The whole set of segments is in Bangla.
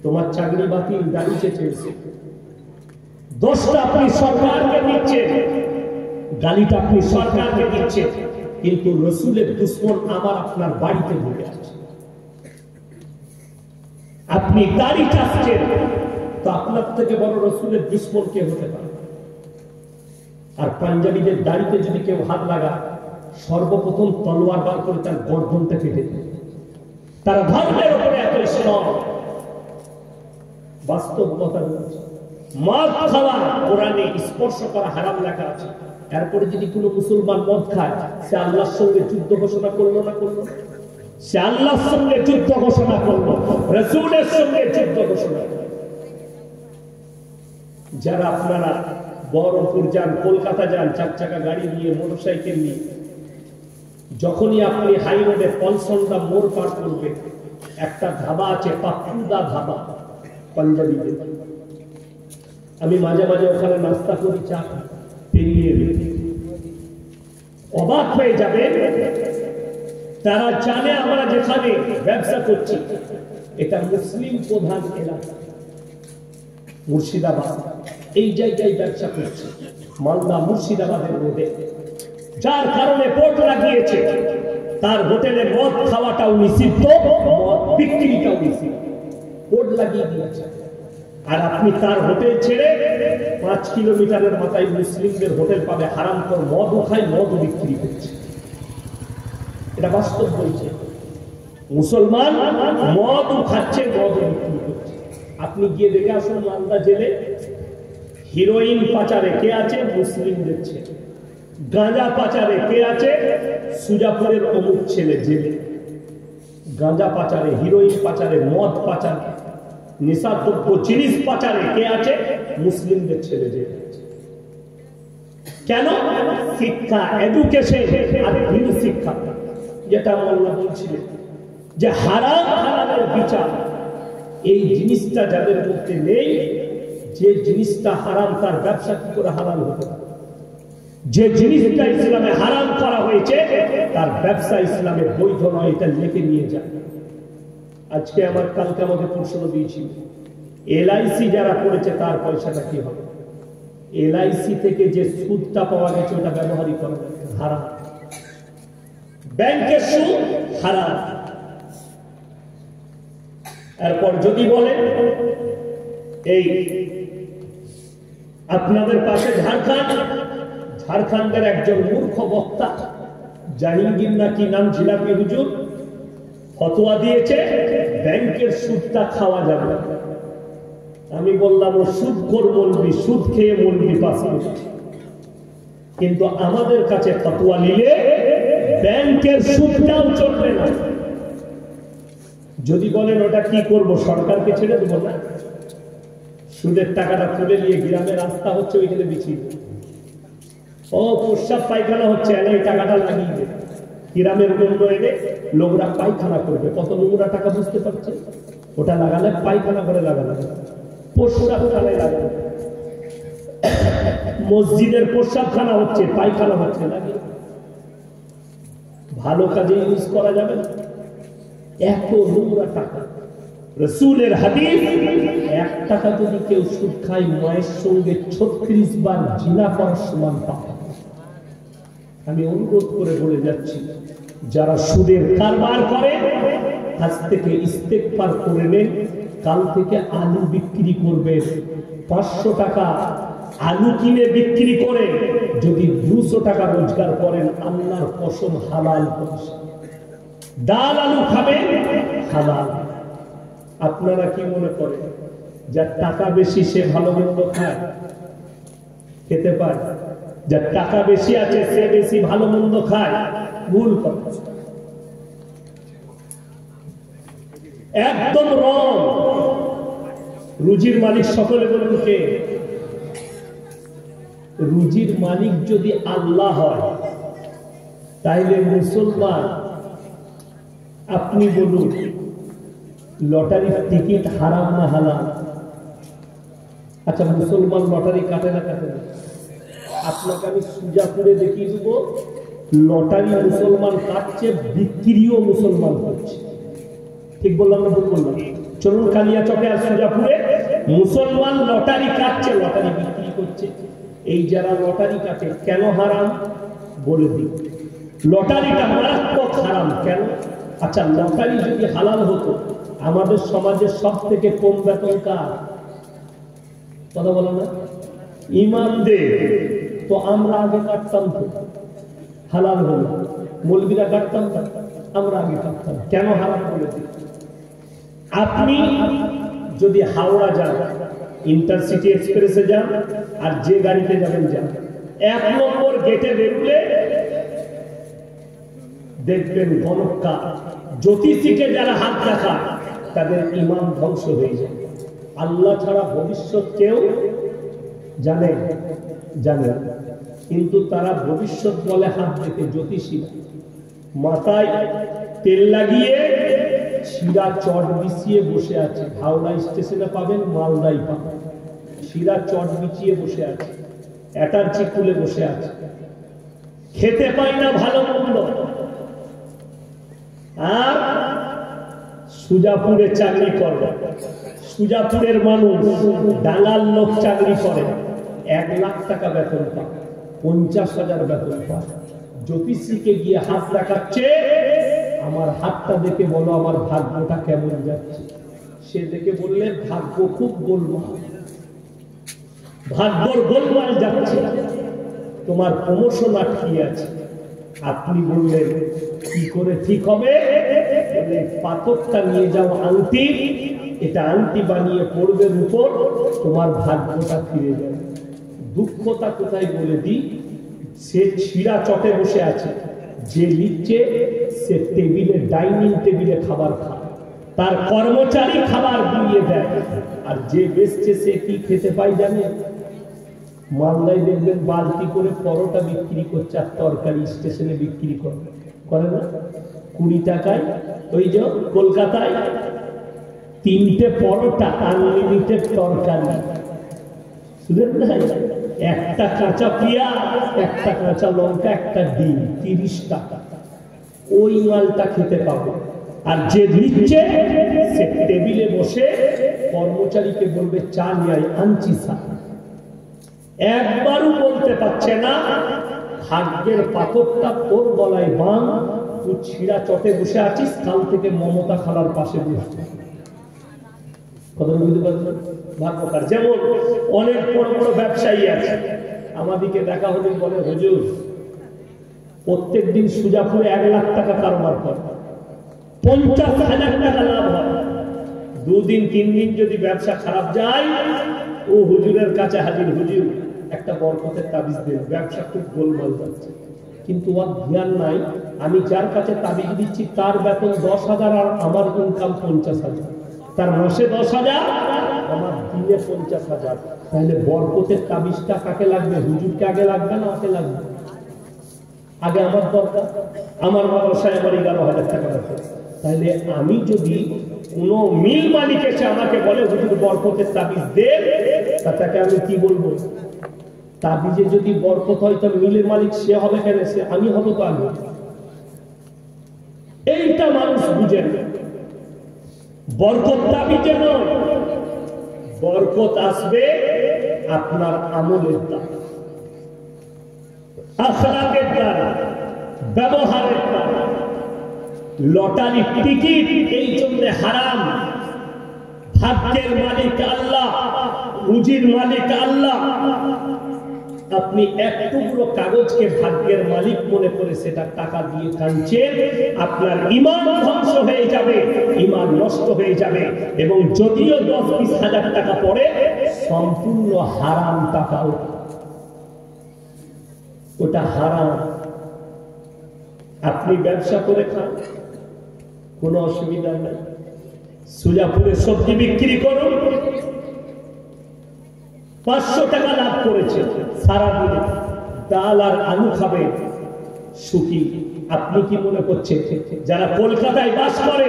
তোমার চাকরি বাতিল, গাড়ি চেয়েছে, দোষটা আপনি সরকারকে দিচ্ছেন, গালিটা আপনি সরকারকে দিচ্ছেন, কিন্তু রসুলের দুশ্মন আমার আপনার বাড়িতে ঢুকে আছে। আপনি দাড়ি চাচ্ছেন, তো আপনার থেকে বড় রসুলের দুশ্মন কে হতে পারে? আর পাঞ্জাবিদের দাড়িতে যদি কেউ হাত লাগায়, সর্বপ্রথম তলোয়ার বার করে তার গর্দনটা কেটে দেয়। তারা ধর্মের উপরে এত স্ট্রং। বাস্তব কথা বলছে, মদ খাওয়া কোরআনে স্পর্শ করা হারাম লেখা আছে। এরপরে যদি কোনো মুসলমান মদ খায়, সে আল্লাহর সঙ্গে যুদ্ধ ঘোষণা করলো না করলো? সে আল্লাহর সঙ্গে যুদ্ধ ঘোষণা করলো, রাসূলের সঙ্গে যুদ্ধ ঘোষণা করলো। যারা আপনারা বহরমপুর যান, কলকাতা যান, 4 চাকা গাড়ি নিয়ে, মোটরসাইকেল নিয়ে, যখনই আপনি হাই রোডে পলসনটা মোড় পার করবে, একটা ধাবা আছে, পাপ্পুদা ধাবা, পাঞ্জাবিদের। আমি মাঝে মাঝে ওখানে নাস্তা করি, চা পেরিয়ে অবাক হয়ে যাবে। তারা জানে আমরা যেখানে ব্যবসা করছি এটা মুসলিম প্রধান এলাকা, মুর্শিদাবাদ, এই জায়গায় ব্যবসা করছে, মালদা মুর্শিদাবাদের রোডে। যার কারণে বোর্ড লাগিয়েছে তার হোটেলে মদ খাওয়াটাও নিষিদ্ধ, মদ বিক্রিটাও নিষিদ্ধ, বোর্ড লাগিয়ে দিয়েছে। আর আপনি তার হোটেল ছেড়ে 5 কিলোমিটারের মাথায় মুসলিমদের হোটেল পাবে, হারামখোর মদও খায়, মদও বিক্রি করছে। এটা বাস্তব বলছে, মুসলমান মদও খাচ্ছে, মদও বিক্রি করছে। আপনি গিয়ে দেখে আসুন মালদা জেলে হিরোইন পাচারে কে আছে? মুসলিমদের ছেলে। গাঁজা পাচারে কে আছে? সুজাপুরের অমুক ছেলে জেলে। গাঁজা পাচারে, হিরোইন পাচারে, মদ পাচারে, নেশাদ্রব্য জিনিস পাচারে কে আছে? মুসলিমদের ছেলে জেলে। কেন? শিক্ষা, এডুকেশন আর দিন শিক্ষা। যেটা মোল্লা বলছিলেন যে হারাম হালালের বিচার, এই জিনিসটা যাদের মধ্যে নেই, যে জিনিসটা হারাম তার ব্যবসা কি করে হালাল হতে পারে? যে জিনিসটা ইসলামে হারাম করা হয়েছে তার ব্যবসা ইসলামে বৈধ নয়, এটা লিখে নিয়ে যায়। আজকে কালকে আমাকে প্রশ্ন দিয়েছিল, এলআইসি যারা করেছে তার পয়সাটা কি হবে? এলআইসি থেকে যে সুদটা পাওয়া গেছে ওটা ব্যবহারই করা যাবে, হারাম। ব্যাংকের সুদ হারাম। এরপর যদি বলে এই আপনাদের পাশে ঝাড়খণ্ডের একজন মূর্খ বক্তা জাহাঙ্গীর নাকি নাম, জিলাপি হুজুর, ফতোয়া দিয়েছে ব্যাংকের সুদটা খাওয়া যাবে। আমি বললাম ও সুদখোর মৌলবি, সুদ খেয়ে মৌলবি পাস করছে, কিন্তু আমাদের কাছে ফতোয়া নিলে ব্যাংকের সুদটাও চলবে না। যদি বলেন ওটা কি করব, সরকারকে ছেড়ে দেবো না, সুদের টাকাটা তুলে নিয়ে গ্রামে রাস্তা হচ্ছে ওইখানে বিছিয়ে, ও প্রস্রাব পায়খানা হচ্ছে, এই টাকাটা লাগিয়ে দেবে, গ্রামের উন্নয়নে লোকরা পায়খানা করবে। কত নোংরা টাকা বুঝতে পারছে? ওটা লাগালে পায়খানা করে লাগানো, প্রস্রাবখানায় লাগানো, মসজিদের প্রস্রাবখানা হচ্ছে, পায়খানা হচ্ছে, লাগিয়ে ভালো কাজে ইউজ করা যাবে না। এত নোংরা টাকা। রাসূলের হাদিস, 1 টাকা যদি কেউ সুদ খায়, মায়ের সঙ্গে 36 বার জিনা করার সমান পাবে। আমি অনুরোধ করে বলে যাচ্ছি, যারা সুদের কারবার করে আজ থেকে ইস্তেগফার করে নেন। কাল থেকে আলু বিক্রি করবে, 500 টাকা আলু কিনে বিক্রি করে যদি 200 টাকা রোজগার করেন, আল্লাহর কসম হালাল পয়সা। ডাল আলু খাবেন হালাল। আপনারা কি মনে করেন যার টাকা বেশি সে ভালো মন্দ খায়, খেতে পায়? যার টাকা বেশি আছে সে বেশি ভালো মন্দ খায়? ভুল কথা, একদম রং। রুজির মালিক সকলে বলুন কে? রুজির মালিক যদি আল্লাহ হয় তাইলে মুসলমান, আপনি বলুন লটারির টিকিট হারাম না হালাল? আচ্ছা, মুসলমান লটারি কাটে না কাটে না? আপনাকে আমি সুজাপুরে দেখিয়ে দেবো, লটারি মুসলমান কাটছে, বিক্রিও মুসলমান করছে। ঠিক বললাম না ভুল বললাম? চলুন কালিয়াচকে আর সুজাপুরে মুসলমান লটারি কাটছে, লটারি বিক্রি করছে। এই যারা লটারি কাটে কেন হারাম বলে দিই। লটারিটা মারাত্মক হারাম। কেন? আচ্ছা, লটারি যদি হালাল হতো, আমাদের সমাজের সব থেকে কম বেতন কার? কথা বলো না, ইমামদের। তো আমরা আগে কাটতাম, তো হালাল হলো, মৌলবীরা কাটতাম না, আমরা আগে কাটতাম। কেন হারাম বলে দিই? আপনি যদি হাওড়া যান, ইন্টারসিটি এক্সপ্রেসে যান, আর যে গাড়িতে যাবেন যান, 1 নম্বর গেটে বেরুলে দেখবেন গণকা জ্যোতিষীকে যারা হাত দেখা তাদের ইমান ধ্বংস হয়ে যায়। আল্লাহ ছাড়া ভবিষ্যৎ কেউ জানে জানে, কিন্তু তারা ভবিষ্যৎ বলে হাত দেখে। জ্যোতিষী মাথায় তেল লাগিয়ে শিরা চট বিছিয়ে বসে আছে। হাওড়া স্টেশনে পাবেন, মালদায় পাবেন। শিরা চট বিছিয়ে বসে আছে, অ্যাটার্জি খুলে বসে আছে, খেতে পায় না ভালো মন্দ। আর সুজাপুরে চাকরি করে, সুজাপুরের মানুষ, ডাঙ্গাল লোক চাকরি করে, 1 লাখ টাকা বেতন পায়, 50,000 বেতন পায়। জ্যোতিষীকে গিয়ে হাত দেখাচ্ছে, আমার হাতটা দেখে বলো আমার ভাগ্যটা কেমন যাচ্ছে। সে দেখে বললে ভাগ্য খুব গোলমাল, ভাগ্যর গোলমাল যাচ্ছে, তোমার প্রমোশন আটকে আছে। আপনি বললেন কি করে ঠিক হবে? পাথরটা নিয়ে যাও আংটি, এটা আংটি বানিয়ে পড়বে উপর, তোমার ভাগ্যটা ফিরে যাবে। দুঃখটা কোথায় বলে দিই, সে ছিঁড়া চটে বসে আছে, যে লিখছে সে টেবিলে, ডাইনিং টেবিলে খাবার খায়, তার কর্মচারী খাবার দিয়ে দেয়। আর যে বেচছে সে কি খেতে পায় জানে? মালদায় দেখবেন বালতি করে পরোটা বিক্রি করছে, আর তরকারি স্টেশনে বিক্রি করে না 20 টাকায়। ওই যে কলকাতায় 3টে পরোটা, আনলিমিটেড তরকারি, একটা কাঁচা পেঁয়াজ, একটা কাঁচা লঙ্কা, একটা ডিম, 30 টাকা। ওই মালটা খেতে পাবো। আর যে দিচ্ছে সে টেবিলে বসে কর্মচারীকে বলবে চা নিয়ে আনছি স্যার, একবারও বলতে পারছে না ভাগ্যের পাথরটা তোর গলায় বান, তুই ছিঁড়া চটে বসে আছিস, কাল থেকে মমতা খালার পাশে বসে। ভাগ্যকার। যেমন অনেক বড় বড় ব্যবসায়ী আছে, আমাদেরকে দেখা হলে বলে হুজুর প্রত্যেক দিন সুজাপুরে 1 লাখ টাকা কারবার করে, 50,000 টাকা লাভ হয়। 2 দিন 3 দিন যদি ব্যবসা খারাপ যায়, ও হুজুরের কাছে হাজির, হুজুর একটা বরকতের তাবিজ দেন, ব্যবসা খুব গোলমাল যাচ্ছে। কিন্তু ওর জ্ঞান নাই, আমি যার কাছে তাবিজ দিচ্ছি তার বেতন 10,000 আর আমার ইনকাম 50,000, তার মাসে 10,000, আমার দিনে 50,000। তাহলে বরকতের তাবিজটা কাকে লাগবে? হুজুরকে আগে লাগবে না ওকে লাগবে? আগে আমার দরকার, আমার ব্যবসায় আমার 11,000 টাকা দরকার। তাহলে আমি যদি কোন মিল মালিক এসে আমাকে বলে হুজুর বরকতের তাবিজ দে, তাকে আমি কি বলবো? তাবিজে যদি বরকত হয় তো মিলের মালিক সে হবে কেন? সে আমি হবো তো আগে। এইটা মানুষ বুঝে না। বরকত তাবিজে নয়, বরকত আসবে আপনার আমলের দ্বারা, আখলাকের দ্বারা, ব্যবহারের দ্বারা। লটারি টিকিট এই জন্য হারাম। ভাগ্যের মালিক আল্লাহ, রুজির মালিক আল্লাহ। আপনি এক টুকরো কাগজকে ভাগ্যের মালিক মনে করে সেটা টাকা দিয়ে কাঁদছেন, আপনার ঈমান ধ্বংস হয়ে যাবে, ঈমান নষ্ট হয়ে যাবে। এবং যদিও 10-20 হাজার টাকা পড়ে, সম্পূর্ণ হারাম টাকা, ওটা হারাম। আপনি ব্যবসা করে খান, কোনো অসুবিধা নাই। সুজাপুরে সবজি বিক্রি করুন, 500 টাকা লাভ করেছে সারাদিনে, ডাল আর আলু খাবে সুখী। আপনি কি মনে করছেন যারা কলকাতায় বাস করে,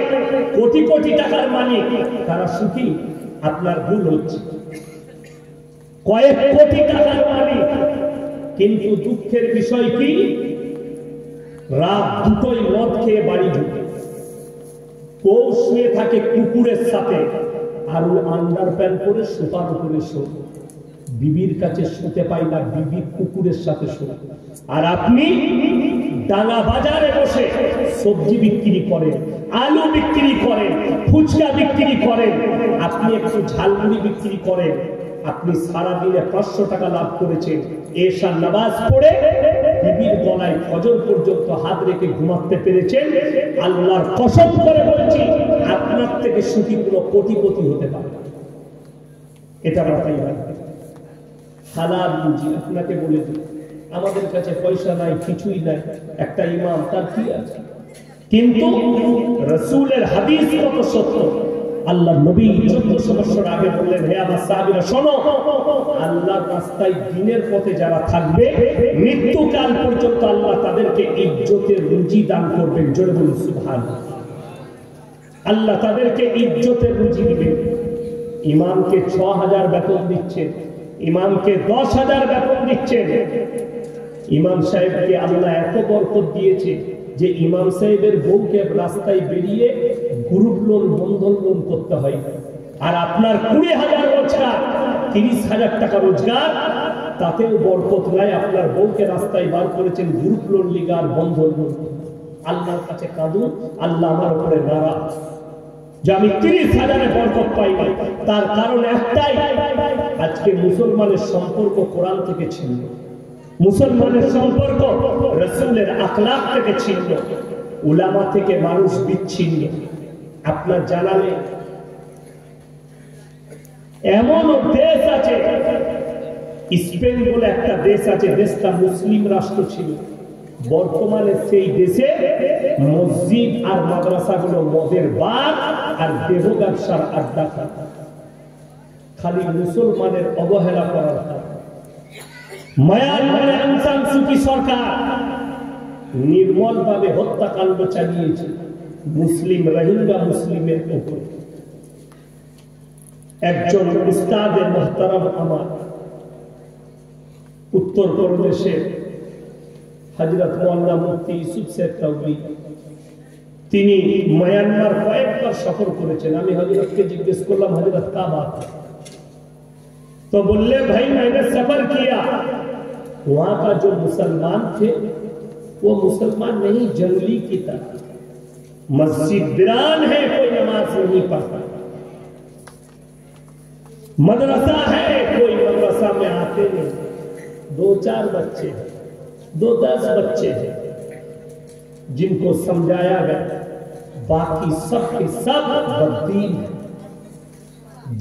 কোটি কোটি টাকার মালিক, তারা সুখী? আপনার ভুল হচ্ছে। কয়েক কোটি টাকার মালিক, কিন্তু দুঃখের বিষয় কি, রাত 2টোয় মদ খেয়ে বাড়ি ঢুকে। কেউ শুয়ে থাকে কুকুরের সাথে, আর ও আন্ডার প্যান্ট পরে সোফার উপরে শোয়। বিবির কাছে শুতে পাই না, বিবি কুকুরের সাথে শোয়। আর আপনি ডাঙ্গা বাজারে বসে সবজি বিক্রি করেন, আলু বিক্রি করেন, ফুচকা বিক্রি করেন, আপনি একটু ঝালমুড়ি বিক্রি করেন, আপনি সারাদিনে 500 টাকা লাভ করেছেন। এশার নামাজ পড়ে বিবির গলায় ফজর পর্যন্ত হাত রেখে ঘুমাতে পেরেছেন। আল্লাহর কসম করে বলছি, আপনার থেকে সুখী কোনো কোটিপতি হতে পারে। এটা মাথায় রাখবেন। হালাল রুজি আপনাকে বলে দিই, আমাদের কাছে পয়সা নাই, কিছুই নাই, একটা ইমাম, তার কি আছে? কিন্তু রাসূলের হাদিস কত সত্য। আল্লাহ নবী 1400 বছর আগে বললেন, হে আমার সাহাবীরা শোনো, আল্লাহর রাস্তায় দ্বীনের পথে যারা থাকবে মৃত্যুকাল পর্যন্ত আল্লাহ তাদেরকে ইজ্জতের রুজি দান করবেন। জোরে বলুন সুবহানাল্লাহ। আল্লাহ তাদেরকে ইজ্জতের রুজি দিবেন। ইমামকে 6000 বেতন দিচ্ছেন, ইমামকে 10,000 বেতন দিচ্ছেন। ইমাম সাহেবকে আল্লাহ এত বরকত দিয়েছে যে ইমাম সাহেবের বউকে রাস্তায় বেরিয়ে গ্রুপ লোন, বন্ধন লোন করতে হয়। আর আপনার 20,000 রোজগার, 30,000 টাকা রোজগার, তাতেও বরকত নাই। আপনার বউকে রাস্তায় বার করেছেন গ্রুপ লোন লিগার, বন্ধন লোন। আল্লাহর কাছে কাঁদুন, আল্লাহ আমার উপরে নারাজ যে আমি 30,000-এ বরকত পাই নাই। তার কারণ একটাই, আজকে মুসলমানের সম্পর্ক কোরআন থেকে ছিল, মুসলমানের সম্পর্ক রাসূলের আখলাক থেকে ছিল, উলামা থেকে মানুষ বিচ্ছিন্ন। আপনার জানা নেই এমন দেশ আছে, স্পেন বলে একটা দেশ আছে, দেশটা মুসলিম রাষ্ট্র ছিল। বর্তমানে সেই দেশে মসজিদ আর মাদ্রাসাগুলো মদের বার আর দেহ ব্যবসার আড্ডা। খালি মুসলমানের অবহেলা করার কারণে মায়ানমারে আং সান সু কি সরকার নির্মলভাবে হত্যাকাণ্ড চালিয়েছে মুসলিম রোহিঙ্গা মুসলিমের উপর। একজন উস্তাদে মুহতারাম আমার উত্তরপ্রদেশের হযরত মাওলানা মুফতি ইউসুফ সাহেব তাওবি, তিনি মায়ানমার কয়েকবার সফর করেছেন। আমি হযরতকে জিজ্ঞেস করলাম, হযরত কা বাত? तो बोले भाई मैंने सफर किया, वहां का जो मुसलमान थे वो मुसलमान नहीं, जंगली की तरह मस्जिद वीरान है, कोई नमाज नहीं पढ़ता, मदरसा है, कोई मदरसा में आते नहीं, 2-4 बच्चे हैं, 2-10 बच्चे हैं जिनको समझाया गया, बाकी सब के सब बददीन है,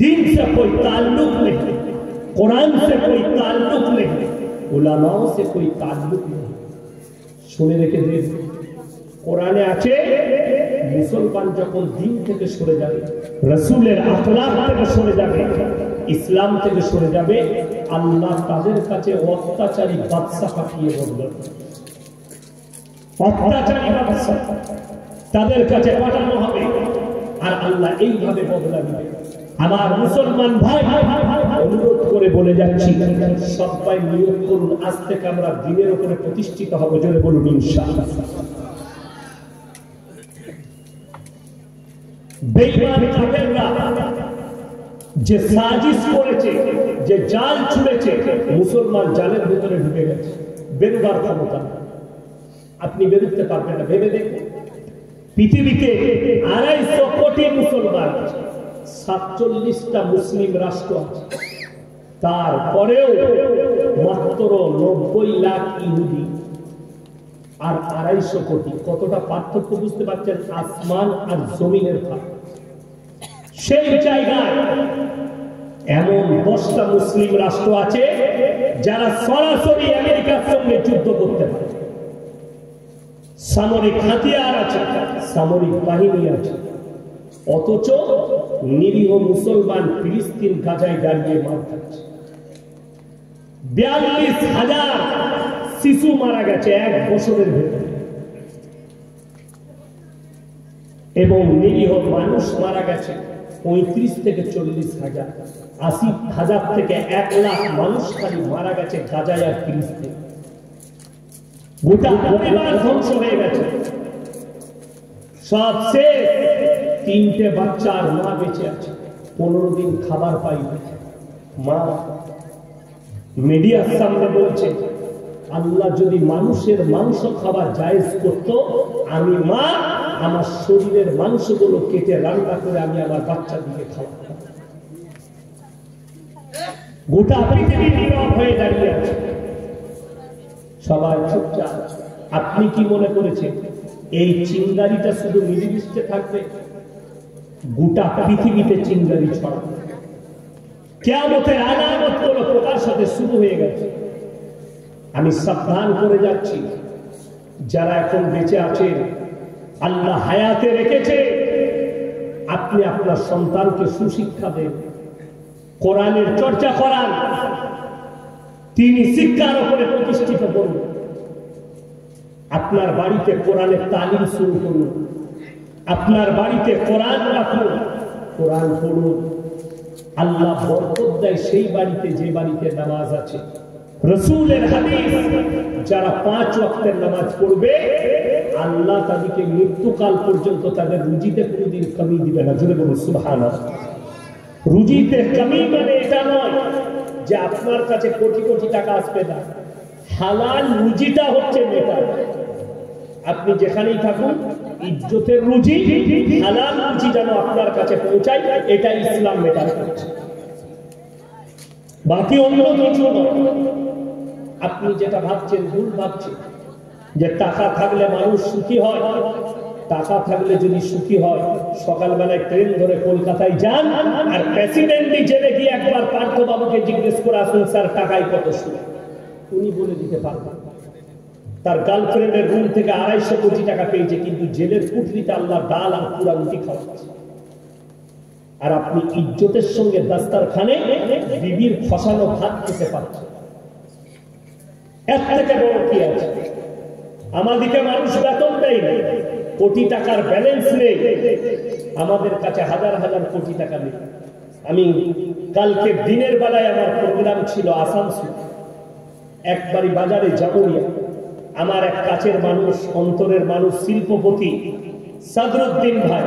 दीन से कोई ताल्लुक नहीं, कुरान से कोई ताल्लुक नहीं, उलामाओं से कोई ताल्लुक नहीं। শুনে রেখে দিন, কোরআনে আছে মুসলমান যখন দিন থেকে সরে যাবে, রাসূলের আখলাক থেকে সরে যাবে, ইসলাম থেকে সরে যাবে, আল্লাহ তাদের কাছে অত্যাচারী বাদশা পাঠিয়ে বলবেন। অত্যাচারী বাদশা তাদের কাছে পাঠানো হবে, আর আল্লাহ এইভাবে বদলা দিবে। আমার মুসলমান ভাই অনুরোধ করে বলে যাচ্ছি, সবাই নিয়ত করুন, আজ থেকে আমরা দ্বীনের উপরে প্রতিষ্ঠিত হব। জোরে বলুন ইনশাআল্লাহ। বেঈমান কাফেররা যে সাজিশ করেছে, যে জাল ছুঁড়েছে, মুসলমান জালের ভিতরে ঢুকে গেছে, বেরোবার ক্ষমতা আপনি বেরোতে পারবেন না। ভেবে দেখুন, পৃথিবীতে 250 কোটি মুসলমান, 47টা মুসলিম রাষ্ট্র আছে, তারপরেও মাত্র 90 লাখ ইহুদি আর 250 কোটি। কতটা পার্থক্য বুঝতে পারছেন? আসমান আর জমিনের পার্থক্য। সেই জায়গায় এমন 10টা মুসলিম রাষ্ট্র আছে যারা সরাসরি আমেরিকার সঙ্গে যুদ্ধ করতে পারে, সামরিক হাতিয়ার আছে, সামরিক বাহিনী আছে, অথচ নিরীহ মুসলমান ফিলিস্তিন গাজায় দাঁড়িয়ে মার খাচ্ছে। 42,000 শিশু মারা গেছে 1 বছরের ভেতরে, এবং নিরীহ মানুষ মারা গেছে 35 থেকে 40,000, 80,000 থেকে 1 লাখ মানুষ খালি মারা গেছে গাজায় আর ফিলিস্তিন। গোটা পরিবার ধ্বংস হয়ে গেছে, সব শেষ। তিনটে বাচ্চা আর মা বেঁচে আছে, 15 দিন খাবার পাইনি। মা মিডিয়ার সামনে বলছে, আল্লাহ যদি মানুষের মাংস খাবার জায়েজ করত, আমি মা আমার শরীরের মাংসগুলো কেটে রান্না করে আমি আমার বাচ্চাদিকে খাওয়াতাম। গোটা পৃথিবী নীরব হয়ে দাঁড়িয়ে আছে, সবাই চুপচাপ। আপনি কি মনে করেছেন এই চিঙ্গারিটা শুধু মিডিল ইস্টে থাকবে? গোটা পৃথিবীতে চিঙ্গারি ছড়াবে। কিয়ামতের আলামত গুলো প্রকাশ হতে শুরু হয়ে গেছে। আমি সাবধান করে যাচ্ছি, যারা এখন বেঁচে আছেন, আল্লাহ হায়াতে রেখেছে, আপনি আপনার সন্তানকে সুশিক্ষা দেন, কোরআনের চর্চা করান, তিনি শিক্ষার উপরে প্রতিষ্ঠিত করুন। আপনার বাড়িতে কোরআনের তালিম শুরু করুন, আপনার বাড়িতে কোরআন রাখুন, কোরআন পড়ুন। আল্লাহ বরকত দেয় সেই বাড়িতে যে বাড়িতে নামাজ আছে। রাসূলের হাদিস, যারা 5 ওয়াক্তের নামাজ পড়বে আল্লাহ তাদেরকে মৃত্যুকাল পর্যন্ত তাদের রুজিতে কোনোদিন কমি দিবে না। জোরে বলুন সুবহানাল্লাহ। রুজিতে কমি মানে এটা নয় যে আপনার কাছে কোটি কোটি টাকা আসবে না, হালাল রুজিটা হচ্ছে মেটার। আপনি যেখানেই থাকুন ইজ্জতের রুজি, হালাল রুজি যেন আপনার কাছে পৌঁছায়, এটা ইসলাম মেটার করছে, বাকি অন্য কিছু নয়। আপনি যেটা ভাবছেন ভুল ভাবছেন, যে টাকা থাকলে মানুষ সুখী হয়। টাকা থাকলে যদি সুখী হয়, সকালবেলায় ট্রেন ধরে কলকাতায় যান, আর প্রেসিডেন্টই জেলে গিয়ে একবার পার্থবাবুকে জিজ্ঞেস করে আসুন, স্যার টাকায় কত সুখ, উনি বলে দিতে পারবেন। তার গার্লফ্রেন্ডের রুম থেকে 250 কোটি টাকা পেয়েছে, কিন্তু জেলের পুটলিতে আল্লাহ ডাল আর পুরা রুটি খাওয়াচ্ছে। আর আপনি ইজ্জতের সঙ্গে দাস্তারখানে বিবির ফসানো ভাত খেতে পারছেন, এর থেকে বড় কি আছে? আমাদেরকে মানুষ বেতন দেয় না, কোটি টাকার ব্যালেন্স নেই, আমাদের কাছে হাজার হাজার কোটি টাকা নেই। আমি কালকে দিনের বেলায় আমার প্রোগ্রাম ছিল আসানসোল, একবারই বাজারে জামুরিয়া। আমার এক কাছের মানুষ, অন্তরের মানুষ, শিল্পপতি সাদরুদ্দিন ভাই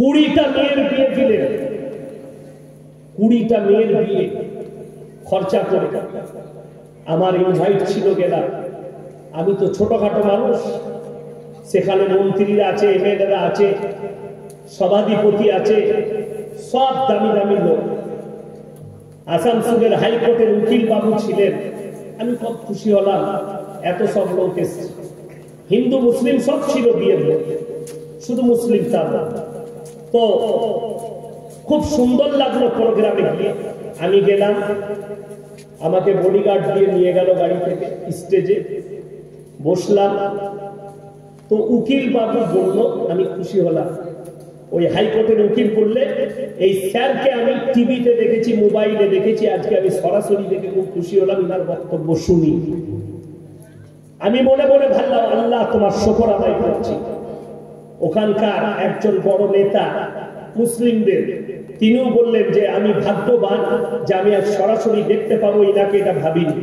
20টা মেয়ের বিয়ে দিলেন, 20টা মেয়ের বিয়ে খরচা করে। আমার ইনভাইট ছিল, গেলাম। আমি তো ছোটখাটো মানুষ, সেখানে মন্ত্রীরা আছে, এমএলএরা আছে, সভাধিপতি আছে, সব দামি দামি লোক। আসানসোলের হাইকোর্টের উকিল বাবু ছিলেন। আমি খুব খুশি হলাম, এত সব লোক এসেছে। হিন্দু মুসলিম সব ছিল বিয়ের লোক, শুধু মুসলিম তা না। তো খুব সুন্দর লাগলো প্রোগ্রামে গিয়ে। আমি গেলাম, আমাকে বডিগার্ড দিয়ে নিয়ে গেল গাড়ি থেকে, স্টেজে বসলাম। তো উকিল বাবু বলল, আমি খুশি হলাম। ওই হাইকোর্টের উকিল বললে, এই স্যারকে আমি টিভিতে দেখেছি, মোবাইলে দেখেছি, আজকে আমি সরাসরি দেখে খুব খুশি হলাম, ইনার বক্তব্য শুনি। আমি মনে মনে ভাবলাম, আল্লাহ তোমার শুকর আদায় করছি। ওখানকার একজন বড় নেতা মুসলিমদের, তিনিও বললেন যে আমি ভাগ্যবান যে আমি আজ সরাসরি দেখতে পাবো ইনাকে, এটা ভাবিনি।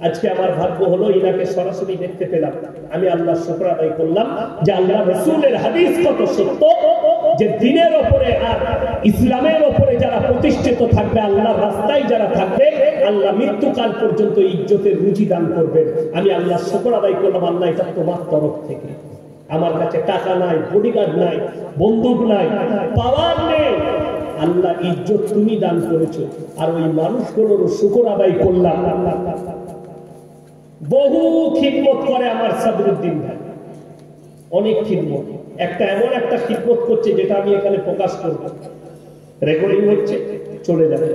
আজকে আমার ভাগ্য হলো ইনাকে সরাসরি দেখতে পেলাম। আমি আল্লাহ শুকর আদায় করলাম যে আল্লাহ রাসূলের হাদিস কত সত্য, যে দিনের ওপরে আর ইসলামের ওপরে যারা প্রতিষ্ঠিত থাকবে, আল্লাহর রাস্তায় যারা থাকবে, আল্লাহ মৃত্যুকাল পর্যন্ত ইজ্জতের রুজি দান করবেন। আমি আল্লাহ শুকর আদায় করলাম, আল্লাহ এটা তোমার তরফ থেকে। আমার কাছে টাকা নাই, বডিগার্ড নাই, বন্দুক নাই, পাওয়ার নেই, আল্লাহ ইজ্জত তুমি দান করেছো। আর ওই মানুষগুলোর শুকর আদায় করলাম। বহু খিদমত করে আমার সাদরুদ্দিন ভাই, অনেক খিদমত। একটা এমন একটা খিদমত করছে যেটা আমি এখানে প্রকাশ করব, রেকর্ডিং হচ্ছে, চলে যাবে,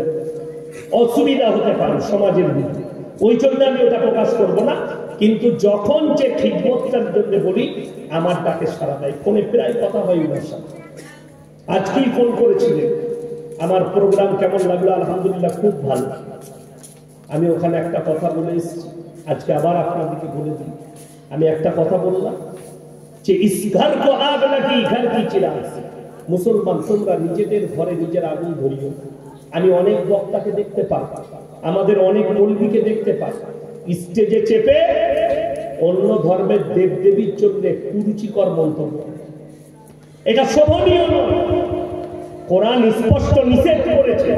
অসুবিধা হতে পারে সমাজের মধ্যে, ওই জন্য আমি ওটা প্রকাশ করব না। কিন্তু যখন যে খিদমতটার জন্য বলি, আমার ডাকে সাড়া দেয়। ফোনে প্রায় কথা হয় ওনার সাথে। আজকেই ফোন করেছিলেন, আমার প্রোগ্রাম কেমন লাগলো? আলহামদুলিল্লাহ খুব ভালো। আমি ওখানে একটা কথা বলে এসেছি, আজকে আবার আপনাদেরকে বলে দিই। আমি একটা কথা বললাম যে ইস ঘর কো আগ লাগি ঘর কি চিরাগ, মুসলমান তোমরা নিজেদের ঘরে নিজের আগুন ধরিও। আমি অনেক বক্তাকে দেখতে পাই, আমাদের অনেক মৌলবীকে দেখতে পাই, স্টেজে চেপে অন্য ধর্মের দেবদেবীর জন্য কুরুচিকর মন্তব্য। এটা শোভনীয় নয়। কোরআন স্পষ্ট নিষেধ করেছে,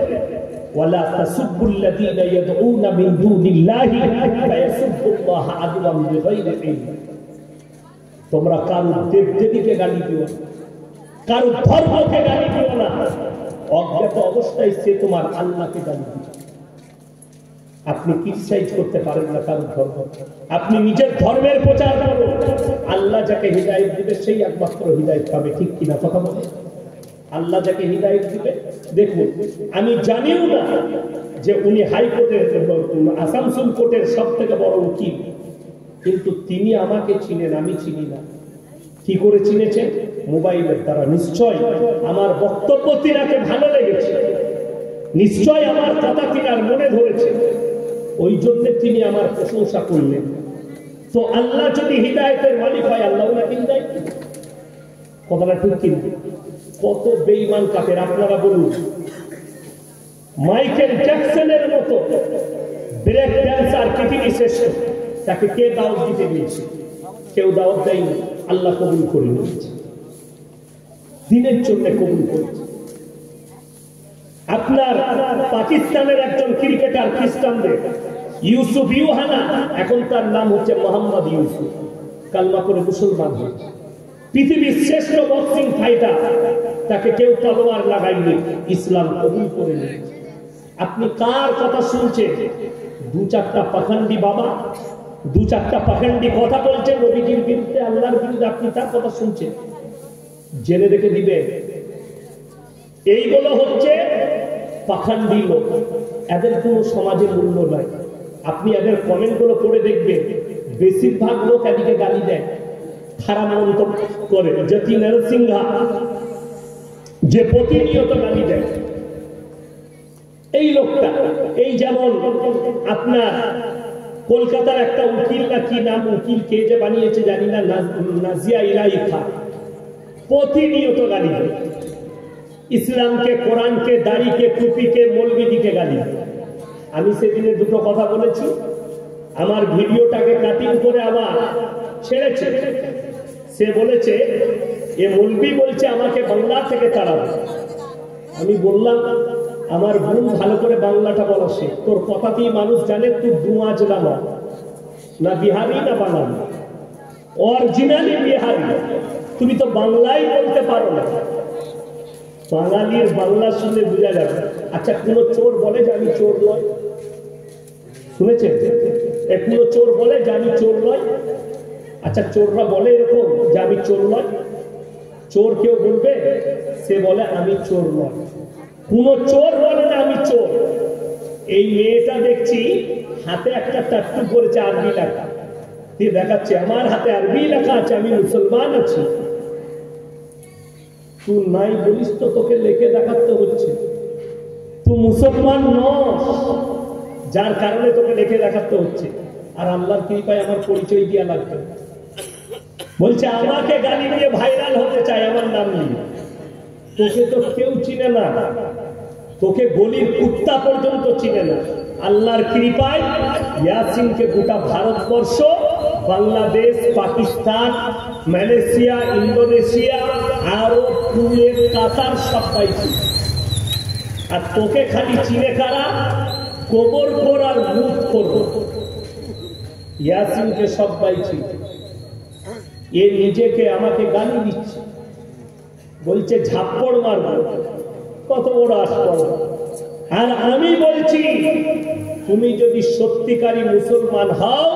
ওয়ালা তাসুবুল্লাযীনা ইয়াদউনা মিন দুনিল্লাহি ফায়াসুবুল্লাহা আদওয়াম বিগাইরি ইলম। তোমরা কারো দেবদেবীকে গালি দিও না, কারো ধর্মকে গালি দিও না, অজ্ঞাত অবস্থায় সে তোমার আল্লাহকে গালি দিবে। আপনি ক্রিটিসাইজ করতে পারেন না কারো ধর্ম, আপনি নিজের ধর্মের প্রচার করুন। আল্লাহ যাকে হিদায়াত দিবে সেই একমাত্র হিদায়াত পাবে, ঠিক কিনা কথা বলে? আল্লাহ যাকে হিদায়াত দিবে, দেখুন আমি জানিও না যে উনি হাইকোর্টের আসানসোল কোর্টের সব থেকে বড় উকিল, কিন্তু তিনি আমাকে চিনেন, আমি চিনি না। কি করে চিনেছেন? মোবাইলের দ্বারা। নিশ্চয় আমার বক্তব্য তিনাকে ভালো লেগেছে, নিশ্চয় আমার কথা তিনার মনে ধরেছে, ওই জন্য তিনি আমার প্রশংসা করলেন। তো আল্লাহ যদি হিদায়াতের মালিক হয়, আল্লাহ ওনাকে হিদায়াত দিবেন। কথাটা ঠিক কিন্তু কত বেঈমান কাফের আপনারা বলুন। মাইকেল জ্যাকসনের মতো ব্রেক ড্যান্সার পৃথিবী শ্রেষ্ঠ, তাকে কে দাওয়াত দিতে দিয়েছে? কেউ দাওয়াত দেয়নি, আল্লাহ কবুল করে নিয়েছে, দিনের জন্য কবুল করেছে। আপনার পাকিস্তানের একজন ক্রিকেটার, খ্রিস্টানদের ইউসুফ ইউহানা, এখন তার নাম হচ্ছে মোহাম্মদ ইউসুফ, কালমা করে মুসলমান হয়েছে। পৃথিবীর শ্রেষ্ঠ বক্সিং ফাইটার, তাকে কেউ তলোয়ার লাগায়নি, ইসলাম কবুল করে নিয়েছে। আপনি কার কথা শুনছেন? দু চারটা পাখান্ডি বাবা, দু চারটা পাখান্ডি কথা বলছেন নবীজির বিরুদ্ধে, আল্লাহর বিরুদ্ধে, আপনি তার কথা শুনছেন। জেনে রেখে দিবে, এইগুলো হচ্ছে পাখান্ডি লোক, এদের কোনো সমাজে মূল্য নাই। আপনি এদের কমেন্ট গুলো পড়ে দেখবেন, বেশিরভাগ লোক এদিকে গালি দেয়, খারাপ মন্তব্য করে। জ্যোতি নরসিংহা যে প্রতিনিয়ত গালি দেয়, এই লোকটা, এই যেমন আপনার কলকাতার একটা উকিল, না কি নাম, উকিল কে যে বানিয়েছে জানি না, নাজিয়া ইলাহি খান, প্রতিনিয়ত গালি দেয়। ইসলামকে, কোরআনকে, দাড়িকে, টুপিকে, মৌলবিদিকে গালি দেয়। আমি সেদিনে দুটো কথা বলেছি, আমার ভিডিওটাকে কাটিং করে আবার ছেড়েছে। সে বলেছে এ মৌলবি বলছে আমাকে বাংলা থেকে তাড়াবে। আমি বললাম আমার বোন ভালো করে বাংলাটা বলা শেখ, তোর কথাতেই মানুষ জানে তুই দুয়াজ না বিহারি না বাঙালি, অরিজিনালি বিহারি, তুমি তো বাংলাই বলতে পারো না। বাঙালির বাংলা শুনে বোঝা যাবে। আচ্ছা, কোন চোর বলে যে আমি চোর নয়? শুনেছেন? কোন চোর বলে যে আমি চোর নয়? আচ্ছা, চোররা বলে এরকম যে আমি চোর নয়? চোর কেউ বলবে? সে বলে আমি চোর নয়। কোন চোর বলে না আমি চোর। এই মেয়েটা দেখছি হাতে একটা টাট্টু করেছে আরবি লেখা, দিয়ে দেখাচ্ছে আমার হাতে আরবি লেখা আছে, আমি মুসলমান আছি। তুই নাই বলিস তো তোকে লেখে দেখাতে হচ্ছে, তুই মুসলমান নস, যার কারণে তোকে লেখে দেখাতে হচ্ছে। আর আল্লাহর কৃপায় আমার পরিচয় দিয়া লাগবে। বলছে আমাকে গালি দিয়ে ভাইরাল হতে চায় আমার নাম নিয়ে। তোকে তো কেউ চিনে না, তোকে গলির কুত্তা পর্যন্ত চিনে না। আল্লাহর কৃপায় ইয়াসিনকে গোটা ভারতবর্ষ, বাংলাদেশ, পাকিস্তান, মালয়েশিয়া, ইন্দোনেশিয়া, আরব, কুয়েত, কাতার সবাই চিনে। আর তোকে খালি চিনে কারা? গোবর খোর আর মুখ খোর। ইয়াসিনকে সবাই চিনে। এ নিজেকে আমাকে গালি দিচ্ছে, বলছে ঝাপ্পড় মারব, কত বড় আসপড়। আর আমি বলছি তুমি যদি সত্যিকারী মুসলমান হও,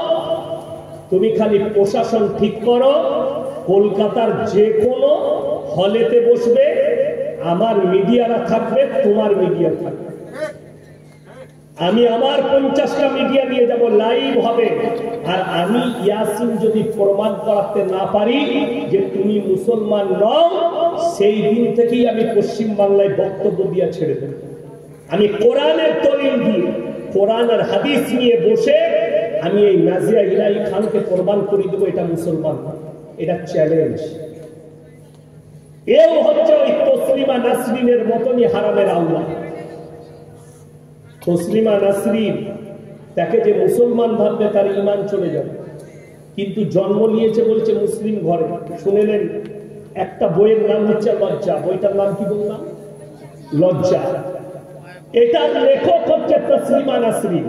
তুমি খালি প্রশাসন ঠিক করো, কলকাতার যে কোনো হলেতে বসবে, আমার মিডিয়ারা থাকবে, তোমার মিডিয়া থাকবে। আমি আমার 50টা মিডিয়া নিয়ে যাব, লাইভ হবে। আর আমি ইয়াসিন যদি প্রমাণ করাতে না পারি যে তুমি মুসলমান নও, সেই দিন থেকেই আমি পশ্চিম বাংলায় বক্তব্য দিয়ে ছেড়ে দেব। আমি কোরআনের দলিল দিয়ে, কোরআন আর হাদিস নিয়ে বসে আমি এই নাজিয়া ইলাহি খানকে প্রমাণ করে দেবো এটা মুসলমান না। এটা চ্যালেঞ্জ। এও হচ্ছে ওই তসলিমা নাসরিনের মতনই হারামের আল্লাহ। তসলিমা নাসরিন, তাকে যে মুসলমান ভাববে তার ঈমান চলে যাবে, কিন্তু জন্ম নিয়েছে বলছে মুসলিম ঘরে। শুনেলেন একটা বইয়ের নাম হচ্ছে লজ্জা, বইটার নাম কি বললাম? লজ্জা। এটার লেখক হচ্ছে তসলিমা নাসরিন।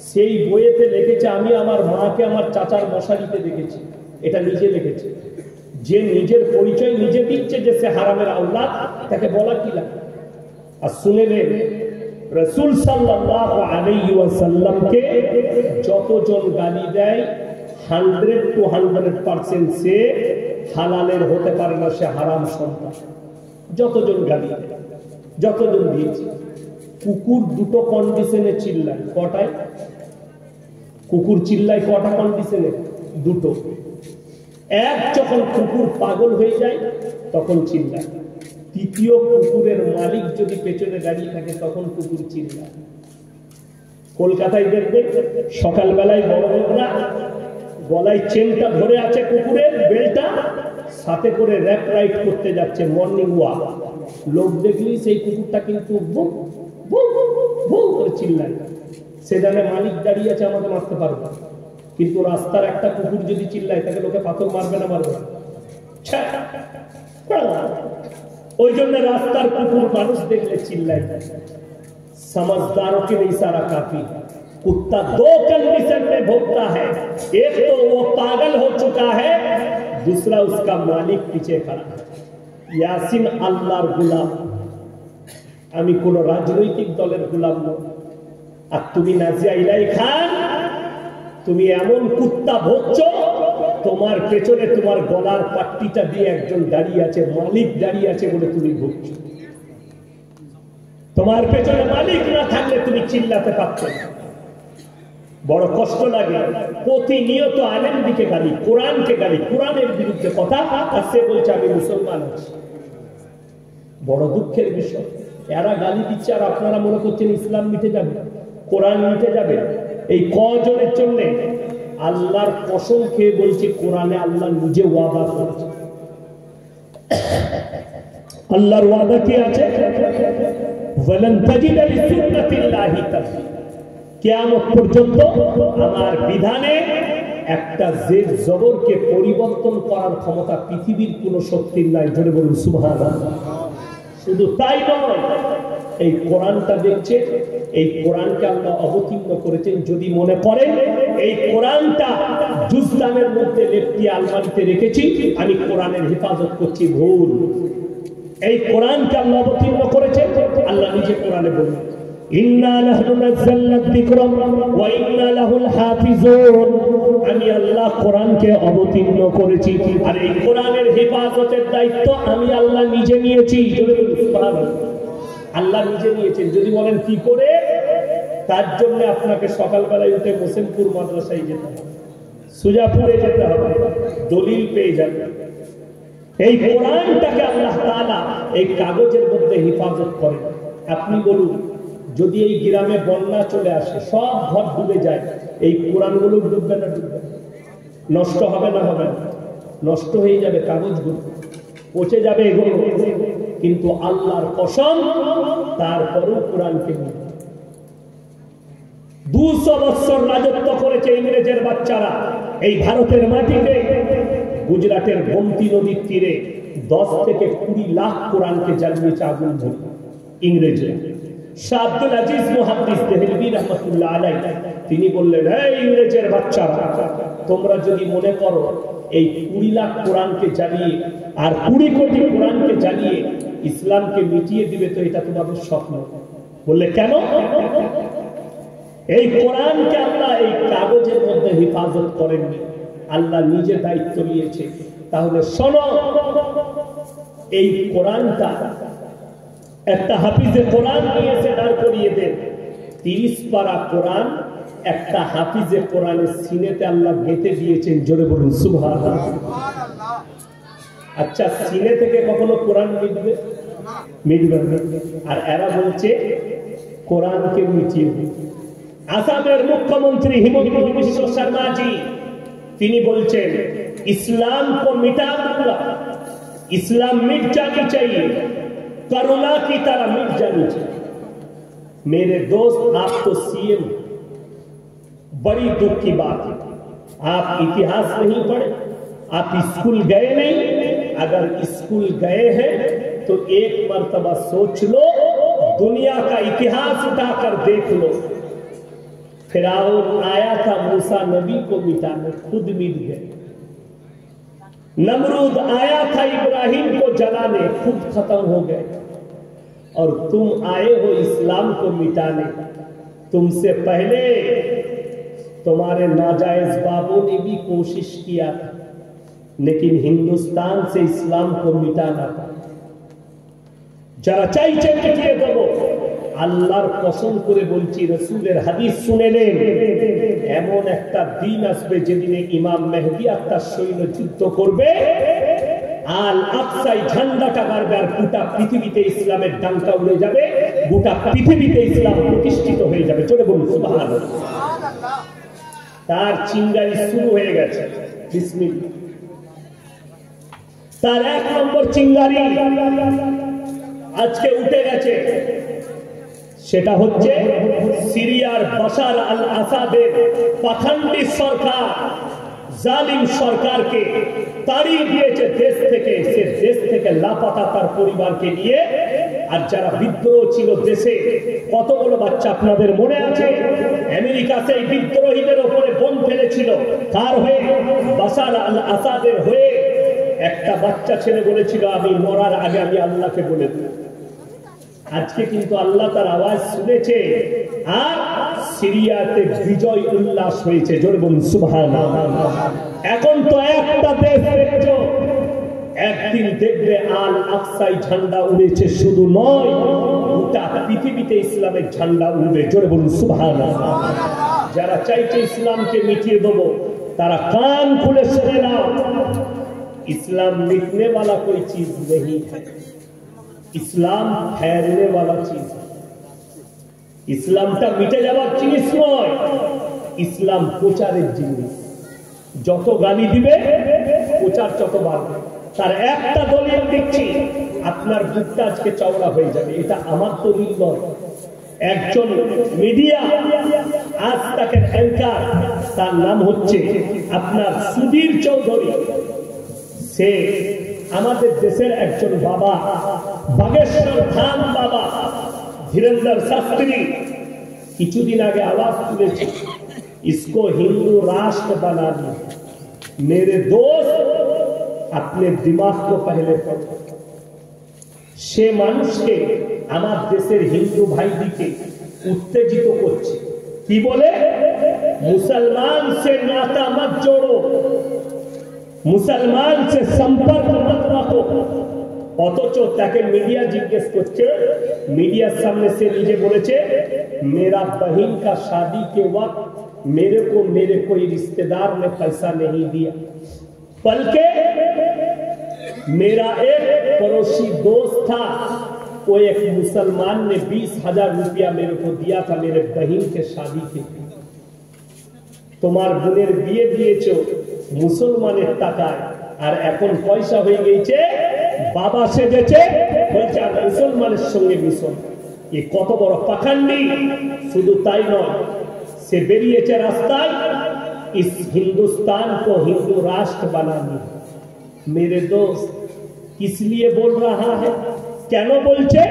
সেই বইয়েতে লিখেছে, আমি আমার মাকে আমার চাচার মশারিতে দেখেছি। এটা নিজে লিখেছে। যে নিজের পরিচয় নিজে দিচ্ছে যে সে হারামের আওলাদ, তাকে বলা কি লাগে? আর শুনে নেন, রাসূল সাল্লাল্লাহু আলাইহি ওয়াসাল্লামকে যতজন গালি দেয় 100 to 100% সে হালালের হতে পারে না, সে হারাম সন্তান। যতজন গালি দেয়, যতজন দিয়েছে। কুকুর দুটো কন্ডিশনে চিল্লায়, কটায়? কুকুর চিল্লায় কটা কন্ডিশনে? দুটো। এক, যখন কুকুর পাগল হয়ে যায় তখন চিল্লায়। তৃতীয়, কুকুরের মালিক যদি পেছনে দাঁড়িয়ে থাকে তখন কুকুর চিল্লায়। কলকাতায় দেখবে সকালবেলায় বড় লোকরা গলায় চেনটা ধরে আছে কুকুরের বেলটা, সাথে করে র্যাপ রাইড করতে যাচ্ছে, মর্নিং ওয়াক। লোক দেখলেই সেই কুকুরটা কিন্তু বুক বুক বুক করে চিল্লায়। সে জানে মালিক দাঁড়িয়ে আছে, আমাকে মারতে পারবে। কিন্তু রাস্তার একটা কুকুর যদি চিল্লায় তাকে লোকে পাথর মারবে না? মারবে না। ওই জন্য রাস্তার কুকুর মানুষ দেখলে চিল্লায়। समझदारों के लिए इशारा काफी। कुत्ता दो कंडीशन में भोगता है, एक तो वो पागल हो चुका है, दूसरा उसका मालिक पीछे खड़ा है। यासीन আল্লাহর গোলাম, আমি কোন রাজনৈতিক দলের গোলাম নই। আর তুমি নাজিয়া ইলাই খান, তুমি এমন কুত্তা ভোগছো, তোমার পেছনে তোমার গলার পাট্টিটা দিয়ে একজন দাঁড়িয়ে আছে, মালিক দাঁড়িয়ে আছে বলে তুমি ভুগছো। তোমার পেছনে মালিক না থাকলে তুমি চিল্লাতে পারছো না। বড় কষ্ট লাগে। প্রতিনিয়ত আলেম দিকে গালি, কোরআনকে গালি, কোরআনের বিরুদ্ধে কথা, আর সে বলছে আমি মুসলমান আছি। বড় দুঃখের বিষয়। এরা গালি দিচ্ছে আর আপনারা মনে করছেন ইসলাম মিটে যাবে, কোরআন মিটে যাবে। এই কজনের জন্য আল্লাহর কসম খেয়ে বলছে, কোরআনে আল্লাহ নিজে ওয়াদা করেছে। আল্লাহর ওয়াদা কি আছে? ওয়ালান তাজিদা লিসুন্নাতিল্লাহি তাবদীলা। কিয়ামত পর্যন্ত আমার বিধানে একটা জের জবরকে পরিবর্তন করার ক্ষমতা পৃথিবীর কোন শক্তির নাই। জোরে বলুন সুবহানাল্লাহ। শুধু তাই নয়, এই কোরআনটা দেখছে, এই কোরআনকে আল্লাহ অবতীর্ণ করেছেন। যদি মনে করেন এই কোরআনটা জুজদানের মধ্যে লেপটি আলমারিতে রেখেছি, আমি কোরআনের হেফাজত করছি, ভুল। এই কোরআনকে আল্লাহ অবতীর্ণ করেছে। আল্লাহ নিজে কোরআনে বলেন, ইন্না নাহনু নাযালনা যিকরা ওয়া ইন্না লাহুল হাফিজুন। আমি আল্লাহ কোরআনকে অবতীর্ণ করেছি, আর এই কোরআনের হেফাজতের দায়িত্ব আমি আল্লাহ নিজে নিয়েছি। সুবহানাল্লাহ। আল্লাহ নিজে নিয়েছেন। যদি বলেন কি করে, তার জন্য আপনাকে সকালবেলায় উঠে মোসেনপুর মাদ্রাসায় যেতে হবে, সুজাপুরে যেতে হবে, দলিল পেয়ে যাবেন। এই কোরআনটাকে আল্লাহ তাআলা এই কাগজের মধ্যে হেফাজত করেন। আপনি বলুন, যদি এই গ্রামে বন্যা চলে আসে, সব ঘর ডুবে যায়, এই কোরআনগুলো ডুববে না? ডুববে। নষ্ট হবে না? হবে না। নষ্ট হয়ে যাবে, কাগজগুলো পচে যাবে, এগুলো। কিন্তু আল্লাহর কসম, তারপরও কোরআনকে নিয়ে 200 বছর রাজত্ব করেছে ইংরেজের বাচ্চারা এই ভারতের মাটিতে। গুজরাটের গোমতী নদীর তীরে 10 থেকে 20 লাখ কোরআনকে জ্বালিয়েছে আগুন ধরে ইংরেজরা। শাহ আব্দুল আজিজ মুহাদ্দিস দেহলভী রাহমাতুল্লাহ আলাইহি তিনি বললেন, এই ইংরেজের বাচ্চারা, তোমরা যদি মনে করো এই 20 লাখ কোরআনকে জ্বালিয়ে আর 20 কোটি কোরআনকে জ্বালিয়ে ইসলামকে মিটিয়ে দিবে, তো এটা তোমাদের স্বপ্ন। বললে কেন? এই কোরআনকে আল্লাহ এই কাগজের মধ্যে হেফাজত করেননি, আল্লাহ নিজে দায়িত্ব নিয়েছে। তাহলে শোনো, এই কোরআনটা একটা হাফিজে কোরআন নিয়ে এসে দাঁড় করিয়ে দেন। 30 পারা কোরআন একটা হাফিজে কোরআনের সিনেতে আল্লাহ গেঁথে দিয়েছেন। জোরে বলুন সুবহানাল্লাহ। আচ্ছা, সিনে থেকে কখনো কোরআন মিটবে? মিটবে না। আর এরা বলছে কোরআনকে মিটিয়ে দিন। আসামের মুখ্যমন্ত্রী হিমন্ত বিশ্ব শর্মা জি তিনি বলছেন, इस्लाम को मिटा दूंगा, इस्लाम मिट जानी चाहिए, करुणा की तरह मिट जानी चाहिए। मेरे दोस्त, आप तो सीएम, बड़ी दुख की बात है, आप इतिहास नहीं पढ़े, आप स्कूल गए नहीं, अगर स्कूल गए हैं तो एक मर्तबा सोच लो, दुनिया का इतिहास उठाकर देख लो। फिरौन आया था मूसा नबी को मिटाने, खुद मिट गए। नमरूद आया था इब्राहिम को जलाने, खुद खत्म हो गए। और तुम आए हो इस्लाम को मिटाने। तुमसे पहले तुम्हारे नाजायज बाबों ने भी कोशिश किया था, लेकिन हिंदुस्तान से इस्लाम को मिटाना था। যারা চাইছে মিটিয়ে দেব, আল্লাহর কসম করে বলছি, রাসূলের হাদিস শুনে নেন, এমন একটা দিন আসবে যেদিনে ইমাম মেহদী তার সৈন্য যুদ্ধ করবে, আল আকসায় ঝান্ডাটা গাড়বে, আর গোটা পৃথিবীতে ইসলামের ডাঙ্কা উড়ে যাবে, গোটা পৃথিবীতে ইসলাম প্রতিষ্ঠিত হয়ে যাবে। চলে বলুন সুবহানাল্লাহ। তার চিঙ্গারি শুরু হয়ে গেছে, বিসমিল্লাহ। তার এক নম্বর চিঙ্গারি আজকে উঠে গেছে, সেটা হচ্ছে সিরিয়ার বাশার আল আসাদের পাখান্ডি সরকার, জালিম সরকারকে তাড়িয়ে দিয়েছে দেশ থেকে। সে দেশ থেকে লাপাতা তার পরিবারকে নিয়ে। আর যারা বিদ্রোহ ছিল দেশে, কতগুলো বাচ্চা আপনাদের মনে আছে? আমেরিকা সেই বিদ্রোহীদের উপরে বোম ফেলেছিল। কার হয়ে? বাশার আল আসাদের হয়ে। একটা বাচ্চা ছেলে বলেছিল, আমি মরার আগে আমি আল্লাহকে বলে দেব। আজকে কিন্তু আল্লাহ তার আওয়াজ শুনেছে, আর সিরিয়াতে বিজয় উল্লাস হয়েছে। জোরে বলুন সুবহানাল্লাহ। এখন তো একটা দেশ দেখছো, একদিন দেখবে আল আকসায় ঝান্ডা উড়েছে। শুধু নয়, গোটা পৃথিবীতে ইসলামের ঝান্ডা উড়বে। জোরে বলুন সুবহানাল্লাহ। যারা চাইছে ইসলামকে মিটিয়ে দেবো, তারা কান খুলে শুনে নাও, इस्लाम मिटने वाला कोई चीज नहीं है, इस्लाम फैलने वाला चीज है। ইসলামটা মিটে যাওয়ার জিনিস নয়, ইসলাম প্রচারের জিনিস। যত গালি দিবে প্রচার তত বাড়বে। তার একটা দলিল দিচ্ছি, আপনার বুকটা আজকে চওড়া হয়ে যাবে। এটা আমার দলিল নয়, একজন মিডিয়া আজ তাকে অ্যাঙ্কার, তার নাম হচ্ছে আপনার সুধীর চৌধুরী। সে আমাদের দেশের একজন বাবা, বাগেশ্বর ধাম বাবা ধীরেন্দ্র শাস্ত্রী কিছুদিন আগে আওয়াজ তুলেছে, इसको हिंदू राष्ट्र बना दिया। मेरे दोस्त, अपने दिमाग को पहले पढ़ो। সে মানুষকে, আমার দেশের হিন্দু ভাইদিকে উত্তেজিত করছে। কি বলে? মুসলমান সে নাতা মত জোড়ো, মুসলমান সে সম্পর্ক মত রাখো। অথচ তাকে মিডিয়া জিজ্ঞেস করছে, মিডিয়ার সামনে সে নিজে বলেছে, मेरा बहन का शादी के वक्त मेरे को मेरे कोई रिश्तेदार ने पैसा नहीं दिया, बल्कि मेरा एक पड़ोसी दोस्त था, वो एक मुसलमान ने 20,000 रुपया मेरे को दिया था मेरे बहन के शादी के लिए। তোমার বোনের বিয়ে দিয়েছো মুসলমানের টাকায়, আর এখন পয়সা হয়ে গেছে, বাবা সেজেছে, বলছে আর মুসলমানের সঙ্গে মিশন। ये কত বড় পাখান্ডি! শুধু তাই নয়, সে বেরিয়েছে রাস্তায়, इस हिंदुस्तान को हिंदू राष्ट्र बनाना। मेरे दोस्त, किस लिए बोल रहा है? কেন বলছে?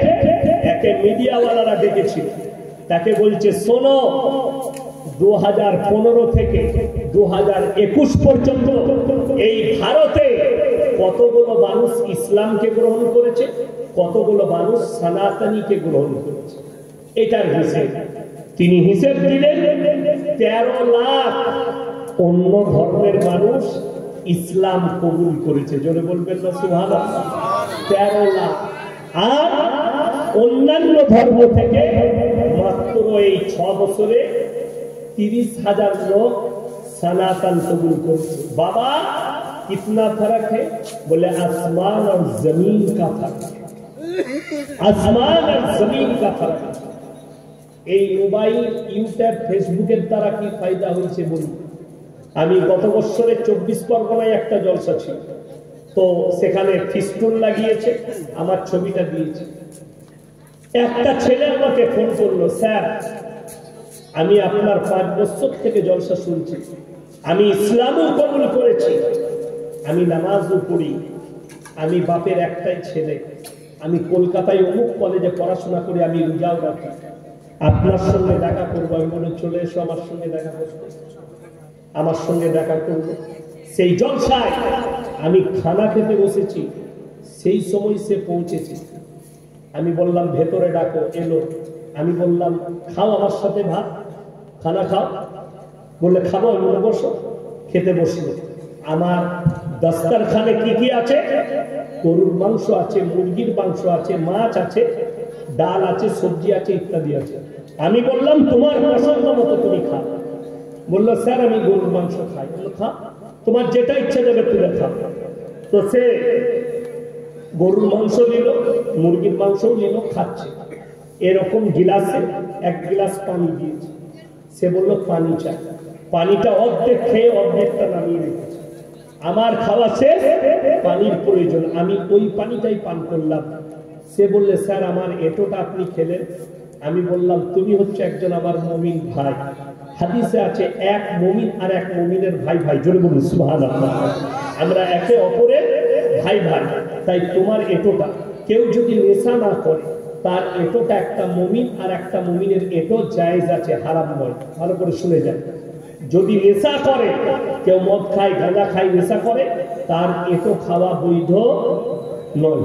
একে মিডিয়া ওয়ালারা ডেকেছিল, তাকে বলছে শোনো, 2015 থেকে 2021 পর্যন্ত এই ভারতে কতগুলো মানুষ ইসলামকে গ্রহণ করেছে, কতগুলো মানুষ সনাতনীকে গ্রহণ করেছে, এটার হিসেব তিনি হিসেব দিলেন। 13 লাখ অন্য ধর্মের মানুষ ইসলাম কবুল করেছে। জোরে বলবেন না সুবহানাল্লাহ? 13 লাখ। আর অন্যান্য ধর্ম থেকে মাত্র এই 6 বছরে 30,000 लोग सनातन कबूल करते। बाबा कितना फर्क है? बोले आसमान और जमीन का फर्क है, आसमान और जमीन का फर्क है। এই মোবাইল, ইউটিউব, ফেসবুকের দ্বারা কি ফায়দা হয়েছে বলুন? আমি গত বছরে 24 পরগনায় একটা জলসা ছিল, তো সেখানে ফিস্টুন লাগিয়েছে, আমার ছবিটা দিয়েছে। একটা ছেলে আমাকে ফোন করলো, স্যার আমি আপনার 5 বছর থেকে জলসা শুনছি, আমি ইসলামও কবুল করেছি, আমি নামাজও পড়ি, আমি বাপের একটাই ছেলে, আমি কলকাতায় অমুক কলেজে পড়াশোনা করে আমি রোজাও রাখি, আপনার সঙ্গে দেখা করবো। আমি বলে চলে এসো আমার সঙ্গে দেখা করবো। আমার সঙ্গে দেখা করবো। সেই জলসায় আমি খানা খেতে বসেছি, সেই সময় সে পৌঁছেছে। আমি বললাম ভেতরে ডাকো, এলো। আমি বললাম খাও আমার সাথে ভাত, খানা খাও। বললে খাবো। আমি বলে বসো। খেতে বসলো। আমার দস্তরখানে কি কি আছে? গরুর মাংস আছে, মুরগির মাংস আছে, মাছ আছে, ডাল আছে, সবজি আছে, ইত্যাদি আছে। আমি বললাম তোমার পছন্দ মতো তুমি খাও। বললো স্যার আমি গরুর মাংস খাই। বললো খা, তোমার যেটা ইচ্ছা দেবে তুলে খাও। তো সে গরুর মাংস নিল, মুরগির মাংসও নিল, খাচ্ছে। এরকম গিলাসে এক গিলাস পানি দিয়েছে। সে বলল পানি চাই। পানিটা অর্ধেক খেয়ে অর্ধেকটা নামিয়ে রেখেছে। আমার খাওয়া শেষ, পানির প্রয়োজন, আমি ওই পানিটাই পান করলাম। সে বললে স্যার আমার এটোটা আপনি খেলেন। আমি বললাম তুমি হচ্ছে একজন আমার মুমিন ভাই। হাদিসে আছে এক মুমিন আর এক মুমিনের ভাই ভাই। জোরে বলুন সুবহানাল্লাহ। আমরা একে অপরের ভাই ভাই। তাই তোমার এটোটা, কেউ যদি নেশা না করে তার এটোটা একটা মুমিন আর একটা মুমিনের এটো জায়েজ আছে, হারাম নয়। ভালো করে শুনে যান। যদি নেশা করে, কেউ মদ খায়, গাঁজা খায়, নেশা করে, তার এটো খাওয়া বৈধ নয়।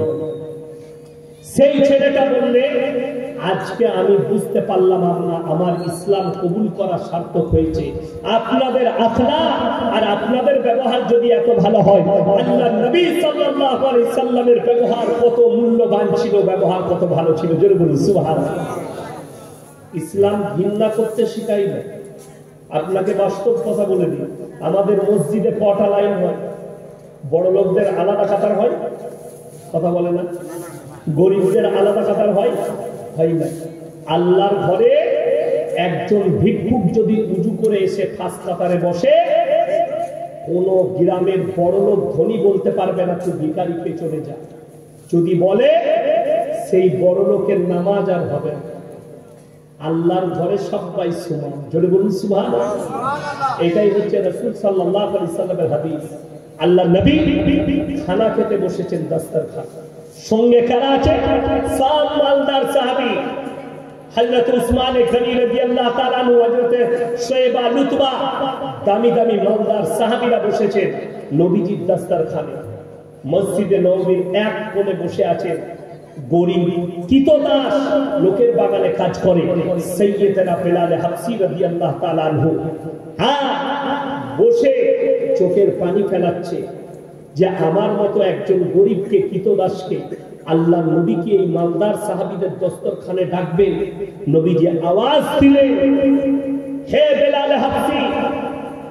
সেই ছেলেটা বললে আজকে আমি বুঝতে পারলাম আমার ইসলাম কবুল করা সার্থক হয়েছে। আপনাদের আখলাক আর আপনাদের ব্যবহার যদি এত ভালো হয়, আল্লাহর নবী সাল্লাল্লাহু আলাইহি সাল্লামের ব্যবহার কত মূল্যবান ছিল, ব্যবহার কত ভালো ছিল। জোরে বলুন সুবহানাল্লাহ। ইসলাম ঘৃণা করতে শিখাই না। আপনাকে বাস্তব কথা বলে দিই, আমাদের মসজিদে কটা লাইন হয়? বড় লোকদের আলাদা কাতার হয়, কথা বলে না। গরিবদের আলাদা কাতার হয়, হয় না। আল্লাহর ঘরে একজন ভিক্ষুক যদি উজু করে এসে ফার্স্ট কাতারে বসে, কোন গ্রামের বড় লোক ধনী বলতে পারবে না তুই ভিখারি পেছনে যা। যদি বলে সেই বড় লোকের নামাজ আর হবে না। আল্লাহর ঘরে সবাই সমান। জোরে বলুন সুবহানাল্লাহ। এটাই হচ্ছে রাসূল সাল্লাল্লাহু আলাইহি সাল্লামের হাদিস। আল্লাহর নবী খানা খেতে বসেছেন, দস্তরখান সঙ্গে কারা আছে? সাম মালদার সাহাবী হযরত উসমান গনি রাদিয়াল্লাহু তাআলা আনহু, হযরত শোয়েবা, লুতবা, দামি দামি মালদার সাহাবীরা বসেছেন নবীজির দস্তরখানে। মসজিদে নববীর এক কোণে বসে আছেন গরিব কিতদাস, লোকের বাগানে কাজ করে, সাইয়্যিদনা বেলাল হাবশী রাদিয়াল্লাহু তাআলা আনহু বসে চোখের পানি ফেলাচ্ছে যে আমার মতো একজন গরিবকে, কিতদাসকে আল্লাহ নবী কি এই মালদার সাহাবীদের দস্তরখানে ডাকবেন? নবীজি আওয়াজ দিলেন, হে বেলাল হাবশী,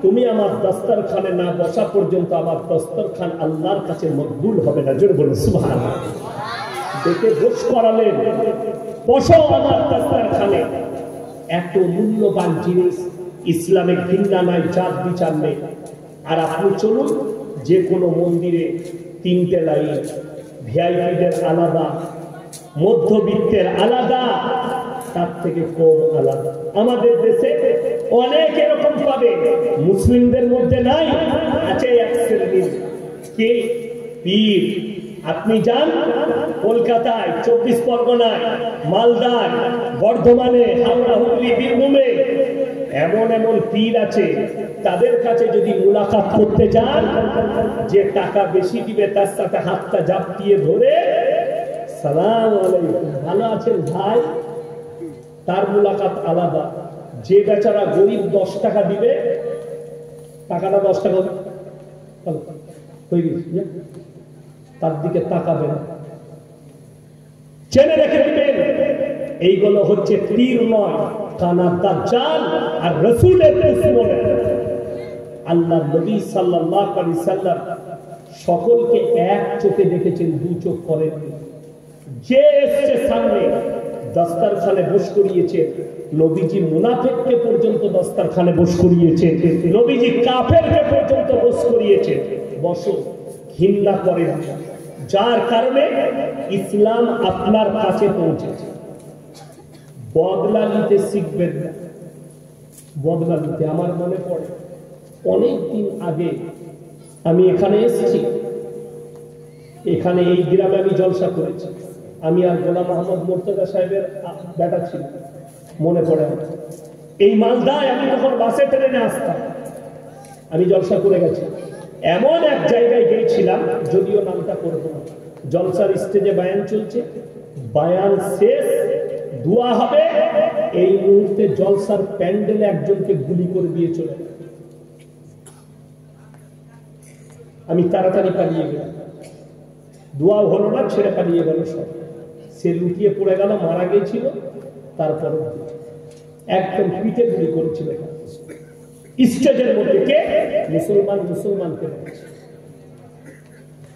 তুমি আমার দস্তরখানে না বসা পর্যন্ত আমার দস্তরখান আল্লাহর কাছে মকবুল হবে না। জোরে বলুন সুবহানাল্লাহ। দেখে বস করালেন, বসো আমার দস্তরখানে। এত মূল্যবান জিনিস, ইসলামে ঘৃণা নাই, জাত বিচার নেই। আর আপনি চলুন যে কোনো মন্দিরে তিনটে লাইন, ভিআইপিদের আলাদা, মধ্যবিত্তের আলাদা, তার থেকে কম আলাদা। আমাদের দেশে অনেক এরকম পাবে, মুসলিমদের মধ্যে নাই, আছে এক শ্রেণীর কে পীর। আপনি যান কলকাতায়, 24 পরগনায়, মালদায়, বর্ধমানে, হাওড়া, হুগলি, বীরভূমে এমন এমন পীর আছে, তাদের কাছে যদি মুলাকাত করতে যান, যে টাকা বেশি দিবে তার সাথে হাতটা জাপটিয়ে ধরে সালাম আলাইকুম, ভালো আছেন ভাই, তার মুলাকাত আলাদা। যে বেচারা গরিব 10 টাকা দিবে, টাকাটা 10 টাকা তার দিকে তাকাবেন, চেনে রেখে দিবেন। এইগুলো হচ্ছে পীর নয়, কানা দাজ্জাল আর রাসূলের দুশমন। আল্লাহ নবী সাল্লাল্লাহু আলাইহি সাল্লাম সকলকে এক চোখে দেখেছেন, দু চোখ করেন। যে এসছে সামনে দস্তরখানে বস করিয়েছে, নবীজি মুনাফিককে পর্যন্ত দস্তরখানে বস করিয়েছে, নবীজি কাফেরকে পর্যন্ত বস করিয়েছে। বসো, ঘৃণা করেন, যার কারণে ইসলাম আপনার কাছে পৌঁছেছে। বদলা নিতে শিখবেন না, বদলা নিতে। আমার মনে পড়ে অনেক দিন আগে আমি এখানে এসেছি, এখানে এই গ্রামে আমি জলসা করেছি, আমি আর গোলাম মোহাম্মদ মোর্তজা সাহেবের বেটা ছিল, মনে পড়ে। এই মালদায় আমি যখন বাসে ট্রেনে আসতাম আমি জলসা করে গেছি। এমন এক জায়গায় গিয়েছিলাম, যদিও নামটা করবো না, জলসার স্টেজে বায়ান চলছে, বায়ান শেষ, দোয়া হবে, এই মুহূর্তে জলসার প্যান্ডেলে একজনকে গুলি করে দিয়ে চলে। আমি তাড়াতাড়ি পালিয়ে গেলাম, দোয়াও হলো না, ছেড়ে পালিয়ে গেল সব। সে লুকিয়ে পড়ে গেল, মারা গিয়েছিল। তারপর একদম পিঠে গুলি করেছিল স্টেজের মধ্যে। কে? মুসলমান মুসলমানকে।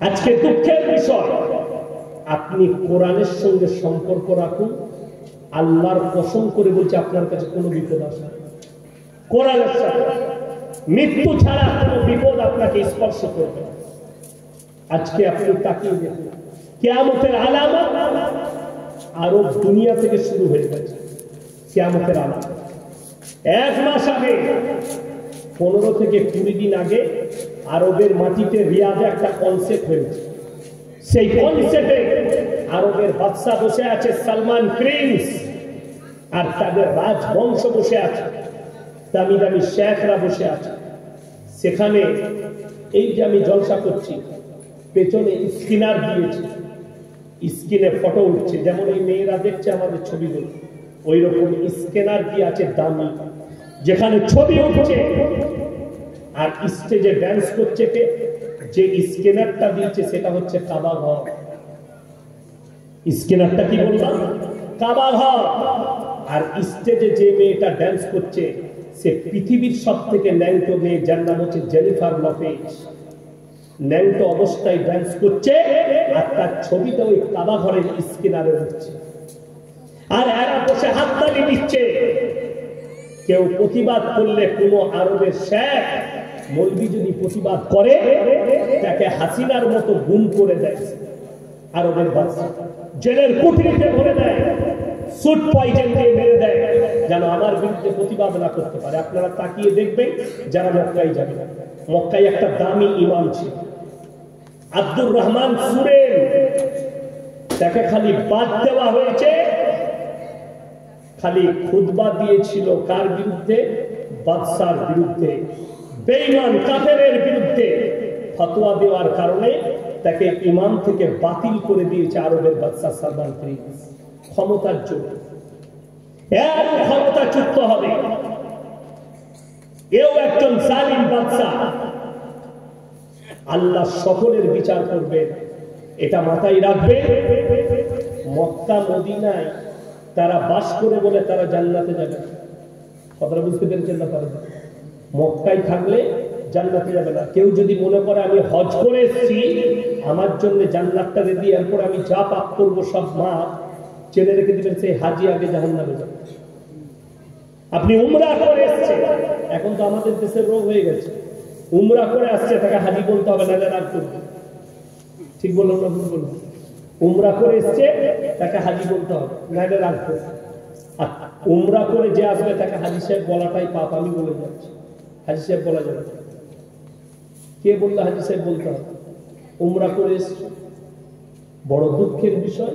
আজকে দুঃখের বিষয়, আপনি কোরআনের সঙ্গে সম্পর্ক রাখুন, আল্লাহর কসম করে বলছে আপনার কাছে কোনো বিপদ আসে না। কোরআনের সাথে মৃত্যু ছাড়া কোনো বিপদ আপনাকে স্পর্শ করবে না। আজকে আপনি তাকিয়ে দেখুন, কিয়ামতের আলামত আরব দুনিয়া থেকে শুরু হয়ে গেছে। কিয়ামতের আলামত 1 মাস আগে, 15 থেকে 20 দিন আগে আরবের মাটিতে রিয়াদে একটা কনসেপ্ট হয়েছে। সেই কনসেপ্টে আরবের বাদশা বসে আছে, সালমান প্রিন্স, আর তাদের রাজবংশ বসে আছে, দামি দামি শেখরা বসে আছে। সেখানে এই যে আমি জলসা করছি, পেছনে স্ক্রিনার দিয়েছে, স্ক্রিনে ফটো উঠছে, যেমন এই মেয়েরা দেখছে আমাদের ছবিগুলো, ওই রকম স্ক্যানার দিয়ে আছে দামি, যেখানে ছবি উঠছে। আর স্টেজে ড্যান্স করছে কে? যে স্ক্যানারটা দিয়েছে সেটা হচ্ছে কাবা ঘর। স্ক্যানারটা কি বললাম? কাবা ঘর। আর স্টেজে যে মেয়েটা ড্যান্স করছে সে পৃথিবীর সব থেকে ন্যাংটো মেয়ে, যার নাম হচ্ছে জেনিফার লপেজ। ন্যাংটো অবস্থায় ড্যান্স করছে, আর তার ছবিটা ওই কাবা ঘরের স্ক্যানারে উঠছে। আর এরা বসে হাততালি দিচ্ছে। কেউ প্রতিবাদ করলে, কোনো আরবের শেখ মৌলবি যদি প্রতিবাদ করে, তাকে হাসিনার মতো গুম করে দেয় আরবের বাদশা, জেলের কুঠরিতে ভরে দেয়, সুট পয়জন দিয়ে মেরে দেয়, যেন আমার বিরুদ্ধে প্রতিবাদ না করতে পারে। আপনারা তাকিয়ে দেখবেন, যারা মক্কায় যাবে, মক্কায় একটা দামি ইমাম ছিল, আব্দুর রহমান সুরেন, তাকে খালি বাদ দেওয়া হয়েছে, খালি খুতবা দিয়েছিল কার বিরুদ্ধে? বাদশার বিরুদ্ধে, বেঈমান কাফেরের বিরুদ্ধে ফতোয়া দেওয়ার কারণে তাকে ইমাম থেকে বাতিল করে দিয়েছে আরবের বাদশা সালমান প্রিন্স। ক্ষমতার জন্য এর ক্ষমতাচ্যুত হবে। এও একজন জালিম বাদশা। আল্লাহ সকলের বিচার করবেন, এটা মাথায় রাখবে। মক্কা মদিনায় তারা বাস করে বলে তারা জান্নাতে যাবে না। কথাটা বুঝতে পেরেছেন না? তারা মক্কায় থাকলে জান্নাতে যাবে না। কেউ যদি মনে করে আমি হজ করে এসেছি, আমার জন্য জান্নাতটা রেডি, এরপর আমি যা পাপ করবো সব মা চেনে রেখে দিবেন, সেই হাজি আগে জাহান্নামে যাবে। আপনি উমরা করে এসেছেন, এখন তো আমাদের দেশের রোগ হয়ে গেছে, উমরা করে আসছে তাকে হাজি বলতে হবে, না রাগ করবে। ঠিক বললাম না? ভুল বললাম? উমরা করে এসছে তাকে হাজি বলতে হবে, নাইলে রাখবো। আর উমরা করে যে আসবে তাকে হাজি সাহেব বলাটাই পাপ। আমি বলে যাচ্ছি, হাজি সাহেব বলা যাবে। কে বললো হাজি সাহেব বলতে হবে? উমরা করে এসছে। বড় দুঃখের বিষয়,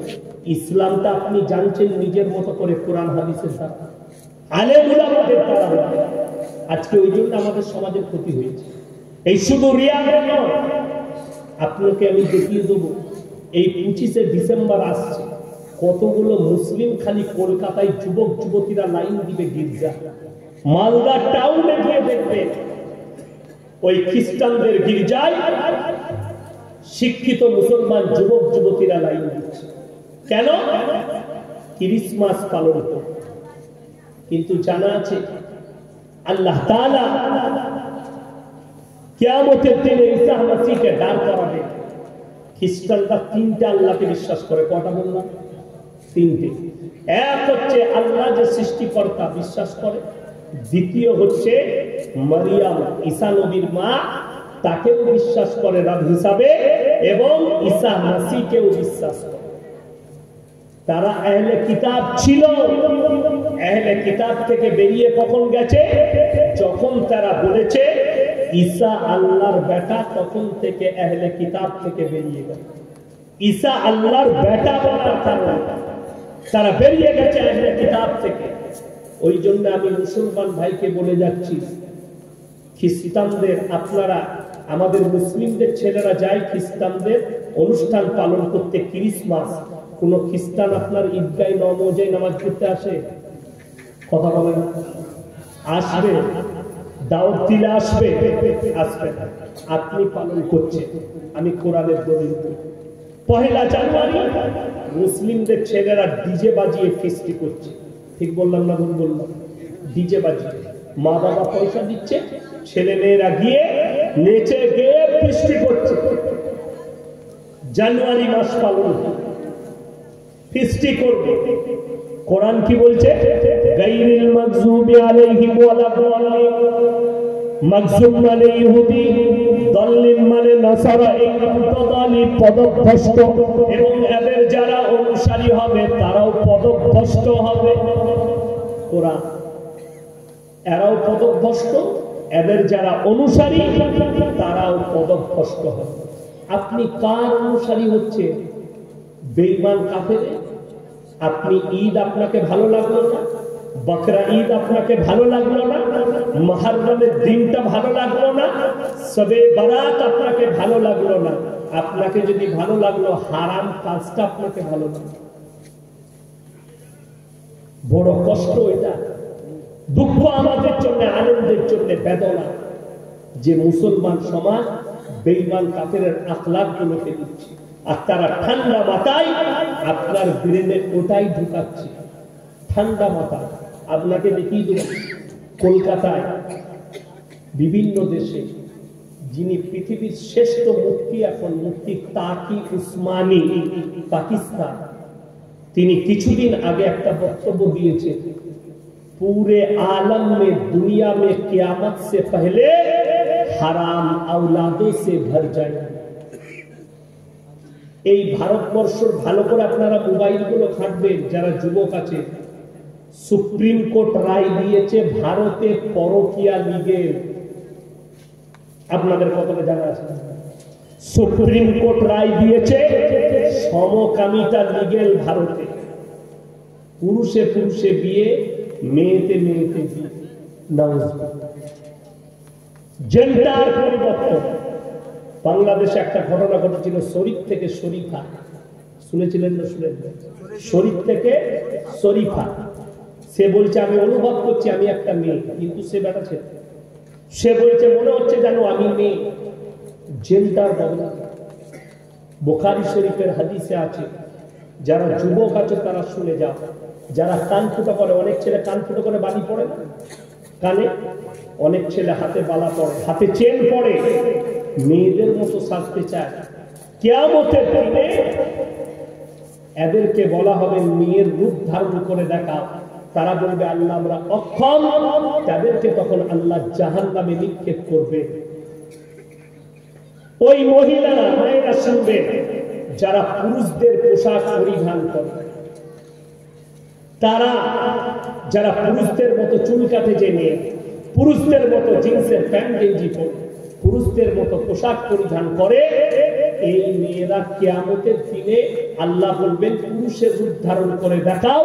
ইসলামটা আপনি জানছেন নিজের মতো করে, কোরআন হাদিসের দ্বারা, আলেম উলামাদের দ্বারা। আজকে ওই জন্য আমাদের সমাজের ক্ষতি হয়েছে। এই শুধু রিয়াদের নয়, আপনাকে আমি দেখিয়ে দেবো, এই 25শে ডিসেম্বর আসছে, কতগুলো মুসলিম খালি কলকাতায় যুবক যুবতীরা লাইন দিবে গির্জা। মালদা টাউনে গিয়ে দেখবে ওই খ্রিস্টানদের গির্জায় শিক্ষিত মুসলমান যুবক যুবতীরা লাইন দিচ্ছে। কেন? ক্রিসমাস পালন করে। কিন্তু জানা আছে আল্লাহ তাআলা কিয়ামতের দিনে ঈসা মসিহকে দাঁড় করাবে। খ্রিস্টানরা 3টে আল্লাহকে বিশ্বাস করে। কটা বললাম? 3টে। এক হচ্ছে আল্লাহ যে সৃষ্টিকর্তা বিশ্বাস করে, দ্বিতীয় হচ্ছে মারিয়াম ঈসা নবীর মা, তাকেও বিশ্বাস করে রব হিসাবে, এবং ঈসা মসিহকেও বিশ্বাস করে। তারা আহলে কিতাব ছিল। আহলে কিতাব থেকে বেরিয়ে কখন গেছে? যখন তারা বলেছে ঈসা আল্লাহর বেটা, তখন থেকে আহলে কিতাব থেকে বেরিয়ে গেছে। ঈসা আল্লাহর বেটা বলার কারণে তারা বেরিয়ে গেছে আহলে কিতাব থেকে। ওই জন্য আমি মুসলমান ভাইকে বলে যাচ্ছি, খ্রিস্টানদের আপনারা, আমাদের মুসলিমদের ছেলেরা যায় খ্রিস্টানদের অনুষ্ঠান পালন করতে, ক্রিসমাস। কোন খ্রিস্টান আপনার ঈদগাহে নমজে নামাজ পড়তে আসে? কথা বলেন, আসবে? দাওয়াত দিলে আসবে? আসবে। আপনি পালন করছেন, আমি কোরআনের দলিল দিই। পহেলা জানুয়ারি মুসলিমদের ছেলেরা ডিজে বাজিয়ে ফেস্টি করছে। ঠিক বললাম না ভুল বললাম? ডিজে বাজিয়ে মা বাবা পয়সা দিচ্ছে, ছেলে মেয়েরা গিয়ে নেচে গিয়ে ফেস্টি করছে। জানুয়ারি মাস পালন ফেস্টি করবে। কোরআন কি বলছে? গায়রিল মাগযুবি আলাইহিম ওয়ালাদ-দাল্লিন। মাগযুব মানে ইহুদি, দাল্লিন মানে নাসারা। এই দুটো পদভ্রষ্ট, এবং এদের যারা অনুসারী হবে তারাও পদভ্রষ্ট হবে। কোরআন, এরাও পদভ্রষ্ট, এদের যারা অনুসারী তারাও পদভ্রষ্ট হবে। আপনি কার অনুসারী হচ্ছে? বেঈমান কাফেরের। আপনি ঈদ আপনাকে ভালো লাগলো না, বকরা ঈদ আপনাকে ভালো লাগলো না, মুহররমের দিনটা ভালো লাগলো না, শবে বারাত আপনাকে ভালো লাগলো না। আপনাকে যদি ভালো লাগলো, হারাম কাজটা আপনাকে ভালো লাগলো। বড় কষ্ট এটা, দুঃখ আমাদের জন্য, আনন্দের জন্য বেদনা, যে মুসলমান সমাজ বেঈমান কাফেরের আখলাক গুলোকে দিচ্ছে, আর তারা ঠান্ডা মাথায় আপনার ব্রেনে ওটাই ঢুকাচ্ছে। ঠান্ডা মাথায় আপনাকে দেখিয়ে দেব, কলকাতায় বিভিন্ন দেশে যিনি পৃথিবীর শ্রেষ্ঠ মুফতি, এখন মুফতি তাকি উসমানী, পাকিস্তান, তিনি কিছুদিন আগে একটা বক্তব্য দিয়েছে, पूरे आलम में दुनिया में क़यामत से पहले हराम औलादों से भर जाए। এই ভারতবর্ষের ভালো করে আপনারা মোবাইলগুলো ঘাঁটবেন যারা যুবক আছে। সুপ্রিম কোর্ট রায় দিয়েছে ভারতে পরকীয়া লিগেল। আপনাদের কতটা জানা আছে? সুপ্রিম কোর্ট রায় দিয়েছে সমকামিতা লিগেল ভারতে। পুরুষে পুরুষে বিয়ে, মেয়েতে মেয়েতে বিয়ে। জেন্ডার পরিবর্তন। বাংলাদেশে একটা ঘটনা ঘটেছিল, শরীফ থেকে শরীফা, শুনেছিলেন না? শুনেন? শরীফ থেকে শরীফা, সে বলছে আমি অনুভব করছি আমি একটা মেয়ে, কিন্তু সে বেটা ছেলে। সে বলছে মনে হচ্ছে যেন আমি মেয়ে। জেন্ডার বদলা। বুখারী শরীফের হাদিসে আছে, যারা যুবক আছে তারা শুনে যাও, যারা কান ফুটো করে, অনেক ছেলে কান ফুটো করে বালি পড়ে না কানে, অনেক ছেলে হাতে বালা পড়ে, হাতে চেন পড়ে, মেয়েদের মতো সাজতে চায়। কিয়ামতের দিনে এদেরকে বলা হবে মেয়ের রূপ ধারণ করে দেখা। তারা বলবে আল্লাহ আমরা অক্ষম। তাদেরকে তখন আল্লাহ জাহান্নামে নিক্ষেপ করবে। ওই মহিলারা, মায়েরা শুনবে, যারা পুরুষদের পোশাক পরিধান করে, তারা যারা পুরুষদের মতো চুল কাটে, যে মেয়ে পুরুষদের মতো জিন্সের প্যান্ট গেঞ্জি পরে, পুরুষদের মতো পোশাক পরিধান করে, এই মেয়েরা কিয়ামতের দিনে আল্লাহ বলবেন পুরুষের রূপ ধারণ করে দেখাও।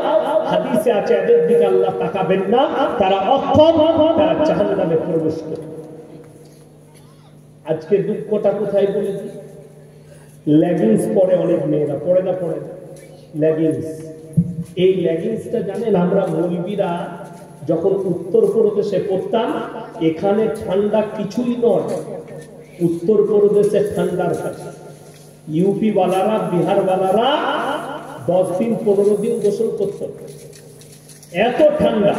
হাদিসে আছে এদের দিকে আল্লাহ তাকাবেন না, তারা অক্ষম, তারা জাহান্নামে প্রবেশ করবে। আজকে দুঃখটা কোথায় বলেছি? লেগিংস পরে অনেক মেয়েরা, পরে না? পরে লেগিংস। এই লেগিংসটা জানেন, আমরা মৌলবীরা যখন উত্তরপ্রদেশে পড়তাম, এখানে ঠান্ডা কিছুই নয়, উত্তরপ্রদেশে ঠান্ডার কাছে। ইউপি ওয়ালারা, বিহার ওয়ালারা 10 দিন 15 দিন গোসল করত, এত ঠান্ডা।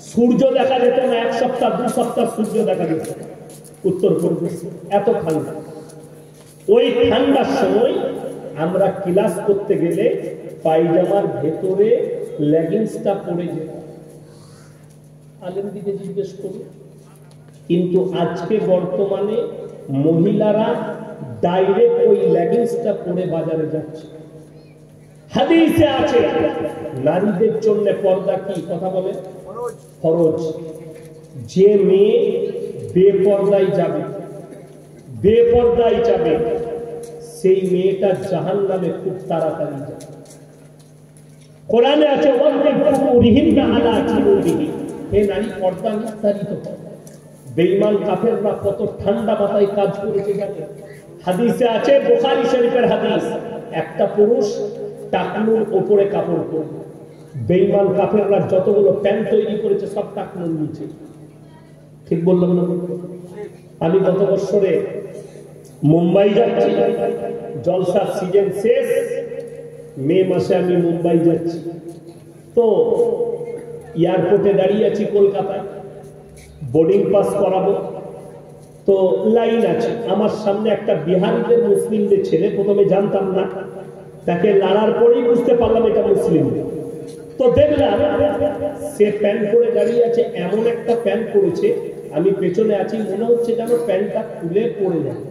সূর্য দেখা যেত না, 1 সপ্তাহ 2 সপ্তাহ সূর্য দেখা যেত উত্তরপ্রদেশে, এত ঠান্ডা। ওই ঠান্ডার সময় আমরা ক্লাস করতে গেলে পায়জামার ভেতরে লেগিংসটা পরে যেত। আলেম দিকে জিজ্ঞেস করি। কিন্তু আজকে বর্তমানে মহিলারা ডাইরেক্ট ওই লেগিংসটা পরে বাজারে যাচ্ছে। হাদিসে আছে নারীদের জন্য পর্দা কি? কথা বলে ফরজ। যে মেয়ে বেপর্দায় যাবে, বেপর্দায় যাবে, সেই মেয়েটা জাহান্নামে খুব তাড়াতাড়ি যায়। কোরআনে আছে হে নারী পর্দা নিস্তারিত কর। বেঈমান কাফেররা কত ঠান্ডা মাথায় কাজ করেছে জানে। হাদিসে আছে, বুখারী শরীফের হাদিস, একটা পুরুষ টাকনুর উপরে কাপড় পরবে। বেঈমান কাফেররা যতগুলো প্যান্ট তৈরি করেছে সব টাকনুর নিচে। ঠিক বললাম না? আমি গত বছরে মুম্বাই যাচ্ছি, জলসার সিজন শেষ, মে মাসে আমি মুম্বাই যাচ্ছি। তো এয়ারপোর্টে দাঁড়িয়ে আছি কলকাতায়, বোর্ডিং পাস করাবো। তো লাইন আছে, আমার সামনে একটা বিহারিদের মুসলিমদের ছেলে, প্রথমে জানতাম না, তাকে লড়ার পরেই বুঝতে পারলাম এটা মুসলিম। তো দেখলাম সে প্যান্ট পরে দাঁড়িয়ে আছে, এমন একটা প্যান্ট পরেছে, আমি পেছনে আছি, মনে হচ্ছে যেন প্যান্টটা খুলে পড়ে যায়।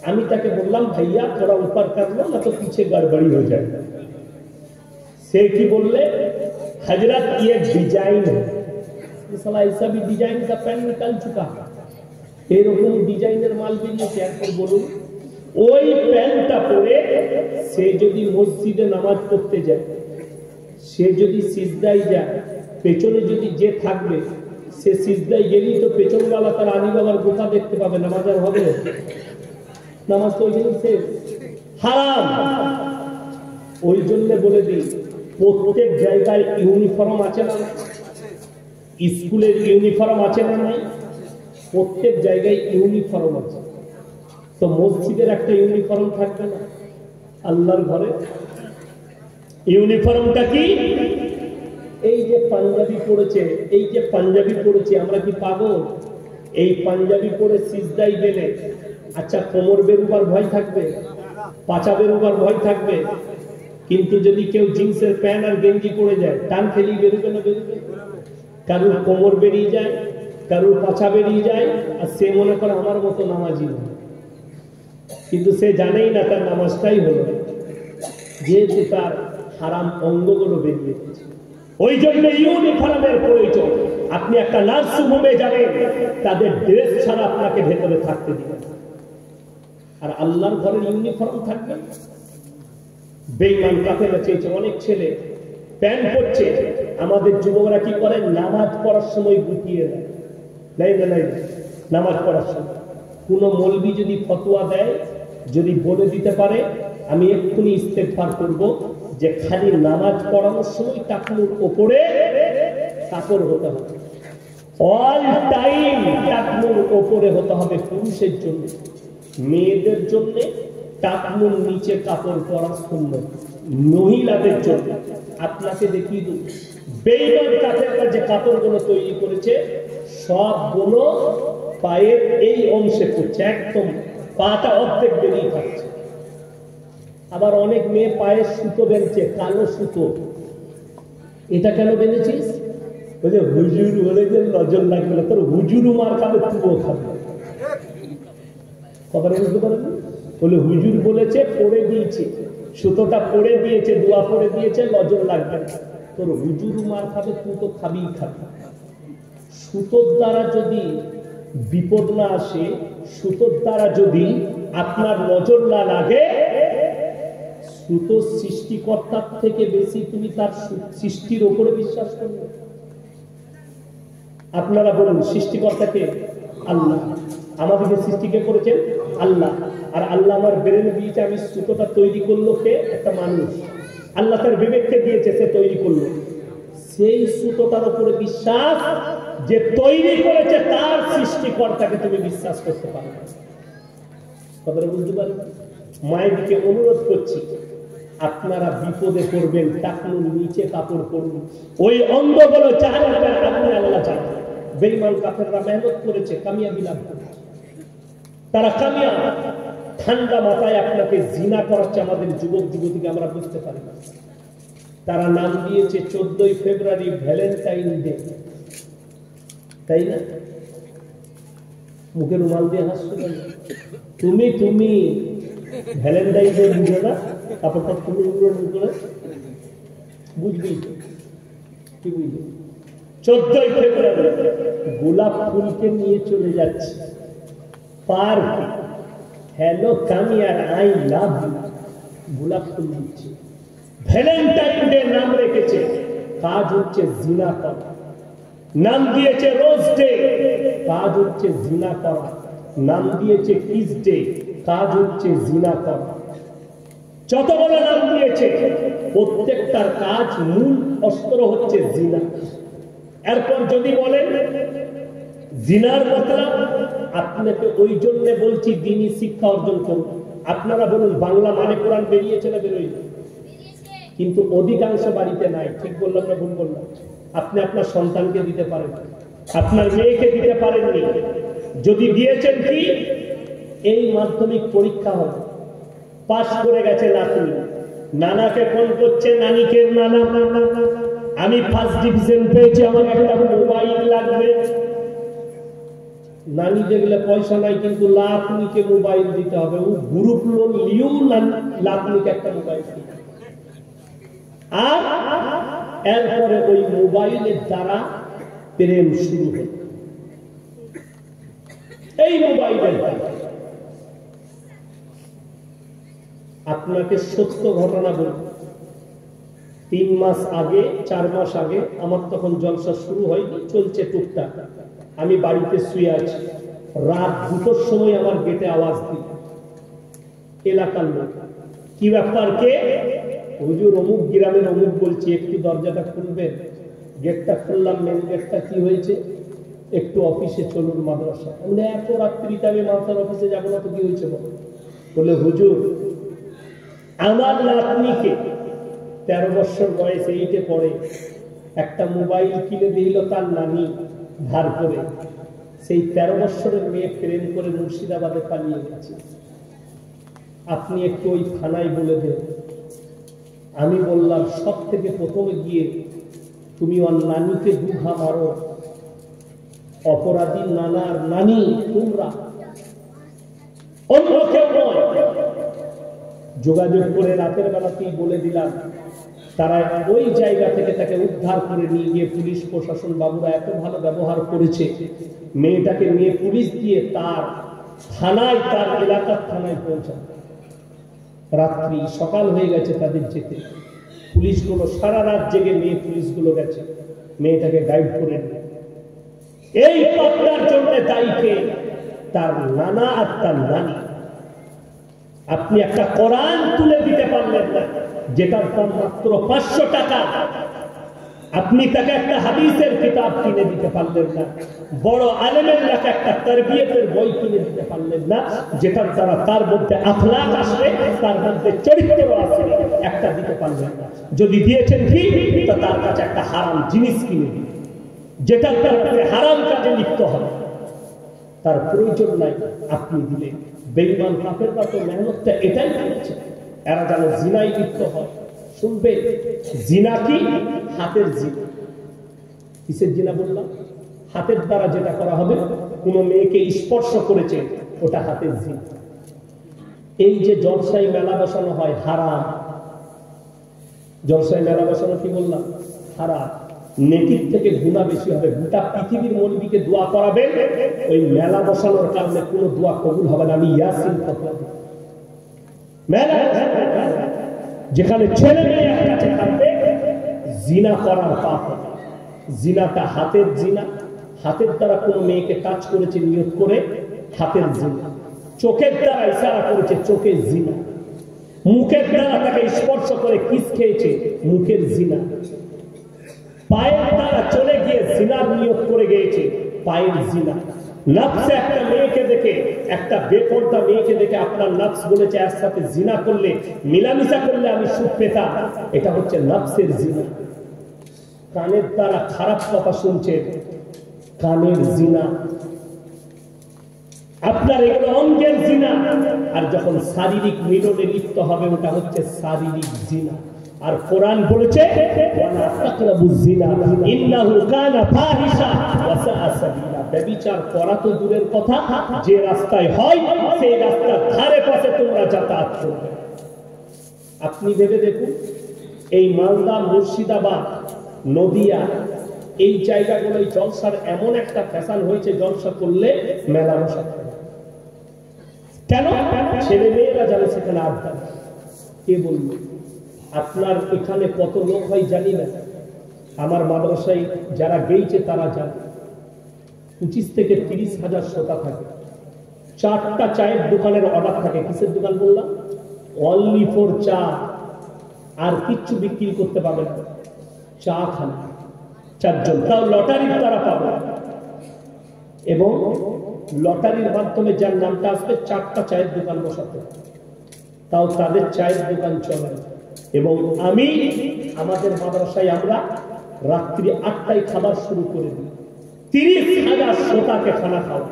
আমি তাকে বললাম, ভাইয়া थोड़ा ऊपर कर लो ना तो पीछे गड़बड़ी हो जाएगा। से की बोले, हजरत ये डिजाइन है, साला ऐसा भी डिजाइन का पैंट निकल चुका है, এরকম ডিজাইনের মাল বেরিয়েছে। একবার বলুন, ওই প্যান্টটা পরে সে যদি মসজিদে নামাজ পড়তে যায়, সে যদি সিজদায় যায়, পেছনে যদি যে থাকবে সে সিজদায় গেলেই তো পেছনওয়ালা তার আলী বাবার গোফা দেখতে পাবে, নামাজ আর হবে না। নামাজ তো ওইখানে শেষ, হারাম। ওই জন্য বলে দিই, প্রত্যেক জায়গায় ইউনিফর্ম আছে না? স্কুলের ইউনিফর্ম আছে না? নাই? প্রত্যেক জায়গায় ইউনিফর্ম আছে। তো মসজিদের একটা ইউনিফর্ম থাকবে না? আল্লাহর ঘরে ইউনিফর্মটা কি? এই যে পাঞ্জাবি পড়েছে, এই যে পাঞ্জাবি পড়েছে, আমরা কি পাগল? এই পাঞ্জাবি পরে সিজদায় গেলে আচ্ছা কোমর বেরুবার ভয় থাকবে, পাছা বেরুবার ভয় থাকবে, কিন্তু যদি কেউ জিন্সের প্যান্ট আর গেঞ্জি পরে যায়, টান খেলি বেরোবে না? বেরোবে। কারুর কোমর বেরিয়ে যায়, কারুর পাছা বেরিয়ে যায়, আর সে মনে করে আমার মতো নামাজি না, কিন্তু সে জানেই না তার নামাজটাই হলো, যেহেতু তার হারাম অঙ্গগুলো বেরিয়ে গেছে। ওই জন্য ইউনিফর্মের প্রয়োজন। আপনি একটা নার্সিং হোমে যাবেন, তাদের ড্রেস ছাড়া আপনাকে ভেতরে থাকতে দিবেন, আর আল্লাহর ঘরের ইউনিফর্ম থাকবে। বেঈমান কাফেররা চেয়েছে, অনেক ছেলে প্যান্ট পরছে, আমাদের যুবকরা কি করে, নামাজ পড়ার সময় গুটিয়ে দেয়। নাই না, নাই, নামাজ পড়ার সময় কোনো মৌলবি যদি ফতোয়া দেয়, যদি বলে দিতে পারে, আমি এক্ষুনি ইস্তেগফার করব যে খালি নামাজ পড়ানোর সময় টাকনুর উপরে কাপড় হতে হবে, অল টাইম টাকনুর উপরে হতে হবে। পুরুষের জন্য, মেয়েদের জন্য টাকনুর নিচে কাপড় পরা সুন্নাত, মহিলাদের জন্য। আপনাকে দেখিয়ে দেব, বেঈমান কাফেররা যে কাপড়গুলো তৈরি করেছে সবগুলো পায়ের এই অংশে করছে, একদম পাটা অর্ধেক বেরিয়ে থাকছে। আবার অনেক মেয়ে পায়ের সুতো বেঁধেছে, কালো সুতো। এটা কেন বেঁধেছিস? বলছে হুজুর বলে যে নজর লাগবে না, তোর হুজুরও মার খাবে, তুইও খাবে। কথাটা বুঝতে পারেন? বলে হুজুর বলেছে, পড়ে দিয়েছে, সুতোটা পড়ে দিয়েছে, দোয়া পড়ে দিয়েছে, নজর লাগবে না, তোর হুজুরও মার খাবে, তুই তো খাবি খাবি। সুতোর দ্বারা যদি বিপদ না আসে, সুতোর দ্বারা যদি আপনার নজর না লাগে, সুতো সৃষ্টিকর্তার থেকে বেশি তুমি তার সৃষ্টির উপরে বিশ্বাস করবে। আপনারা বলুন, সৃষ্টিকর্তাকে? আল্লাহ। আমাদেরকে সৃষ্টি কে করেছেন? আল্লাহ। আর আল্লাহ আমার ব্রেনে দিয়েছে, আমি সুতোটা তৈরি করলো কে? একটা মানুষ। আল্লাহ তার বিবেককে দিয়েছে, সে তৈরি করলো। সেই সুতোটার উপরে বিশ্বাস, যে তৈরি করেছে তার সৃষ্টিকর্তাকে তুমি বিশ্বাস করতে পারবে। কথাটা বুঝতে পারবেন? মায়েরকে অনুরোধ করছি, আপনারা বিপদে পড়বেন, টাকনুর নিচে কাপড় পরুন। ওই অন্ধগুলো জাহান্নামের আগুনে আল্লাহ জানে। বেঈমান কাফেররা মেহনত করেছে, কামিয়াবি লাভ করেছে, তারা কামিয়াব। ঠান্ডা মাথায় আপনাকে জিনা করাচ্ছে আমাদের যুবক যুবতীকে, আমরা বুঝতে পারি না। তারা নাম দিয়েছে 14 ফেব্রুয়ারি ভ্যালেন্টাইন ডে, তাই না? মুখে রুমাল দিয়ে হাসছো কেন? তুমি তুমি ভ্যালেন্টাইন ডে বুঝো না, কাপড়টা তুমি বুঝবি কি? বুঝবি 14 ফেব্রুয়ারি গোলাপ ফুলকে নিয়ে চলে যাচ্ছে পার্কে, হ্যালো কামিয়ার আই লাভ ইউ গোলাপ ফুল দিচ্ছে। ভ্যালেন্টাইন ডে নাম রেখেছে, কাজ হচ্ছে জিনা করা। নাম দিয়েছে রোজ ডে, কাজ হচ্ছে জিনা করা। নাম দিয়েছে কিস ডে, কাজ হচ্ছে জিনা করা। যত বড় নাম দিয়েছে প্রত্যেকটার কাজ মূল অস্ত্র হচ্ছে জিনা। এরপর যদি বলেন জিনার মতলব, আপনাকে ওই জন্য বলছি দ্বীনি শিক্ষা অর্জন করুন। আপনারা বলুন বাংলা মানে কোরআন বেরিয়েছে না বেরোয়নি? কিন্তু অধিকাংশ বাড়িতে নাই। ঠিক বললাম না ভুল বললাম? আপনি আপনার সন্তানকে দিতে পারেন, আপনার মেয়েকে দিতে পারেননি। যদি দিয়েছেন কি, এই মাধ্যমিক পরীক্ষা হবে, পাস করে গেছে নাতনি, নানাকে ফোন করছে, নানিকে নানা আমি ফার্স্ট ডিভিশন পেয়েছি, আমার একটা মোবাইল লাগবে। নানি দেখলে পয়সা নাই, কিন্তু লাতনিকে মোবাইল দিতে হবে। ও গ্রুপ লোন নিয়েও লাতনিকে একটা মোবাইল দিতে। আর এরপরে ওই মোবাইলের দ্বারা প্রেম শুরু হয়। এই মোবাইলের দ্বারা আপনাকে সত্য ঘটনা বলব, 3 মাস আগে 4 মাস আগে আমার তখন জলসা শুরু হয়নি, চলছে টুকটাক। আমি বাড়িতে শুয়ে আছি, রাত 2টোর সময় আমার গেটে আওয়াজ দিল এলাকার লোক। কি ব্যাপার, কে? হুজুর অমুক গ্রামের অমুক বলছি, একটু দরজাটা খুলবেন। গেটটা খুললাম, মেন গেটটা। কি হয়েছে? একটু অফিসে চলুন মাদ্রাসা। বলে এত রাত্রিতে আমি মাদ্রাসার অফিসে যাবো না তো কি হয়েছে? বলে হুজুর আমার নাতনিকে 13 বছর বয়স, 8-এ পড়ে, একটা মোবাইল কিনে দিল তার নানি ধার করে। সেই 13 বছরের মেয়ে প্রেম করে মুর্শিদাবাদে পালিয়ে গেছে। আপনি একটু ওই থানায় বলে দেন। আমি বললাম সব থেকে প্রথমে গিয়ে তুমি ওর নানিকে দুঘা মারো। অপরাধী নানার নানি তোমরা, অন্য কেউ নয়। যোগাযোগ করে রাতের বেলাতেই বলে দিলাম। তারা ওই জায়গা থেকে তাকে উদ্ধার করে নিয়ে গিয়ে পুলিশ প্রশাসন বাবুরা এত ভালো ব্যবহার করেছে, মেয়েটাকে নিয়ে পুলিশ দিয়ে তার থানায়, তার এলাকার থানায় পৌঁছায়। রাত্রি সকাল হয়ে গেছে তাদের যেতে। পুলিশগুলো সারা রাত জেগে মেয়ে পুলিশগুলো গেছে, মেয়েটাকে গাইড করে। এই পাপটার জন্য দায়ীকে তার নানা আর তার নানি। আপনি একটা কোরআন তুলে দিতে পারলেন না, যেটার দাম মাত্র 500 টাকা। আপনি তাকে একটা হাদিসের কিতাব কিনে দিতে পারলেন না। বড় আলেমের লেখা একটা তারবিয়তের বই কিনে দিতে পারলেন না, যেটার দ্বারা তার মধ্যে আখলাক আসবে, তার মধ্যে চরিত্র আসবে, একটা দিতে পারলেন না। যদি দিয়েছেন কি, তো তার কাছে একটা হারাম জিনিস কিনে দিন, যেটার দ্বারা হারাম কাজে লিপ্ত হবে। তার প্রয়োজন নাই, আপনি দিলেন। বেঈমান কাফেররা তো মেহনতটা এটাই করেছে, এরা যেন জিনাই লিপ্ত হয়। শুনবে জিনা কি? হাতের জিনা। কিসের জিনা বললাম? হাতের দ্বারা যেটা করা হবে, কোন মেয়েকে স্পর্শ করেছে, ওটা হাতের জিনা। এই যে জলসাই মেলা বসানো হয়, হারাম। জলসাই মেলা বসানো কি বললাম? হারাম। নেকির থেকে গুনাহ বেশি হবে। গোটা পৃথিবীর মৌলবীকে দোয়া করাবেন, ওই মেলা বসানোর কারণে কোনো দোয়া কবুল হবে না। আমি ইয়াসিন ফতোয়া দিই। মেলা যেখানে ছেলে মেয়ে একসাথে থাকবে, জিনা করার পাপ হবে। জিনাটা হাতের জিনা। হাতের দ্বারা কোনো মেয়েকে কাজ করেছে নিয়ত করে, হাতের জিনা। চোখের দ্বারা ইশারা করেছে, চোখের জিনা। মুখের দ্বারা তাকে স্পর্শ করে কিস খেয়েছে, মুখের জিনা। পায়ের দ্বারা চলে গিয়ে জিনার নিয়ত করে গিয়েছে, পায়ের জিনা। নফসে একটা মেয়েকে দেখে, একটা বেপরদা মেয়েকে দেখে আপনার নফস বলেছে এর সাথে জিনা করলে, মিলামিশা করলে আমি সুখ পেতাম, এটা হচ্ছে নফসের জিনা। কানের দ্বারা খারাপ কথা শুনছে, কানের জিনা। আপনার এগুলো অঙ্গের জিনা। আর যখন শারীরিক মিলনে লিপ্ত হবে, ওটা হচ্ছে শারীরিক জিনা। আর কোরআন বলেছে ওয়ালা তাকরাবুজ জিনা ইন্নাহু কানা ফাহিশা ওয়া সাআ সাবিলা। ব্যভিচার করা তো দূরের কথা, যে রাস্তায় হয় সেই রাস্তার ধারে পাশে তোমরা যাতায়াত করবে। আপনি ভেবে দেখুন, এই মালদা, মুর্শিদাবাদ, নদিয়া, এই জায়গাগুলোই জলসার এমন একটা ফ্যাশন হয়েছে, জলসা করলে মেলা বসাতে কেন? ছেলে মেয়েরা যেন সেখানে আড্ডা। কে বলল? আপনার এখানে কত লোক হয় জানি না, আমার মাদ্রাসায় যারা গেইছে তারা জানে 25 থেকে 30,000 শ্রোতা থাকে। 4টা চায়ের দোকানের অর্ডার থাকে। কিসের দোকান বললাম? অনলি ফর চা, আর কিচ্ছু বিক্রি করতে পারবে না, চা খান 4 জন, তাও লটারির দ্বারা পাবে। এবং লটারির মাধ্যমে যার নামটা আসবে 4টা চায়ের দোকান বসাতে, তাও তাদের চায়ের দোকান চলে। এবং আমি আমাদের মাদ্রাসায় আমরা রাত্রি 8টায় খাবার শুরু করে দিই। 30,000 শ্রোতাকে খানা খাওয়া,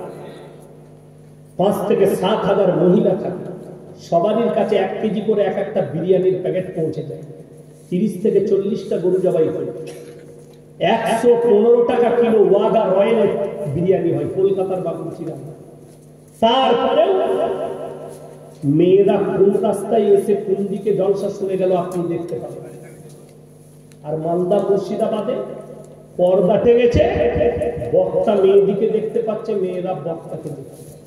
5 থেকে 7,000 মহিলা থাকে, সবারই কাছে 1 কেজি করে এক একটা বিরিয়ানির প্যাকেট পৌঁছে যায়। 30 থেকে 40টা গরু জবাই হয়, 115 টাকা কিলো ওয়াগা রয়্যাল বিরিয়ানি হয় কলকাতার বাবুচিরা। তারপরেও মেয়েরা কোন রাস্তায় এসে কোন দিকে জলসা শুনে গেল আপনি দেখতে পাবেন। আর মালদা মুর্শিদাবাদে পর্দা টেনেছে, বক্তা মেয়েদিকে দেখতে পাচ্ছে, মেয়েরা বক্তাকে দেখতে পাচ্ছে।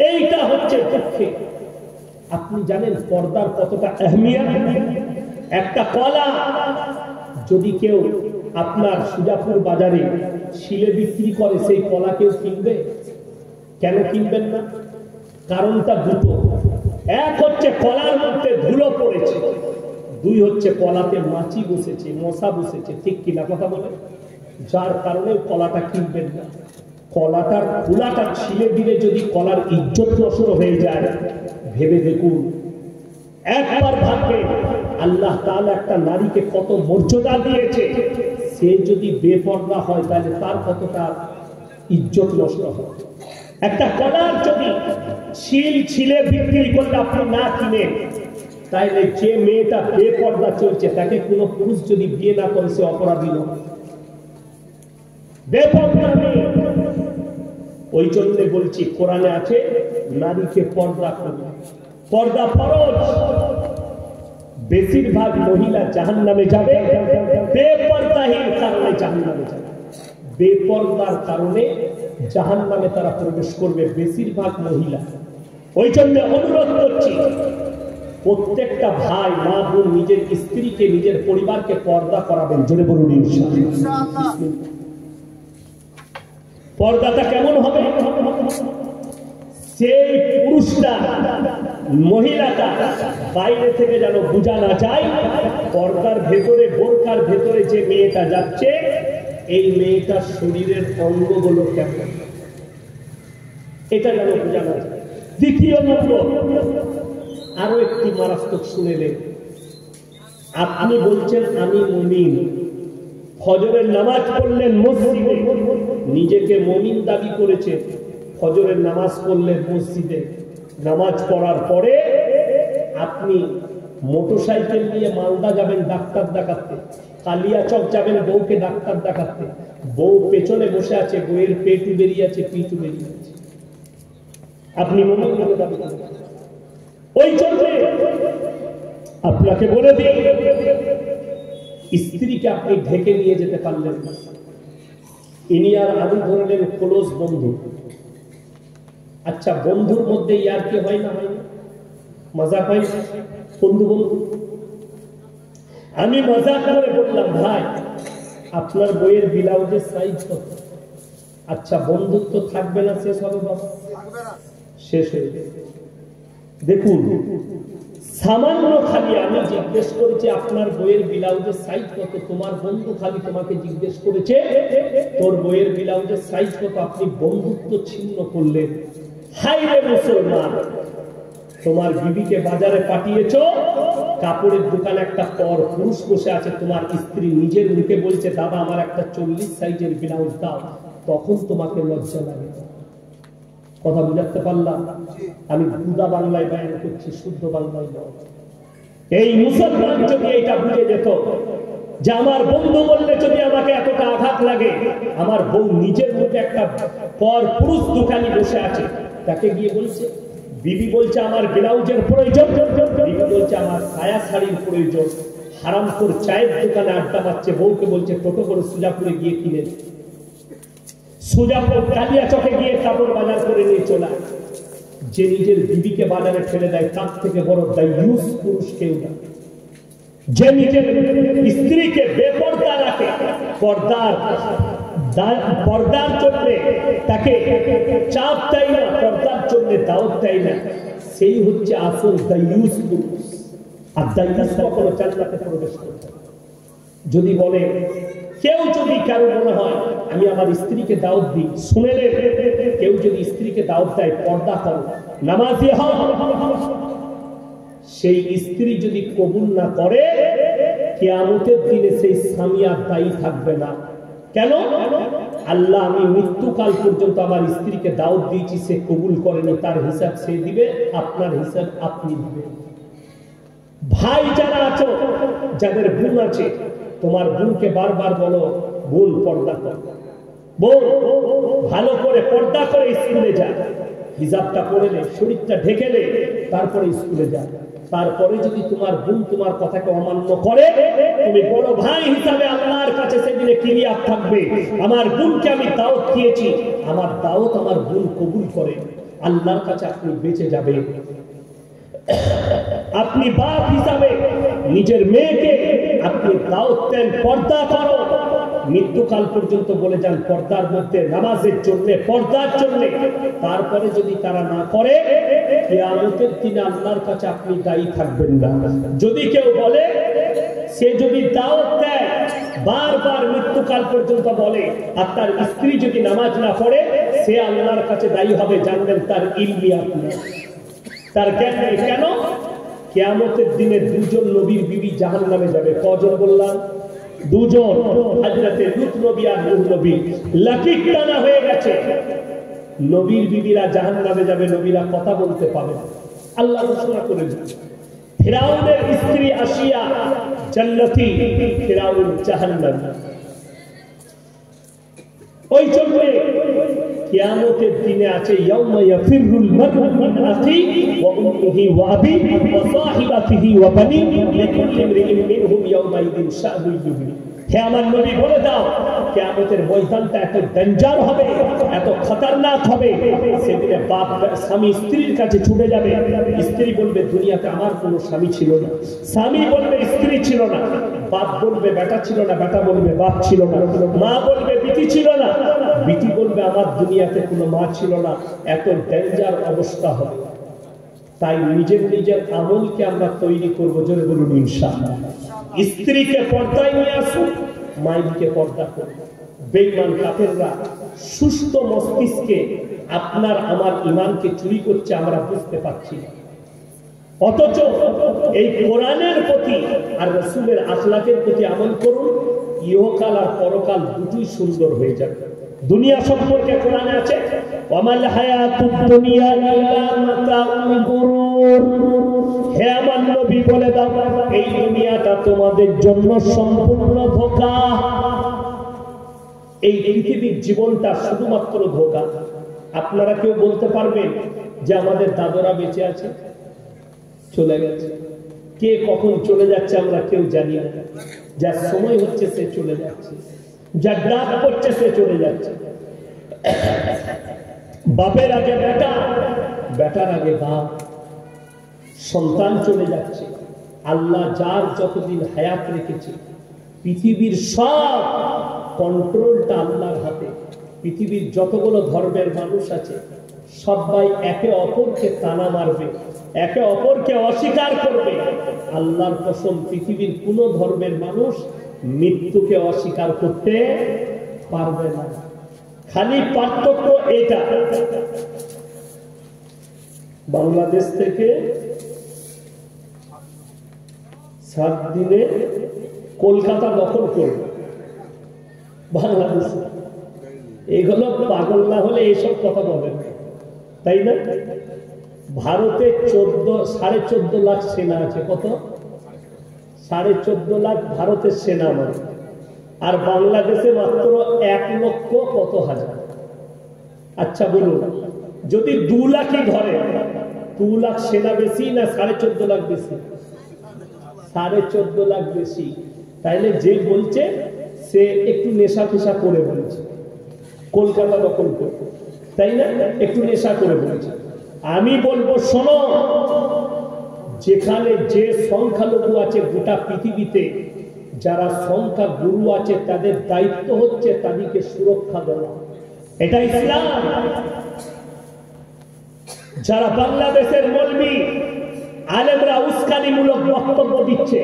এইটা হচ্ছে পক্ষে। আপনি জানেন পর্দার কতটা আহমিয়ত? একটা কলা যদি কেউ আপনার সুজাপুর বাজারে শিলে বিক্রি করে, সেই কলা কেউ কিনবে? কেন কিনবেন না? কারণটা দুটো। এক হচ্ছে কলার মধ্যে ধুলো পড়েছে, 2 হচ্ছে কলাতে মাছি বসেছে, মশা বসেছে, ঠিক কিনা কথা বলে? যার কারণে কলাটা কিনবেন না। কলাটার খোলাটা ছিলে দিলে যদি কলার ইজ্জত নষ্ট হয়ে যায়, ভেবে দেখুন। একবার ভাববে আল্লাহ তাআলা একটা নারীকে কত মর্যাদা দিয়েছে, সে যদি বেপরদা হয় তাহলে তার কতটা ইজ্জত নষ্ট হয়। একটা কলার যদি ছিলে বিক্রি করলে আপনি না কিনেন, তাইলে যে মেয়েটা বেপরদা চলছে তাকে কোনো পুরুষ যদি বিয়ে না করে সে অপরাধী নয়, বেপরদা মেয়ে। ওই জন্য বলছি কোরআনে আছে নারীকে পর্দা করবে, পর্দা ফরজ। বেশিরভাগ মহিলা জাহান্নামে যাবে বেপরদাহীন কারণে, জাহান্নামে যাবে বেপরদার কারণে, জাহান্নামে তারা প্রবেশ করবে বেশিরভাগ মহিলা। ওই জন্য অনুরোধ করছি প্রত্যেকটা ভাই মা বোন নিজের স্ত্রীকে নিজের পরিবারকে পর্দা করাবেন। জোরে বলুন ইনশাআল্লাহ। পর্দাটা কেমন হবে? সেই পুরুষটা মহিলাটা বাইরে থেকে যেন বোঝা না যায়, পর্দার ভেতরে বোরকার ভেতরে যে মেয়েটা যাচ্ছে, এই মেয়েটার শরীরের অঙ্গগুলো কেমন, এটা যেন বোঝা না যায়। দ্বিতীয় নম্বর, আরো একটি মারাত্মক শুনেলেন। আপনি বলছেন আমি মুমিন, ফজরের নামাজ পড়লেন মসজিদে, নিজেকে মুমিন দাবি করেছে, ফজরের নামাজ পড়লেন মসজিদে, নামাজ পড়ার পরে আপনি মোটরসাইকেল নিয়ে মালদা যাবেন ডাক্তার দেখাতে, কালিয়াচক যাবেন বউকে ডাক্তার দেখাতে, বউ পেছনে বসে আছে, বউয়ের পেটু বেরিয়ে আছে, পিঠু বেরিয়ে আছে, আপনি মুমিন বলে দাবি করেন। ওই জন্য আপনাকে বলে দিই, স্ত্রীকে আপনি ঢেকে নিয়ে যেতে পারলেন না। ইনি আর আমি ধরলেন ক্লোজ বন্ধু। আচ্ছা, বন্ধুর মধ্যে ইয়ার কি হয় না, হয় না? মজা হয় বন্ধু বন্ধু। আমি মজা করে বললাম ভাই আপনার বইয়ের ব্লাউজের সাইজ কত? আচ্ছা, বন্ধুত্ব থাকবে না, শেষ হবে বাবা, শেষ হয়ে যাবে। দেখুন সামান্য খালি আমি জিজ্ঞেস করেছি আপনার বইয়ের ব্লাউজের সাইজ কত, তোমার বন্ধু খালি তোমাকে জিজ্ঞেস করেছে তোর বইয়ের ব্লাউজের সাইজ কত, আপনি বন্ধুত্ব ছিন্ন করলেন। হাই রে মুসলমান, তোমার বিবিকে বাজারে পাঠিয়েছো, কাপড়ের দোকানে একটা পর পুরুষ বসে আছে, তোমার স্ত্রী নিজের মুখে বলছে দাদা আমার একটা 40 সাইজের ব্লাউজ দাও, তখন তোমাকে লজ্জা লাগে। কথা বুঝাতে পারলাম? আমি গুদা বাংলায় বয়ান করছি, শুদ্ধ বাংলায় নয়। এই মুসলমান যদি এটা বুঝে যেত যে আমার বন্ধু বললে যদি আমাকে এতটা আঘাত লাগে, আমার বউ নিজের মুখে একটা পর পুরুষ দোকানি বসে আছে, তাকে গিয়ে বলছে, বিবি বলছে আমার ব্লাউজের প্রয়োজন, বিবি বলছে আমার সায়া শাড়ির প্রয়োজন, হারামপুর চায়ের দোকানে আড্ডা মারছে, বউকে বলছে টোটো করে সুজাপুরে গিয়ে কিনে, সুজাপুর কালিয়াচকে গিয়ে কাপড় বাজার করে নিয়ে চলে। যে নিজের বিবিকে বাজারে ঠেলে দেয় তার থেকে বড় দায়ুস পুরুষ কেউ না। যে নিজের স্ত্রীকে বেপর্দা রাখে, পর্দার জন্য তাকে চাপ দেয় না, পর্দার জন্য দাওয়াত দেয় না, সেই হচ্ছে আসল দায়ুস পুরুষ। আর দায়ুস কখনো জান্নাতে প্রবেশ করতে না। যদি বলে কেউ, যদি কারো মনে হয় আমি আমার স্ত্রীকে দাওয়াত দিই, শুনে নেন, কেউ যদি স্ত্রীকে দাওয়াত দেয় পর্দা করো, নামাজি হও, সেই স্ত্রী যদি কবুল না করে কিয়ামতের দিনে সেই স্বামী আর দায়ী থাকবে না। কেন? আল্লাহ আমি মৃত্যুকাল পর্যন্ত আমার স্ত্রীকে দাওয়াত দিয়েছি, সে কবুল করেনি, তার হিসাব সে দিবে, আপনার হিসাব আপনি দিবেন। ভাই যারা আছো, যাদের বোন আছে, তোমার বোনকে বারবার বলো বোন পর্দা কর, বোন ভালো করে পর্দা করে স্কুলে যা, হিজাবটা পরে নে, শরীরটা ঢেকে নে, তারপরে স্কুলে যা। তারপরে যদি তোমার বোন তোমার কথাকে অমান্য করে, তুমি বড় ভাই হিসাবে আল্লাহর কাছে সেদিনে ক্লিয়ার থাকবে, আমার বোনকে আমি দাওয়াত দিয়েছি, আমার দাওয়াত আমার বোন কবুল করে, আল্লাহর কাছে আপনি বেঁচে যাবে। আপনি বাপ হিসাবে নিজের মেয়েকে আপনি দাওয়াত দেন পর্দা করো, মৃত্যুকাল পর্যন্ত বলে যান পর্দার মধ্যে, নামাজের জন্য, পর্দার জন্য। তারপরে যদি তারা না করে, কিয়ামতের দিনে আল্লাহর কাছে আপনি দায়ী থাকবেন না। যদি কেউ বলে, সে যদি দাওয়াত দেয় বারবার মৃত্যুকাল পর্যন্ত বলে, আর তার স্ত্রী যদি নামাজ না পড়ে, সে আল্লাহর কাছে দায়ী হবে, জানবেন তার ইলমি আপনি, তার জ্ঞান নেই। কেন? কিয়ামতের দিনে দুজন নবীর বিবি জাহান্নামে যাবে। কজন বললাম? দুজন, হযরতে লূত নবী আর নূহ নবী। লাকিক টানা হয়ে গেছে, নবীর বিবিরা জাহান্নামে যাবে, নবীরা কথা বলতে পাবে না। আল্লাহ ঘোষণা করেছেন ফিরাউনের স্ত্রী আসিয়া জান্নাতি, ফিরাউন জাহান্নামী। ওই জন্য কিয়ামতের দিনে আছে ইয়াউমা ইয়াফিরুল মারউ মিন আখি ওয়া উম্মিহি ওয়া আবি ওয়া সাহিবাতিহি ওয়া বানি লিকুল্লি ইমরিইন মিনহুম ইয়াউমাইদিন শা'নুন ইউগনি। হে আমার নবী বলে দাও, কিয়ামতের ময়দানটা এত ডেঞ্জার হবে, এত খতরনাক হবে, সেদিনে বাপ স্বামী স্ত্রীর কাছে ছুটে যাবে। স্ত্রী বলবে দুনিয়াতে আমার কোনো স্বামী ছিল না, স্বামী বলবে স্ত্রী ছিল না, বাপ বলবে বেটা ছিল না, বেটা বলবে বাপ ছিল না, মা বলবে বিটি ছিল না, বিটি বলবে আমার দুনিয়াতে কোনো মা ছিল না। এত ডেঞ্জার অবস্থা হবে। তাই নিজের নিজের আমলকে আমরা তৈরি করবো, জোরে বলুন ইনশাআল্লাহ। স্ত্রীকে পর্দায় নিয়ে আসুন, মাইকে পর্দা করুন। বেঈমান কাফেররা সুস্থ মস্তিষ্কে আপনার আমার ঈমানকে চুরি করছে, আমরা বুঝতে পারছি না। অথচ এই কোরআনের প্রতি আর রাসূলের আখলাকের প্রতি আমল করুন, ইহকাল আর পরকাল দুটোই সুন্দর হয়ে যাবে। দুনিয়া সম্পর্কে কোরআনে আছে ওয়ামাল হায়াতুদ দুনিয়া ইল্লা মাতাউল গুরুর। হে আমার নবী বলে দাও, এই দুনিয়াটা তোমাদের জন্য সম্পূর্ণ ধোঁকা। এই পৃথিবীর জীবনটা শুধুমাত্র ধোঁকা। আপনারা কেউ বলতে পারবেন যে আমাদের দাদরা বেঁচে আছে? চলে গেছে। কে কখন চলে যাচ্ছে আমরা কেউ জানি না। যার সময় হচ্ছে সে চলে যাচ্ছে, যার ডাক পড়ছে সে চলে যাচ্ছে। বাপের আগে বেটা, বেটার আগে বাপ, সন্তান চলে যাচ্ছে। আল্লাহ যার যতদিন হায়াত রেখেছে, পৃথিবীর সব কন্ট্রোলটা আল্লাহর হাতে। পৃথিবীর যতগুলো ধর্মের মানুষ আছে সবাই একে অপরকে তানা মারবে, একে অপরকে অস্বীকার করবে। আল্লাহর কসম, পৃথিবীর কোন ধর্মের মানুষ মৃত্যুকে অস্বীকার করতে পারবে না। খালি পার্থক্য এটা, বাংলাদেশ থেকে 7 দিনে কলকাতা দখল করবে বাংলাদেশ। এগুলো পাগল না হলে এইসব কথা বলে, তাই না? ভারতে 14.5 লাখ সেনা আছে। কত? 14.5 লাখ ভারতের সেনা মানে। আর বাংলাদেশে মাত্র 1 লক্ষ কত হাজার। আচ্ছা বলুন, যদি 2 লাখই ধরে, 2 লাখ সেনা বেশি না 14.5 লাখ বেশি? 14.5 লাখ বেশি। তাইলে যে বলছে সে একটু নেশা ফেশা করে বলছে কলকাতা দখল করবে, তাই না? একটু নেশা করে বলছে। আমি বলবো শোনো, যেখানে যে সংখ্যালঘু আছে গোটা পৃথিবীতে, যারা সংখ্যা গুরু আছে তাদের দায়িত্ব হচ্ছে তাদেরকে সুরক্ষা দেওয়া। এটা ইসলাম। যারা বাংলাদেশের মৌলবি আলেমরা উস্কানিমূলক বক্তব্য দিচ্ছে,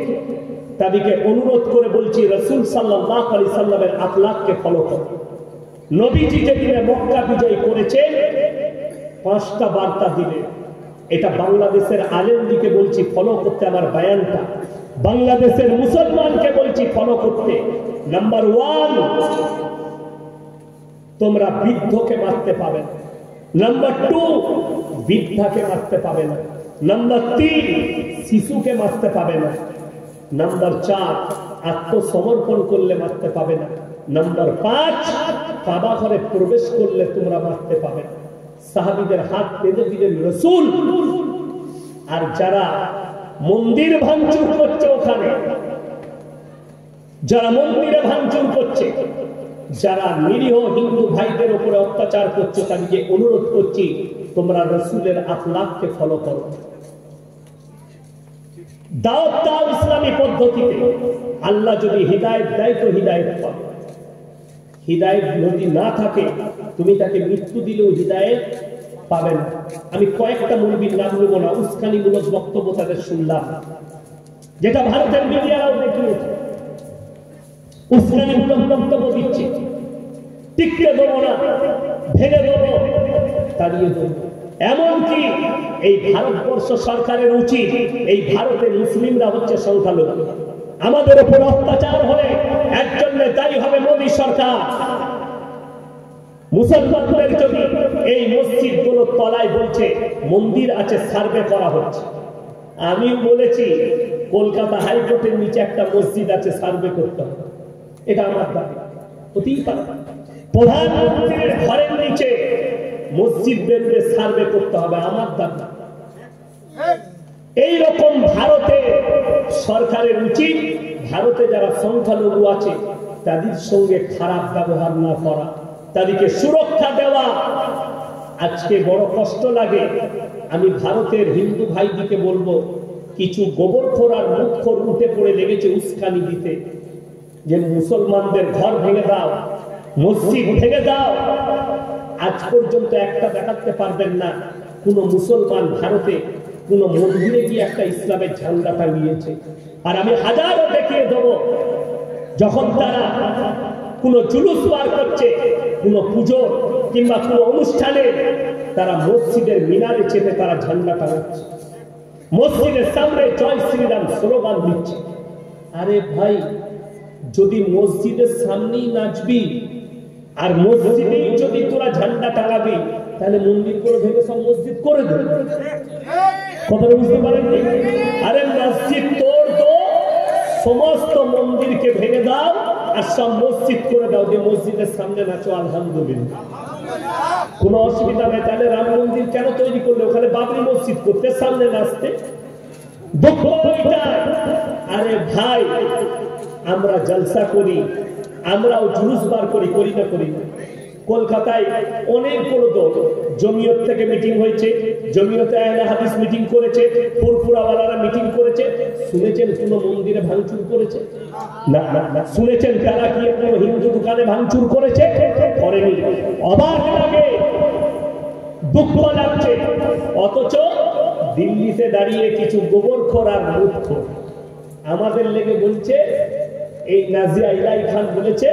তাদেরকে অনুরোধ করে বলছি রাসূল সাল্লাল্লাহু আলাইহি সাল্লামের আখলাককে ফলো করো। নবীজি যেদিনে মক্কা বিজয় করেছে 5টা বার্তা দিলে, এটা বাংলাদেশের আলেমদিকে বলছি ফলো করতে। আমার বয়ানটা বাংলাদেশের মুসলমানকে বলছি ফলো করতে। নাম্বার 1, তোমরা বৃদ্ধকে মারতে পাবে না। নাম্বার 2, বৃদ্ধাকে মারতে পাবে না। নাম্বার 3, শিশুকে মারতে পাবে না। নাম্বার 4, আত্মসমর্পণ করলে মারতে পাবে না। নাম্বার 5, কাবা ঘরে প্রবেশ করলে তোমরা মারতে পাবে না। সাহাবীদের হাত বেঁধে দিলেন রাসূল। আর যারা মন্দির ভাঙচুর করছে, ওখানে যারা মন্দিরে ভাঙচুর করছে, যারা নিরীহ হিন্দু ভাইদের উপরে অত্যাচার করছে, তাদেরকে অনুরোধ করছি তোমরা রাসূলের আখলাককে ফলো করো। দাওয়াত দাও ইসলামী পদ্ধতিতে। আল্লাহ যদি হিদায়াত দেয় তো হিদায়াত পাবে। হিদায়াত যদি না থাকে, তুমি তাকে মৃত্যু দিলেও হিদায়াত পাবে না। আমি কয়েকটা মৌলবীর নাম নেব না, উস্কানিমূলক বক্তব্য তাদের শুনলাম, যেটা ভারতের মিডিয়ারাও দেখিয়েছে। উস্কানিমূলক বক্তব্য দিচ্ছে, টিকতে দেবো না, ভেঙে দেবো, তাড়িয়ে দেবো। এমনকি এই ভারতবর্ষ সরকারের উচিত, এই ভারতের মুসলিমরা হচ্ছে সংখ্যালঘু, আমাদের উপর অত্যাচার হলে এর জন্য দায়ী হবে মোদী সরকার। মুসলমানদের যদি এই মসজিদ গুলো তলায় বলছে মন্দির আছে, সার্ভে করা হচ্ছে। আমিও বলেছি কলকাতা হাইকোর্টের নিচে একটা মসজিদ আছে, সার্ভে করতে হবে। এটা আমার দাবি হতেই পারে। প্রধানমন্ত্রীর ঘরের নিচে মসজিদ বেরবে, সার্ভে করতে হবে, আমার দাবি। এইরকম ভারতে সরকারের উচিত, ভারতে যারা সংখ্যালঘু আছে তাদের সঙ্গে খারাপ ব্যবহার না করা, তাদেরকে সুরক্ষা দেওয়া। আজকে বড় কষ্ট লাগে, আমি ভারতের হিন্দু ভাইদিকে বলবো, কিছু গোবরখোর আর মুখখোর উঠে পড়ে লেগেছে উস্কানি দিতে, যে মুসলমানদের ঘর ভেঙে দাও, মসজিদ ভেঙে দাও। আজ পর্যন্ত একটা দেখাতে পারবেন না কোন মুসলমান ভারতে কোন মন্দিরে গিয়ে একটা ইসলামের ঝান্ডা টাঙিয়েছে। আর আমি হাজারো দেখিয়ে দেবো, যখন তারা কোন জুলুস বার করছে, কোন পুজো কিংবা কোন অনুষ্ঠানে, তারা মসজিদের মিনারে চেপে তারা ঝান্ডা টাঙাচ্ছে, মসজিদের সামনে জয় শ্রীরাম স্লোগান দিচ্ছে। আরে ভাই, যদি মসজিদের সামনেই নাচবি আর মসজিদেই যদি তোরা ঝান্ডা টাঙাবি, তাহলে মন্দির করে ভেবে সব মসজিদ করে দেবে। কথাটা বুঝতে পারেন? আরে মসজিদ তোর তো, সমস্ত মন্দিরকে ভেঙে দাও আর সব মসজিদ করে দাও, যে মসজিদের সামনে নাচো আলহামদুলিল্লাহ, কোনো অসুবিধা নেই। তাহলে রাম মন্দির কেন তৈরি করলে? ওখানে বাবরি মসজিদ করতে, সামনে নাচতে। দুঃখ ওইটা। আরে ভাই, আমরা জলসা করি, আমরাও জুলুস বার করি, করি না? করি না? কলকাতায় অনেকগুলো দল, জমিয়ত থেকে মিটিং হয়েছে, জমিয়তে আহলে হাদিস মিটিং করেছে, ফুরফুরাওয়ালারা মিটিং করেছে। শুনেছেন কোন মন্দিরে ভাঙচুর করেছে? না না না। শুনেছেন তারা গিয়ে কোন হিন্দু দোকানে ভাঙচুর করেছে? করেনি। অবাক লাগে, দুঃখ লাগছে। অথচ দিল্লিতে দাঁড়িয়ে কিছু গোবরখোর আর মুখখোর আমাদের লেগে বলছে, এই নাজিয়া ইলাই খান বলেছে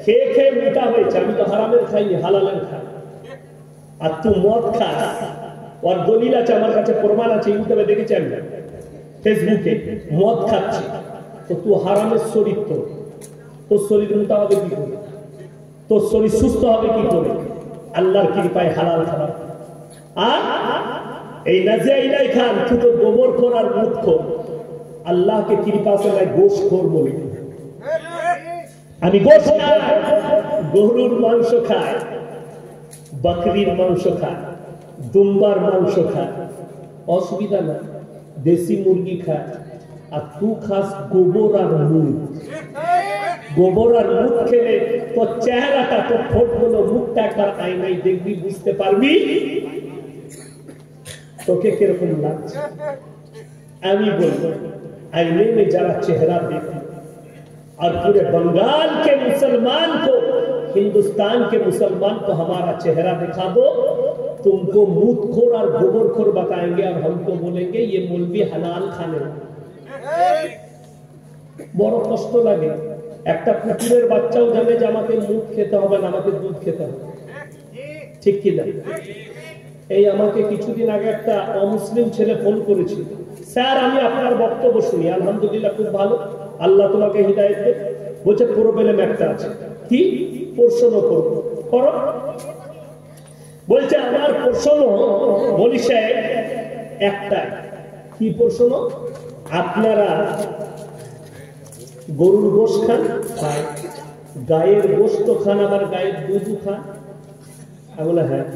খেয়ে খেয়ে মোটা হয়েছে, আমি তো হারামের খাইনি, হালালের খাই। আর তুই মদ খাস, ওর দলিল আছে, আমার কাছে প্রমাণ আছে, ইউটিউবে দেখেছেন, ফেসবুকে, মদ খাচ্ছি, তো তুই হারামের শরীর, তোর শরীর মোটা হবে কি করে? তোর শরীর সুস্থ হবে কি করে? আল্লাহর কৃপায় হালাল খাবার। আর এই নাজিয়া ইলাই খান তুই তো গোবরখোর আর মুখখোর, আল্লাহকে কৃপা से मैं গোশখোর বলি। আমি গোশ খাই, গরুর মাংস খাই, বকরির মাংস খাই, দুম্বার মাংস খাই, অসুবিধা না, দেশি মুরগি খাই। আর তুই খাস গোবর আর মুখ। গোবর আর মুখ খেলে তোর চেহারাটা, তোর ঠোঁট গুলো, মুখটা একবার আয়নায় দেখবি, বুঝতে পারবি তোকে কিরকম লাগছে? আমি বলবো आईने में जरा चेहरा देखो और पूरे बंगाल के मुसलमान को, हिंदुस्तान के मुसलमान को हमारा चेहरा दिखा दो, तुमको मूतखोर और गोबरखोर बताएंगे और हमको बोलेंगे ये मौलवी हलाल खाने। বড় কষ্ট লাগে। একটা কুকুরের বাচ্চাও জানে যে আমাকে মুখ খেতে হবে না, আমাকে দুধ খেতে হবে, ঠিক কি না? এই আমাকে কিছুদিন আগে একটা অমুসলিম ছেলে ফোন করেছিল, স্যার আমি আপনার বক্তব্য শুনি, আলহামদুলিল্লাহ খুব ভালো, আল্লাহ তোমাকে হিদায়াত দেবে। বলছে প্রবলেম একটা আছে। কি প্রশ্ন করো? বলছে আমার প্রশ্ন বলি সাহেব একটা। কি প্রশ্ন? আপনারা গরুর গোশ খান? গায়ের গোশত খান, আবার গায়ের দুধও খান? বলে হ্যাঁ।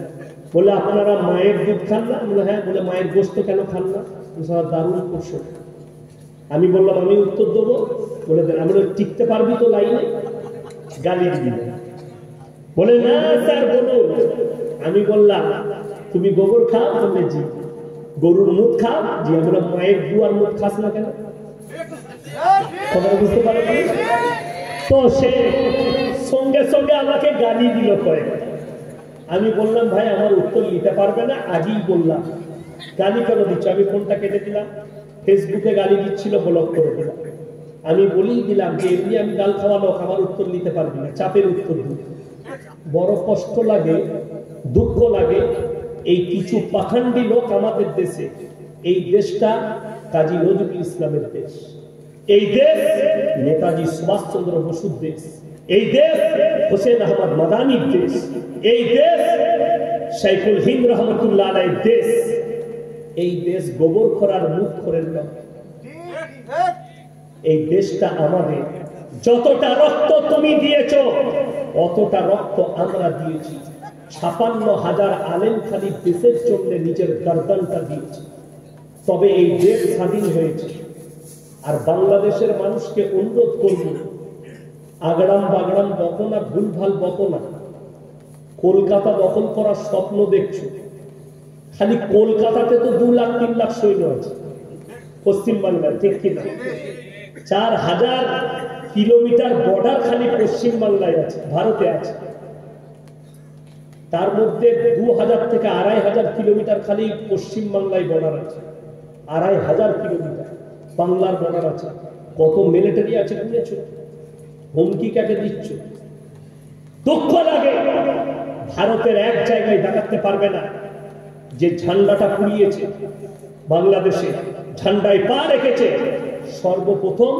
বলে আপনারা মায়ের দুধ খান না? বলে হ্যাঁ। বলে মায়ের গোশত কেন খান না? দারুণ প্রশ্ন। আমি বললাম আমি উত্তর দেবো। বলে দেন। আমি টিকতে পারবি তো লাইনে? গালি দিল। বলে না স্যার বলুন। আমি বললাম তুমি গোবর খাও? বললে জি। গরুর মুখ খাও? জি। আমরা মায়ের দুয়ার মুখ খাস না কেন? কথা বুঝতে পারেন? তো সে সঙ্গে সঙ্গে আমাকে গালি দিল কয়েক। আমি বললাম ভাই আমার উত্তর নিতে পারবে না, আগেই বললাম। গালি কেন দিচ্ছ? আমি ফোনটা কেটে দিলাম। ফেসবুকে গালি দিচ্ছিল, ব্লক করে দিলাম। আমি বলেই দিলাম যে এমনি আমি গাল খাওয়া লোক, আমার উত্তর নিতে পারবি না, চাপের উত্তর দিই। বড় কষ্ট লাগে, দুঃখ লাগে। এই কিছু পাখান্ডি লোক আমাদের দেশে, এই দেশটা কাজী নজরুল ইসলামের দেশ, এই দেশ নেতাজি সুভাষচন্দ্র বসুর দেশ, এই দেশ হোসেন আহমদ মাদানির দেশ, এই দেশ শাইখুল হিন্দ রহমতুল্লাহ আলাইহির দেশ। এই দেশ গোবর খোরার মুখ খোরের লোক। এই দেশটা আমাদের। যতটা রক্ত তুমি দিয়েছ অতটা রক্ত আমরা দিয়েছি। ৫৬,০০০ আলেম খালি দেশের জন্য নিজের গর্দানটা দিয়েছে, তবে এই দেশ স্বাধীন হয়েছে। আর বাংলাদেশের মানুষকে অনুরোধ করব, আগড়াম বাগড়াম বকো না, ভুলভাল বকো না। কলকাতা দখল করার স্বপ্ন দেখছো। খালি কলকাতাতে তো ২ লাখ ৩ লাখ সৈন্য আছে পশ্চিমবাংলায়, ঠিক কিনা? ৪,০০০ কিলোমিটার বর্ডার খালি পশ্চিমবাংলায় আছে, ভারতে আছে। তার মধ্যে ২,০০০ থেকে ২,৫০০ কিলোমিটার খালি পশ্চিমবাংলায় বর্ডার আছে। ২,৫০০ কিলোমিটার বাংলার বর্ডার আছে। কত মিলিটারি আছে বুঝেছো? হুমকি কাকে দিচ্ছ? দুঃখ লাগে। ভারতের এক জায়গায় দেখাতে পারবে না যে ঝান্ডাটা পুড়িয়েছে বাংলাদেশে, ঝান্ডায় পা রেখেছে। সর্বপ্রথম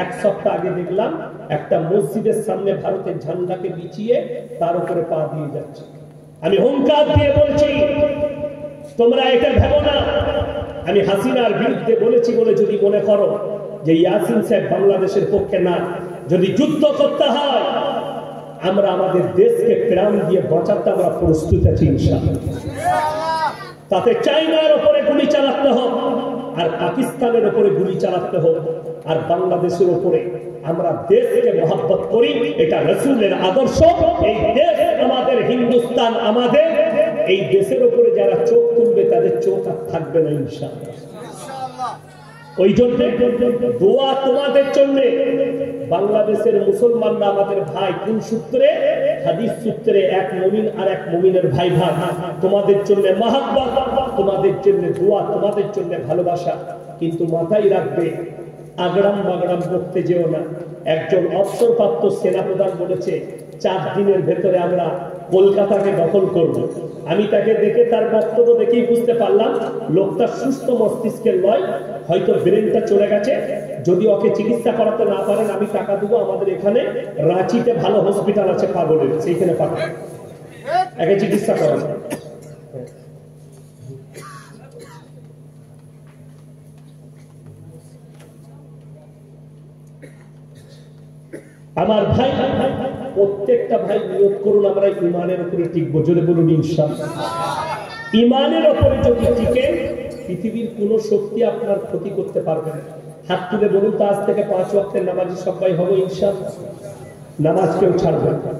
১ সপ্তাহ আগে দেখলাম একটা মসজিদের সামনে ভারতের ঝান্ডাকে বিছিয়ে তার উপরে পা দিয়ে যাচ্ছে। আমি হুঙ্কার দিয়ে বলছি তোমরা এটা ভেবো না। আমি হাসিনার বিরুদ্ধে বলেছি বলে যদি মনে করো যে ইয়াসিন সাহেব বাংলাদেশের পক্ষে না, যদি যুদ্ধ করতে হয় আমরা আমাদের দেশকে প্রাণ দিয়ে বাঁচাতে আমরা প্রস্তুত আছি ইনশাআল্লাহ। তাতে চাইনার উপরে গুলি চালাতে হোক, আর পাকিস্তানের উপরে গুলি চালাতে হোক, আর বাংলাদেশের উপরে। আমরা দেশকে মহব্বত করি, এটা রাসূলের আদর্শ। এই দেশ আমাদের, হিন্দুস্তান আমাদের। এই দেশের উপরে যারা চোখ তুলবে তাদের চোখ আর থাকবে না ইনশাআল্লাহ। ওই জন্য দোয়া তোমাদের জন্য। বাংলাদেশের মুসলমানরা আমাদের ভাই। কোন সূত্রে? হাদিস সূত্রে। এক মুমিন আর এক মুমিনের ভাই ভাই। তোমাদের জন্য মহব্বত, তোমাদের জন্য দোয়া, তোমাদের জন্য ভালোবাসা। কিন্তু মাথায় রাখবে আগড়াম বাগড়াম করতে যেও না। একজন অবসরপ্রাপ্ত সেনাপ্রধান বলেছে ৪ দিনের ভেতরে আমরা কলকাতাকে দখল করব। আমি তাকে দেখে তার বক্তব্য দেখেই বুঝতে পারলাম লোকটা সুস্থ মস্তিষ্কের নয়, হয়তো ব্রেনটা চলে গেছে। যদি ওকে চিকিৎসা করাতে না পারেন আমি টাকা দেবো। আমাদের এখানে রাঁচিতে ভালো হসপিটাল আছে পাগলের, সেইখানে পাঠান, একে চিকিৎসা করা। আমার ভাই, প্রত্যেকটা ভাই নিয়ত করুন আমরা ইমানের উপরে টিকবো। যদি বলুন ইনশাআল্লাহ। ইমানের উপরে যদি টিকে পৃথিবীর কোন শক্তি আপনার ক্ষতি করতে পারবে না। হাত তুলে বলুন তো আজ থেকে 5 ওয়াক্তের নামাজি সবাই হবো ইনশাআল্লাহ। নামাজ কেউ ছাড়বে না।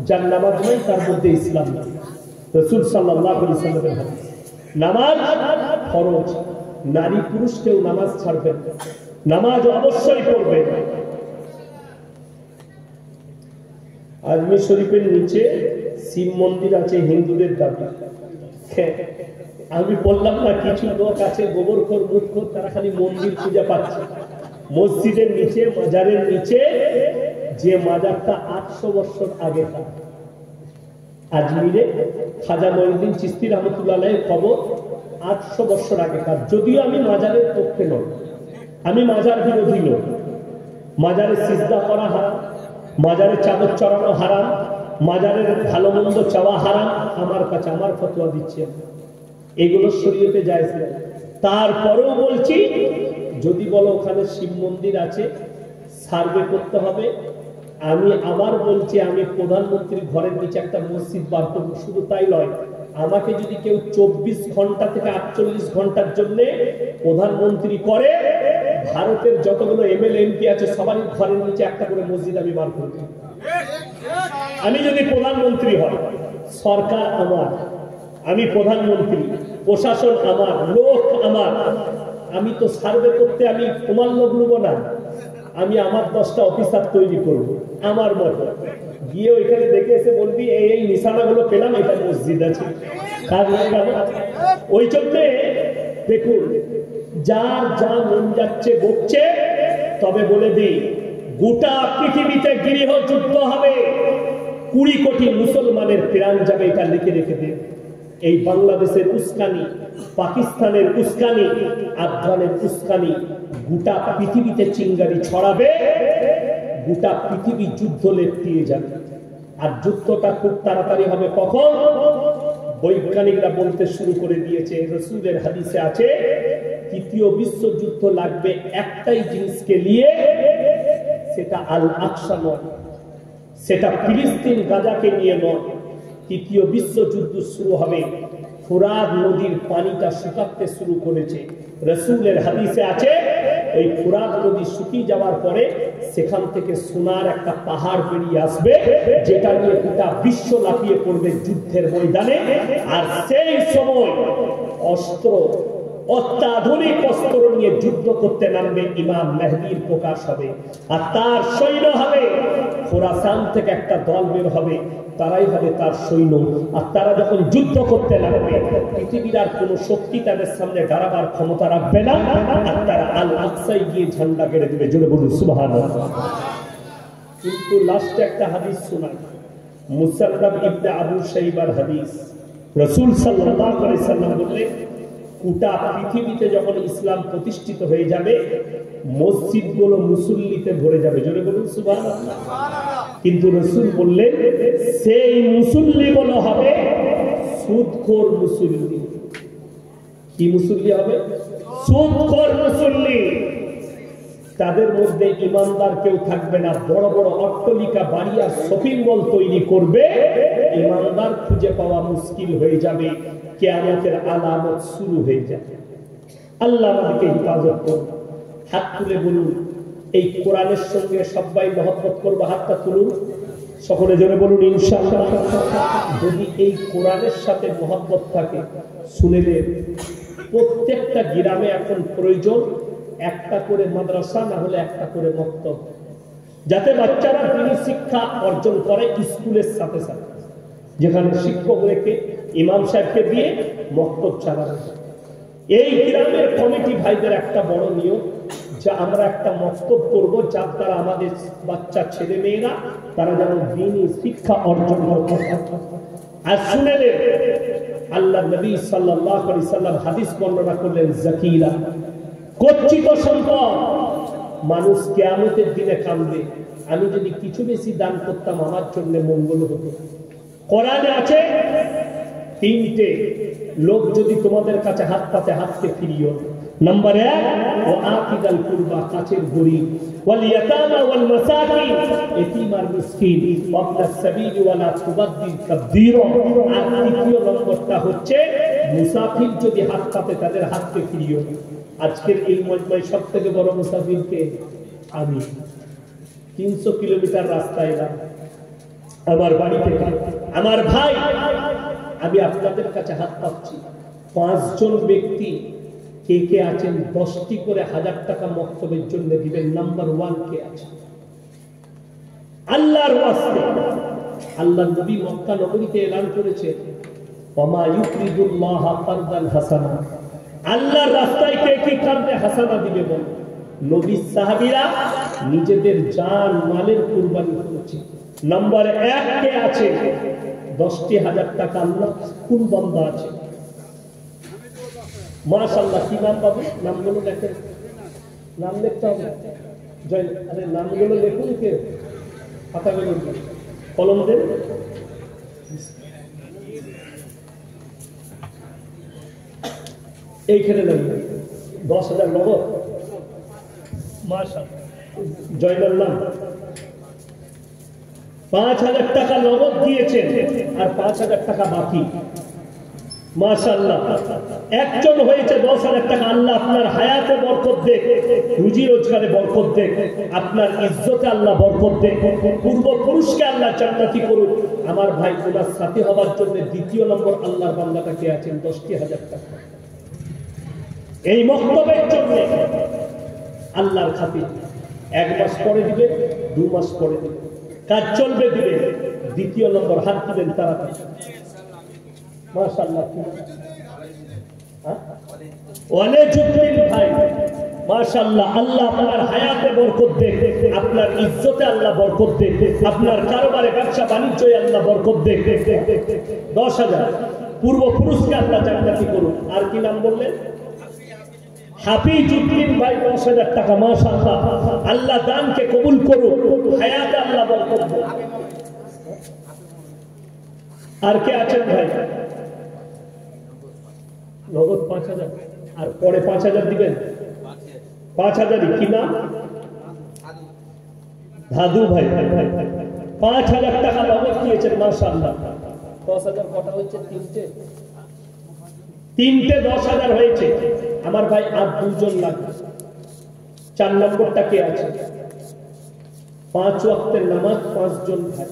যার নামাজ নেই তার মধ্যে ইসলাম নেই। রাসূল সাল্লাল্লাহু আলাইহি ওয়াসাল্লামের হাদিস। নামাজ ফরজ। নারী পুরুষ কেউ নামাজ ছাড়বেন না, নামাজ অবশ্যই পড়বেন। আজমির শরীফের নিচে শিব মন্দির আছে হিন্দুদের দাবি। আমি বললাম না, কিছু লোক আছে গোবরখোর মুখখোর, তারা খালি মন্দির পূজা পাচ্ছে। মসজিদের নিচে, মাজারের নিচে, যে মাজারটা 800 বছর আগে, আজমিরে খাজা মঈনুদ্দিন চিশতি রহমতুল্লাহ আলাইহির কবর 800 বছর আগেকার। যদিও আমি মাজারের পক্ষে নই, আমি মাজার বিরোধী নই। মাজারে সিজদা করা হারাম, মাজারে চাদর চড়ানো হারাম, মাজারের ভালো মন্দ চাওয়া হারাম। আমার কাছে, আমার ফতোয়া দিচ্ছি, এগুলো শরীয়তে জায়েজ নয়। তারপরেও বলছি, যদি বলো ওখানে শিব মন্দির আছে, সার্ভে করতে হবে। আমি আবার বলছি, আমি প্রধানমন্ত্রীর ঘরের নিচে একটা মসজিদ বার করবো। শুধু তাই নয়, আমাকে যদি কেউ 24 ঘন্টা থেকে 48 ঘন্টার জন্য প্রধানমন্ত্রী করে, ভারতের যতগুলো এমএলএ এমপি আছে সবারই ঘরের নিচে একটা করে মসজিদ আমি বার করব। আমি যদি প্রধানমন্ত্রী হয়, সরকার আমার, আমি প্রধানমন্ত্রী, প্রশাসন আমার, লোক আমার, আমি তো সার্ভে করতে আমি তোমার লোক নেবো না, আমি আমার 10টা অফিসার তৈরি করব আমার মতো, গিয়ে ওইখানে দেখে এসে বলবি এই নিশানাগুলো পেলাম, এটা মসজিদ আছে। ওই জন্যে দেখুন, যার যা মন যাচ্ছে বকছে। তবে বলে দিই, গোটা পৃথিবীতে গৃহ যুদ্ধ হবে, 20 কোটি মুসলমানের প্রাণ যাবে, এটা লিখে রেখে দেন। এই বাংলাদেশের উস্কানি, পাকিস্তানের উস্কানি, আফগানের উস্কানি গোটা পৃথিবীতে চিঙ্গারি ছড়াবে, গোটা পৃথিবী যুদ্ধ লেপটিয়ে যাবে। আর যুদ্ধটা খুব তাড়াতাড়ি হবে কখন? বৈজ্ঞানিকরা বলতে শুরু করে দিয়েছে, রাসূলের হাদিসে আছে, তৃতীয় বিশ্বযুদ্ধ লাগবে একটাই জিনিসকে নিয়ে, সেটা আল আকসা নয়, সেটা ফিলিস্তিন গাজাকে নিয়ে নয়। তৃতীয় বিশ্বযুদ্ধ শুরু হবে, ফুরাত নদীর পানিটা শুকাতে শুরু করেছে। রাসূলের হাদিসে আছে, ওই ফুরাত নদী শুকিয়ে যাওয়ার পরে সেখান থেকে সোনার একটা পাহাড় বেরিয়ে আসবে, যেটা নিয়ে গোটা বিশ্ব লাফিয়ে পড়বে যুদ্ধের ময়দানে। আর সেই সময় অস্ত্র, অত্যাধুনিক অস্ত্র নিয়ে যুদ্ধ করতে নামবে ইমাম মেহদীর প্রকাশ হবে। আর তার সৈন্য হবে, খোরাসান থেকে একটা দল বের হবে, তারাই হবে তার সৈন্য। আর তারা যখন যুদ্ধ করতে লাগবে, পৃথিবীর আর কোনো শক্তি তাদের সামনে দাঁড়াবার ক্ষমতা রাখবে না। আর তারা আল আকসায় গিয়ে ঝান্ডা গেড়ে দেবে। জোরে বলুন সুবহানাল্লাহ। কিন্তু লাস্টে একটা হাদিস শোনায়, মুসান্নাদ ইবনে আবু শাইবার হাদিস। রাসূল সাল্লাল্লাহু আলাইহি সাল্লাম বললেন, গোটা পৃথিবীতে যখন ইসলাম প্রতিষ্ঠিত হয়ে যাবে, মসজিদগুলো মুসল্লিতে ভরে যাবে। জোরে বলুন সুবহানাল্লাহ। কিন্তু রাসূল বললেন, সেই মুসল্লিগুলো হবে সুদখোর মুসল্লি। কি মুসল্লি হবে? সুদখোর মুসল্লি। তাদের মধ্যে ইমানদার কেউ থাকবে না। বড় বড় অট্টালিকা, বাড়ি আর শপিং মল তৈরি করবে, ইমানদার খুঁজে পাওয়া মুশকিল হয়ে যাবে। কিয়ামতের আলামত শুরু হয়ে যাবে। আল্লাহ আমাদেরকে হেফাজত করুন। হাত তুলে বলুন, এই কোরআনের সঙ্গে সবাই মহব্বত করবো। হাতটা তুলুন, সকলে জোরে বলুন ইনশাআল্লাহ। যদি এই কোরআনের সাথে মহব্বত থাকে, শুনেলে প্রত্যেকটা গ্রামে এখন প্রয়োজন একটা করে মাদ্রাসা, না হলে একটা করে মক্তব, যাতে বাচ্চারা দিনী শিক্ষা অর্জন করে স্কুলের সাথে সাথে। যেখানে শিক্ষক রেখে ইমাম সাহেবকে দিয়ে মক্তব চালানো। এই গ্রামের কমিটি ভাইদের একটা বড় নিয়ম, যে আমরা একটা মক্তব করব, যার দ্বারা আমাদের বাচ্চা ছেলে মেয়েরা তারা যেন দিনী শিক্ষা অর্জন করতে। আর শুনেলেন, আল্লাহ নবী সাল্লাল্লাহু আলাইহি সাল্লাম হাদিস বর্ণনা করলেন, জাকিরা, গচ্ছিত সম্পদ। মানুষ কিয়ামতের দিনে কাঁদবে, আমি যদি কিছু বেশি দান করতাম আমার জন্য মঙ্গল হতো। কোরআনে আছে, 3টে লোক যদি তোমাদের কাছে হাত পাতে, হাতকে ফিরিও। নাম্বার 1, ও আকিদাল কুরবা, কাছের গরীব, ওয়াল ইয়াতামা ওয়াল মাসাকিন, এতিম আর মিসকিন, ওয়াবনাস সাবিল ওয়ালা তুবাদ্দিল তাবদীরা। আর তৃতীয় নম্বরটা হচ্ছে, মুসাফির যদি হাত পাতে তাদের হাতকে ফিরিও। আজকের এই মজমায় সবথেকে বড় মুসাফিরকে আমি। 300 কিলোমিটার রাস্তা এলাম আমার বাড়ি থেকে। আমার ভাই, আমি আপনাদের কাছে হাত পাচ্ছি। 5 জন ব্যক্তি কে কে আছেন 10টি করে 1000 টাকা মক্তবের জন্য দিবেন। নাম্বার 1 কে আছে? আল্লাহর ওয়াস্তে আল্লাহ নবী মক্কা নগরীতে এলান করেছে, ওমা ইউকরিদুল্লাহ কারদান হাসানা, আল্লাহর রাস্তায় কে কি কারদে হাসানা দিবে বল? নবী সাহাবীরা নিজেদের জান মালের কুরবানি করেছে। নাম্বার 1 কে আছে? 10টি 1000 টাকা আল্লাহ কোন বান্দা আছে? মাশাআল্লাহ। কি নাম পাবে? নামগুলো লেখেন, নাম লিখতে হবে। আরে নামগুলো লেখুন, কে খাতা বের করুন, কলম দেন। এইখানে লাগবে 10,000 নগদ। মাশাআল্লাহ। জয়নাল নাম 5,000 টাকা নগদ দিয়েছেন আর 5,000 টাকা বাকি। মাশাআল্লাহ। একজন হয়েছে 10,000 টাকা। আল্লাহ আপনার হায়াতে বরকত দেখ, রুজি রোজগারে বরকত দেখ, আপনার ইজ্জতে আল্লাহ বরকত দেখ, পূর্বপুরুষকে আল্লাহ জান্নাতি করুন। আমার ভাই ওনার সাথী হবার জন্য 2 নম্বর আল্লাহর বান্দাটা কে আছেন? 10টি 1000 টাকা এই মক্তবের জন্য আল্লাহর খাতির। 1 মাস পরে দিবে, 2 মাস পরে দিবে, কাজ চলবে দিবে। 2 নম্বর হাত দিবেন তাড়াতাড়ি। মাশাআল্লাহ। ওয়ালাইকুম ভাই, মাশাআল্লাহ। আল্লাহ আপনার হায়াতে বরকত দেখ, আপনার ইজ্জতে আল্লাহ বরকত দেখ, আপনার কারবারে ব্যবসা বাণিজ্যে আল্লাহ বরকত দেখ। 10,000 পূর্বপুরুষকে আল্লাহ জান্নাতি করুন। আর কি নাম বললেন? হাফিজউদ্দিন ভাই 10,000 টাকা। মাশাআল্লাহ। আল্লাহ দানকে কবুল করুন, হায়াতে আল্লাহ বরকত দেন। আর কে আছেন ভাই? নগদ 5,000 আর পরে 5,000 দিবেন। 5,000 কি নাম? দাদু ভাই। 5,000 টাকা নগদ দিয়েছেন। মাশাআল্লাহ। 10,000 কটা হয়েছে? তিনটে 10,000 হয়েছে। আমার ভাই আর 2 জন লাগবে। 4 নম্বরটা কে আছে? 5 ওয়াক্তের নামাজ 5 জন ভাই।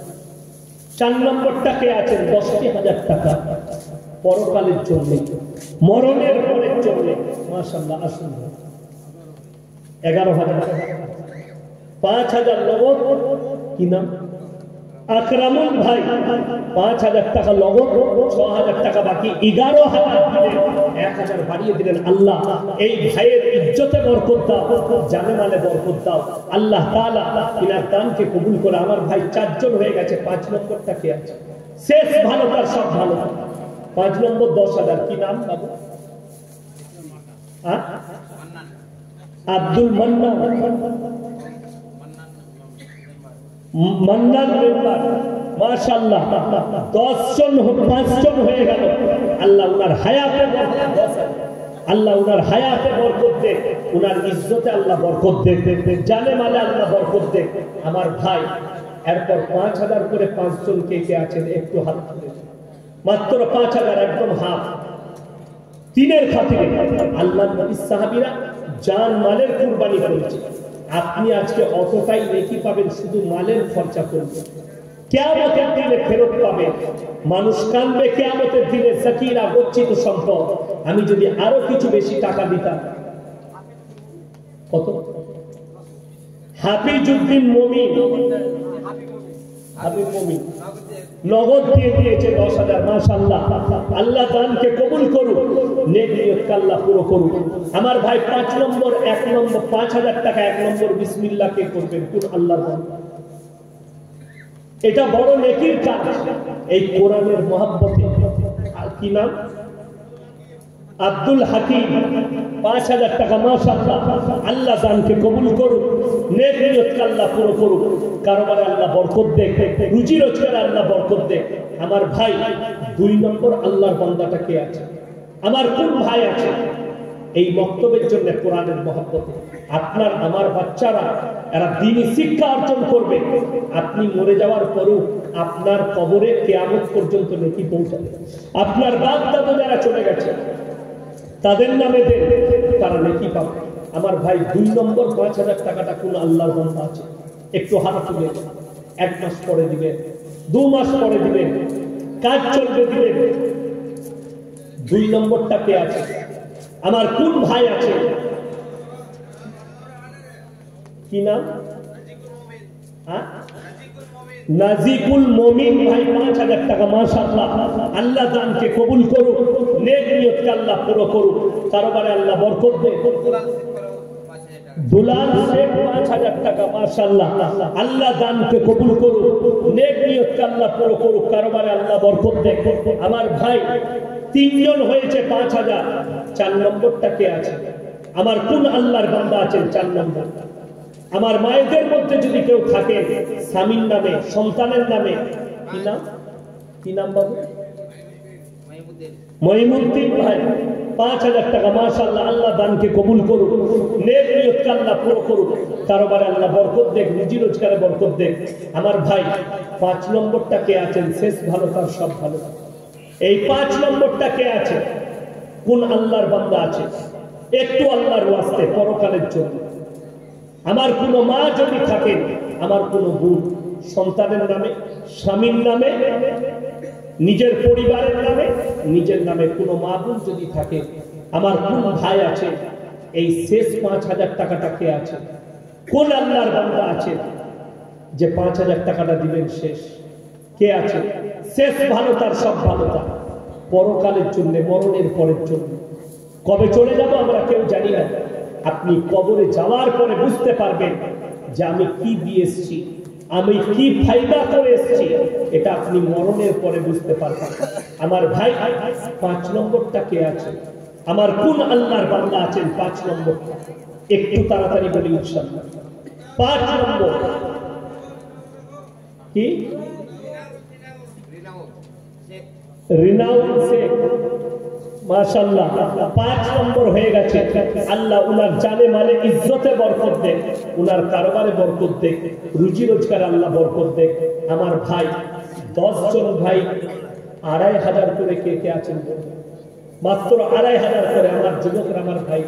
4 নম্বরটা কে আছেন? 10টি 1000 টাকা পরকালের জন্য, মরণের পরের জন্য। মাশাআল্লাহ। আসুন 11,000 টাকা। 5,000 নগদ। কি নাম? আকরামুল ভাই। 5,000 টাকা নগদ, 6,000 টাকা বাকি। 11,000 দিলেন, 1,000 বাড়িয়ে দিলেন। আল্লাহ এই ভাইয়ের ইজ্জতে বরকত দাও, জানে মালে বরকত দাও। আল্লাহ তাআলা ইনার দানকে কবুল করে। আমার ভাই 4 জন হয়ে গেছে। 5 নম্বরটা কে আছে? শেষ ভালো তার সব ভালো। 5 নম্বর 10,000। কি নাম বাবু? আব্দুল মান্নান। মান্নান মেম্বার। মাশাআল্লাহ। 10 জন 5 জন হয়ে গেল। আল্লাহ উনার হায়াতে বরকত দেন, আল্লাহ উনার হায়াতে বরকত দেন, উনার ইজ্জতে আল্লাহ বরকত দেন, জানে মালে আল্লাহ বরকত দেন। আমার ভাই এরপর 5,000 করে 5 জন কে কে আছেন? একটু হাত তুলে। মাত্র 5,000, একদম হাত। তিনের খাতিরে আল্লাহর নবী সাহাবীরা জান মালের কুরবানি করেছে। আপনি আজকে অতটাই নেকি পাবেন, শুধু মালের খরচা করবেন। কিয়ামতের দিনে ফেরত পাবেন। মানুষ কাঁদবে কিয়ামতের দিনে, সাকিরা গচ্ছিত সম্পদ। আমি যদি আরো কিছু বেশি টাকা দিতাম। কত? হাফিজউদ্দিন মুমিন, হাবিব মুমিন নগদ দিয়ে দিয়েছে 10,000। মাশাআল্লাহ। আল্লাহ দানকে কবুল করুন, নেক নিয়তকে আল্লাহ পুরো করুন। আমার ভাই 5 নম্বর 1 নম্বর 5,000 টাকা 1 নম্বর বিসমিল্লাহ কে করবেন? কোন আল্লাহর বান্দা। এটা বড় নেকির কাজ, এই কোরআনের মহব্বতে। আর কি নাম? আব্দুল হাকিম। 5,000 টাকা। মাশাআল্লাহ। আল্লাহ দানকে কবুল করুন, নেক নিয়তকে আল্লাহ পুরো করুন, কারবারে আল্লাহ বরকত দেন, রুজি রোজগারে আল্লাহ বরকত দেন। আমার ভাই 2 নম্বর আল্লাহর বান্দাটা কে আছে? আমার কোন ভাই আছে এই মক্তবের জন্য কোরআনের মহব্বতে? আপনার আমার বাচ্চারা এরা দ্বীনি শিক্ষা অর্জন করবে। আপনি মরে যাওয়ার পরেও আপনার কবরে কিয়ামত পর্যন্ত নেকি পৌঁছাবে। আপনার বাপ দাদা যারা চলে গেছে তাদের নামে দেন, তারা নেকি পাবে। আমার ভাই 2 নম্বর 5,000 টাকাটা কোন আল্লাহর বান্দা আছে? একটু হাত তুলে। 1 মাস পরে দিবেন, 2 মাস পরে দিবেন, কাজ চলবে দিবেন। 2 নম্বরটা কে আছে? আমার কোন ভাই আছে, কি নাম? নাজিকুল মমিন ভাই 5,000 টাকা। মাশাআল্লাহ, আল্লাহ দানকে কবুল করুক, নেক নিয়তকে আল্লাহ পুরো করুক, কারবারে আল্লাহ বরকত দেয়। দুলাল শেখ 5,000 টাকা। মাশাআল্লাহ, আল্লাহ দানকে কবুল করুক, নেক নিয়তকে আল্লাহ পুরো করুক, কারবারে আল্লাহ বরকত দেয়। আমার ভাই 3 জন হয়েছে 5,000। 4 নম্বরটা কে আছে? আমার কোন আল্লাহর বান্দা আছেন 4 নম্বর? আমার মায়েদের মধ্যে যদি কেউ থাকে স্বামীর নামে, সন্তানের নামে, কি নাম? কি নাম বাবু? মঈনুদ্দিন ভাই 5,000 টাকা। মাশাআল্লাহ, আল্লাহ দানকে কবুল করুক, নেক নিয়তকে আল্লাহ পুরো করুক, কারবারে আল্লাহ বরকত দেখ, রুজি রোজগারে বরকত দেখ। আমার ভাই 5 নম্বরটা কে আছেন? শেষ ভালো তার সব ভালো। এই 5 নম্বরটা কে আছে? কোন আল্লাহর বান্দা আছে? একটু আল্লাহর ওয়াস্তে পরকালের জন্য। আমার কোন মা যদি থাকে, আমার কোন বোন, সন্তানের নামে, স্বামীর নামে, নিজের পরিবারের নামে, নিজের নামে কোন মা বোন যদি থাকে, আমার কোন ভাই আছে? এই শেষ 5,000 টাকাটা কে আছে? কোন আল্লাহর বান্দা আছে যে 5,000 টাকাটা দিবেন? শেষ কে আছে? শেষ ভালো তার সব ভালো তার, পরকালের জন্য, মরণের পরের জন্য। কবে চলে যাব আমরা কেউ জানি না। আপনি কবরে যাওয়ার পরে বুঝতে পারবেন যে আমি কি দিয়ে এসেছি, আমি কি ফায়দা করে এসেছি, এটা আপনি মরণের পরে বুঝতে পারবেন। আমার ভাই 5 নম্বরটা কে আছে? আমার কোন আল্লাহর বান্দা আছেন 5 নম্বরটা? একটু তাড়াতাড়ি বলি ইনশাআল্লাহ। 5 নম্বর কি? রিনাউল শেখ। মাশাআল্লাহ, 5 নম্বর হয়ে গেছে। আল্লাহ উনার জানে মালে ইজ্জতে বরকত দেন, উনার কারবারে বরকত দেন, রুজি রোজগার আল্লাহ বরকত দেন। আমার ভাই 10 জন ভাই 2,500 করে কে কে আছেন? মাত্র 2,500 করে। আমার যুবকরা, আমার ভাই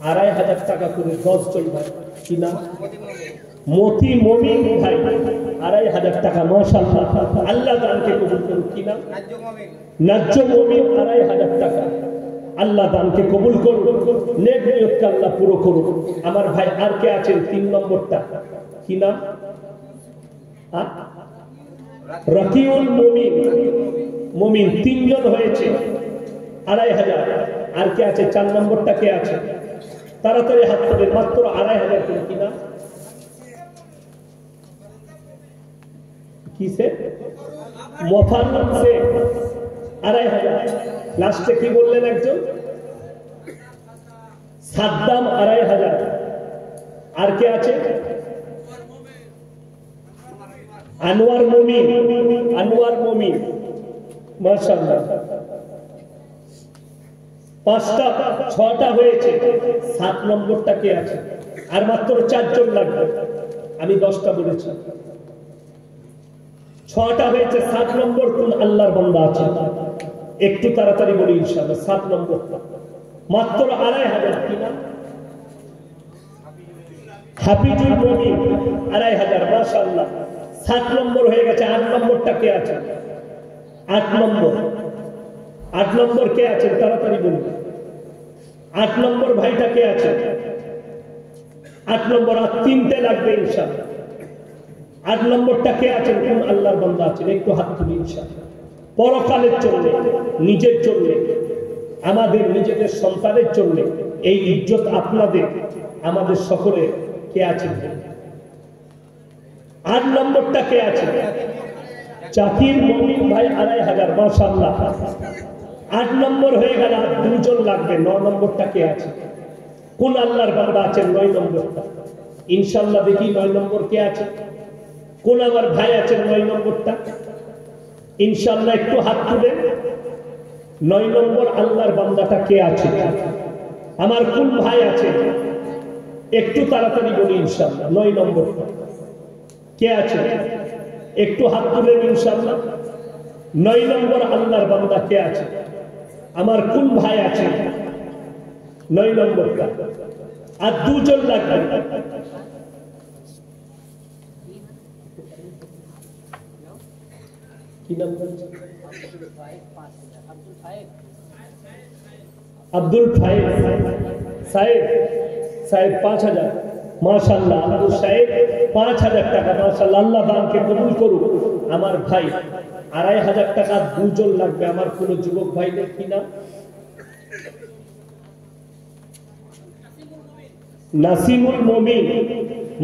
2,500 টাকা করে 10 জন ভাই। কি নাম? মতি মমিন ভাই 2,500 টাকা। মাশাআল্লাহ, আল্লাহ দানকে কবুল করুক। কি নাম? নাজ্য মমিন 2,500 টাকা। আল্লাহ দানকে কবুল করুক, নেক নিয়তকে আল্লাহ পুরো করুক। আমার ভাই আর কে আছেন 3 নম্বরটা? কি নাম? রাকিউল মমিন। মমিন 3 জন হয়েছে 2,500। আর কে আছে 4 নম্বরটা কে আছে? তাড়াতাড়ি হাত তোলেন, মাত্র 2,500 করে। কি নাম? কিসে? মোফান্নদ শেখ 2,500। লাস্টে কি বললেন একজন? সাদ্দাম 2,500। আর কে আছে? আনোয়ার মমিন। আনোয়ার মমিন, মাশাআল্লাহ। 5টা 6টা হয়েছে। 7 নম্বরটা কে আছে? আর মাত্র 4 জন লাগবে। আমি 10টা বলেছি, 6টা হয়েছে। 7 নম্বর কোন আল্লাহর বান্দা আছে? একটু তাড়াতাড়ি বলি ইনশাআল্লাহ। 7 নম্বরটা মাত্র 2,500। কি নাম? হাফিজুল মমিন 2,500। মাশাআল্লাহ, 7 নম্বর হয়ে গেছে। 8 নম্বরটা কে আছে? 8 নম্বর। 8 নম্বর কে আছে? তাড়াতাড়ি বলুন। 8 নম্বর ভাইটা কে আছে? 8 নম্বর। আর 3টে লাগবে ইনশাআল্লাহ। 8 নম্বরটা কে আছেন? কোন আল্লাহর বান্দা আছেন? একটু হাত তুলি ইনশাআল্লাহ। পরকালের জন্য, নিজের জন্য, আমাদের নিজেদের সন্তানের জন্য এই ইজ্জত আপনাদের, আমাদের সকলে কে আছেন? 8 নম্বরটা কে আছে? জাকির মমিন ভাই 2,500। মাশাআল্লাহ, 8 নম্বর হয়ে গেল। আর 2 জন লাগবে। 9 নম্বরটা কে আছে? কোন আল্লাহর বান্দা আছেন 9 নম্বরটা? ইনশাআল্লাহ দেখি 9 নম্বর কে আছে? কোন আমার ভাই আছেন 9 নম্বরটা? ইনশাআল্লাহ একটু হাত তুলেন। 9 নম্বর আল্লাহর বান্দাটা কে আছে? আমার কোন ভাই আছে? একটু তাড়াতাড়ি বলি ইনশাআল্লাহ। 9 নম্বরটা কে আছে? একটু হাত তুলেন ইনশাআল্লাহ। 9 নম্বর আল্লাহর বান্দা কে আছে? আমার কোন ভাই আছে 9 নম্বরটা? আর 2 জন লাগবে। কি নাম বলছেন? আব্দুল ফাইজ সাহেব, সাহেব 5,000, মাশাআল্লাহ। আব্দুল সাহেব 5,000 টাকা, মাশাআল্লাহ। আল্লাহ দানকে কবুল করুক। আমার ভাই 2,500 টাকা দুজন লাগবে। আমার কোন যুবক ভাই নেই কিনা? নাসিমুল মুমিন,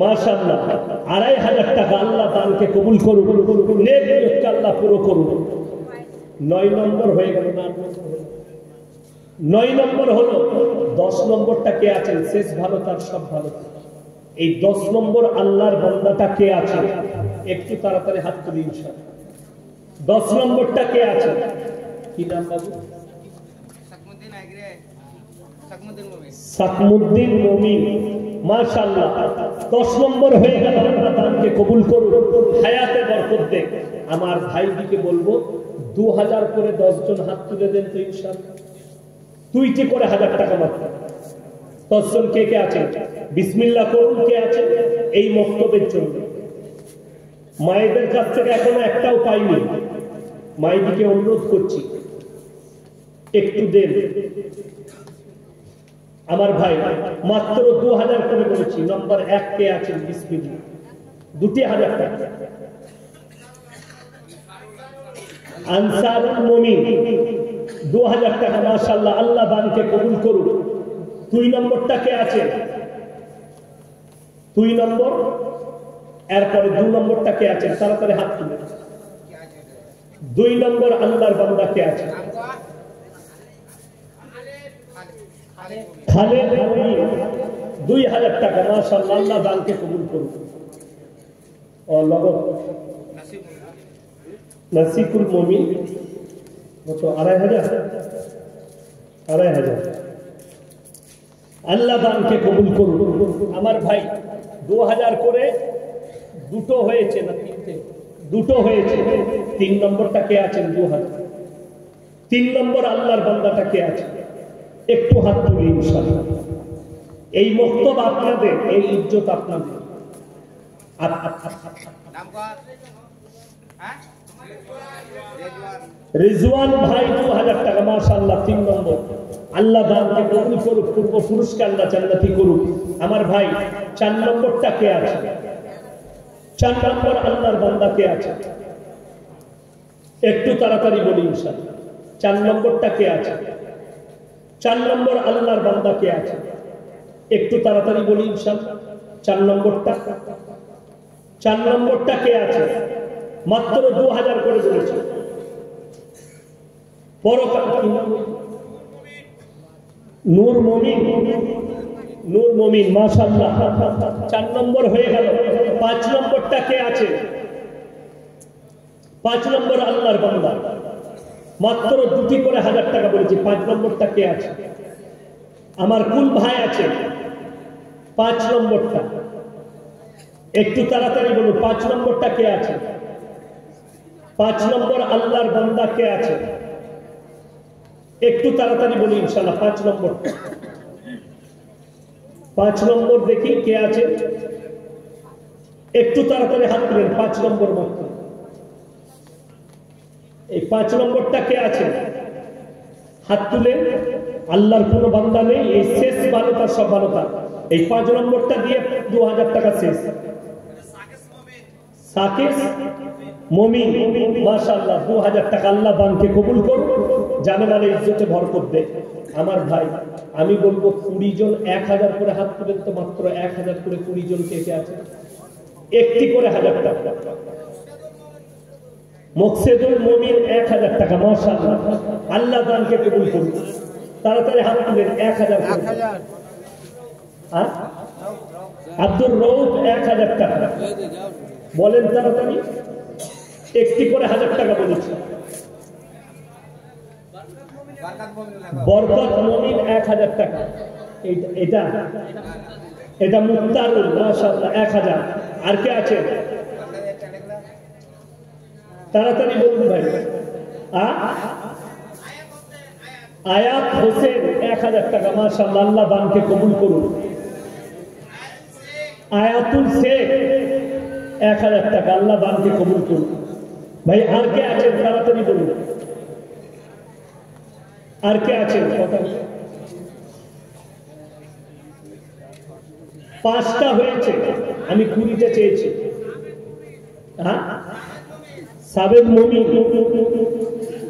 মাশাআল্লাহ, 2,500 টাকা। আল্লাহ দানকে কবুল করুক, নেক নিয়তকে আল্লাহ পুরো করুক। 9 নম্বর হয়ে গেল না? 9 নম্বর হলো। 10 নম্বরটা কে আছেন? শেষ ভালো তার সব ভালো। এই 10 নম্বর আল্লাহর বান্দাটা কে আছে? একটু তাড়াতাড়ি হাত তুলি ইনশাআল্লাহ। 10 নম্বরটা কে আছে? কি নাম বাবু? সাকমুদ্দিন মুমিন, মাশাআল্লাহ। 10 নম্বর হয়ে গেল। আল্লাহ দানকে কবুল করুন, হায়াতে বরকত দেন। আমার ভাইদিকে বলবো 2000 করে 10 জন হাত তুলে দেন তো ইনশাআল্লাহ। 2টি করে 1000 টাকা মাত্র। 10 জন কে কে আছেন? বিসমিল্লাহ করুন। কে আছেন এই মক্তবের জন্য? মায়েদের কাছ থেকে এখনো একটাও পাইনি। মায়েদিকে অনুরোধ করছি একটু দেন। আমার ভাই মাত্র 2000 করে বলেছি। নম্বর 1 কে আছেন? বিসমিল্লাহ। 2টি 1000 টাকা। আনসারুল মুমিন 2000 টাকা, মাশাআল্লাহ। আল্লাহ দানকে কবুল করুক। 2 নম্বরটা কে আছে? 2 নম্বর। এরপরে 2 নম্বরটা কে আছে? তাড়াতাড়ি হাত তুলে। 2 নম্বর আল্লাহর বান্দা কে আছে? খালেদ মুমিন 2000 টাকা, মাশাআল্লাহ। আল্লাহ দানকে কবুল করুক। ও লগত নাসিকুল মুমিন কত? 2,500। আল্লাহ দানকে কবুল করুন। আমার ভাই 2000 করে 2টো হয়েছে না 3টে? 2টো হয়েছে। 3 নম্বরটা কে আছেন? 2000। 3 নম্বর আল্লাহর বান্দাটা কে আছে? একটু হাত তুলি ইনশাআল্লাহ। এই মক্তব আপনাদের, এই ইজ্জত আপনাদের। রিজওয়ান ভাই 2000 টাকা, মাশাআল্লাহ। 3 নম্বর আল্লাহ দানকে কবুল করুক, পূর্ব পুরস্কার আল্লাহ জান্নাতি করুক। আমার ভাই 4 নম্বরটা কে আছে? 4 নম্বর আল্লাহর বান্দা কে আছে? একটু তাড়াতাড়ি বলি ইনশাআল্লাহ। 4 নম্বরটা কে আছে? 4 নম্বর আল্লাহর বান্দা কে আছে? একটু তাড়াতাড়ি বলি ইনশাআল্লাহ। 4 নম্বরটা, 4 নম্বরটা কে আছে? মাত্র 2000 করে বলেছে। নূর মুমিন, নূর মুমিন, মাশাআল্লাহ। 4 নম্বর হয়ে গেল। 5 নম্বরটা কে আছে? 5 নম্বর আল্লাহর বান্দা, মাত্র 2টি করে 1000 টাকা বলেছি। 5 নম্বরটা কে আছে? আমার কুল ভাই আছে। 5 নম্বরটা একটু তাড়াতাড়ি বলুন। 5 নম্বরটা কে আছে? 5 নম্বর আল্লাহর বান্দা কে আছে? একটু তাড়াতাড়ি বলি ইনশাআল্লাহ। 5 নম্বর, 5 নম্বর দেখি কে আছে? একটু তাড়াতাড়ি হাত তুলেন। 5 নম্বর মাত্র। এই 5 নম্বরটা কে আছে? হাত তুলেন। আল্লাহর কোনো বান্দা নেই। এই শেষ ভালোটা, সব ভালোটা। এই 5 নম্বরটা দিয়ে 2000 টাকা শেষ। সাকিস মুমিন, মাশাআল্লাহ। 2000 টাকা। আল্লাহ দানকে কবুল করুন, জানে মানে ইজ্জতে বরকত দেয়। আমার ভাই আমি বলবো 20 জন 1000 করে হাত তুলেন তো। মাত্র 1000 করে 20 জন কে কে আছে? একটি করে 1000 টাকা। মুকসেদুল মুমিন 1000 টাকা, মাশাআল্লাহ। আল্লাহ দানকে কবুল করুন। তাড়াতাড়ি হাত তুলেন। 1000 করে। আব্দুর রউফ 1000 টাকা। বলেন তাড়াতাড়ি। একটি করে 1000 টাকা বলেছি। বরকত মুমিন 1000 টাকা। এটা এটা মুক্তারুল, মাশাআল্লাহ, 1000। আর কে আছে? তাড়াতাড়ি বলুন ভাই। আয়াত হোসেন 1000 টাকা, মাশাআল্লাহ। আল্লাহ দানকে কবুল করুন। আয়াতুল শেখ 1000 টাকা। আল্লাহ দানকে কবুল করুন। ভাই আর কে আছেন? তাড়াতাড়ি বলুন। আর কে আছেন? 5টা হয়েছে, আমি 20টা চেয়েছি। হ্যাঁ, সাবেক মুমিন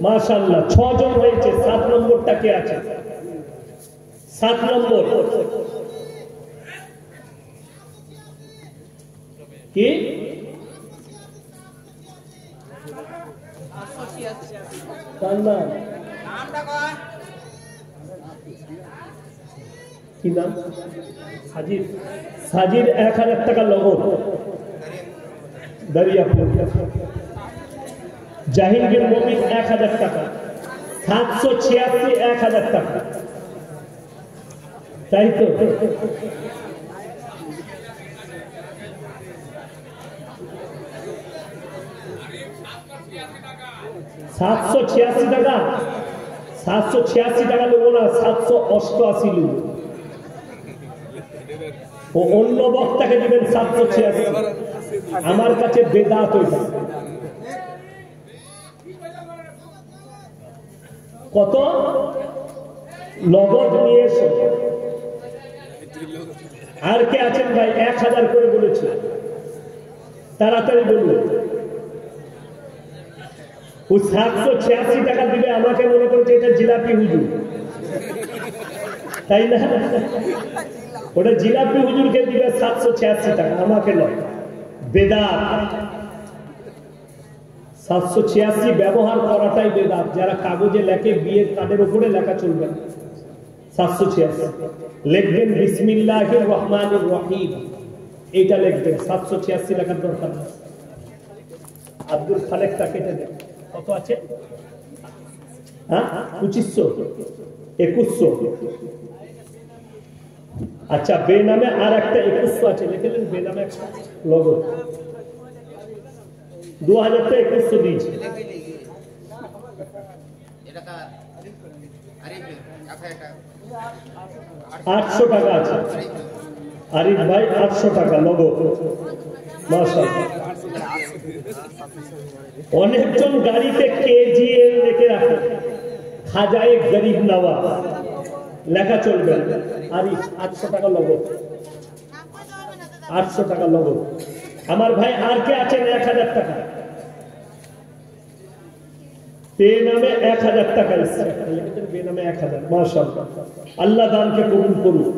মাশাআল্লাহ 6 জন হয়েছে। 7 নম্বরটা কে আছে? 7 নম্বর কি? কি নাম? সাজিদ। সাজিদ 1000 টাকা নগদ দরিয়াপুর। জাহিঙ্গীর মমিন 1000 টাকা। 786 1000 টাকা, তাই তো? $786 টাকা। 786 টাকা নেবো না, 788 নেব। ও অন্য বক্তাকে দিবেন 786। আমার কাছে বেদাত হইবে। কত? নগদ নিয়ে এসো। আর কে আছেন ভাই? 1000 করে বলেছে, তাড়াতাড়ি বলুন। ও 786 টাকা দিবে, আমাকে মনে করছে এটা জিলাপি হুজুর, তাই না? ওটা জিলাপি হুজুরকে দিবে 786 টাকা, আমাকে নয়। বেদাত। 786 ব্যবহার করাটাই বেদাত। যারা কাগজে লেখে, বিয়ের কার্ডের উপরে লেখা চলবে না। 786 লিখবেন বিসমিল্লাহির রহমানির রহিম, এইটা লিখবেন। 786 লেখার দরকার নেই। আব্দুল খালেকটা কেটে দেন। কত আছে? হ্যাঁ, 2500, 2100। আচ্ছা, বেনামে আর একটা 2100 আছে, লিখলেন বেনামে একটা নগদ 2000 টাকা 2100 দিয়েছে। 800 টাকা আছে। আরিফ ভাই 800 টাকা নগদ। মাশাআল্লাহ। অনেকজন গাড়িতে কেজিএল লিখে রাখে, খাজায়ে গরিব নওয়াজ লেখা চলবে। আরিফ 800 টাকা নগদ। 800 টাকা নগদ। আমার ভাই আর কে আছেন? 1000 টাকা। বেনামে 1000 টাকা এসেছে। বেনামে 1000। মাশাআল্লাহ, আল্লাহ দানকে কবুল করুন।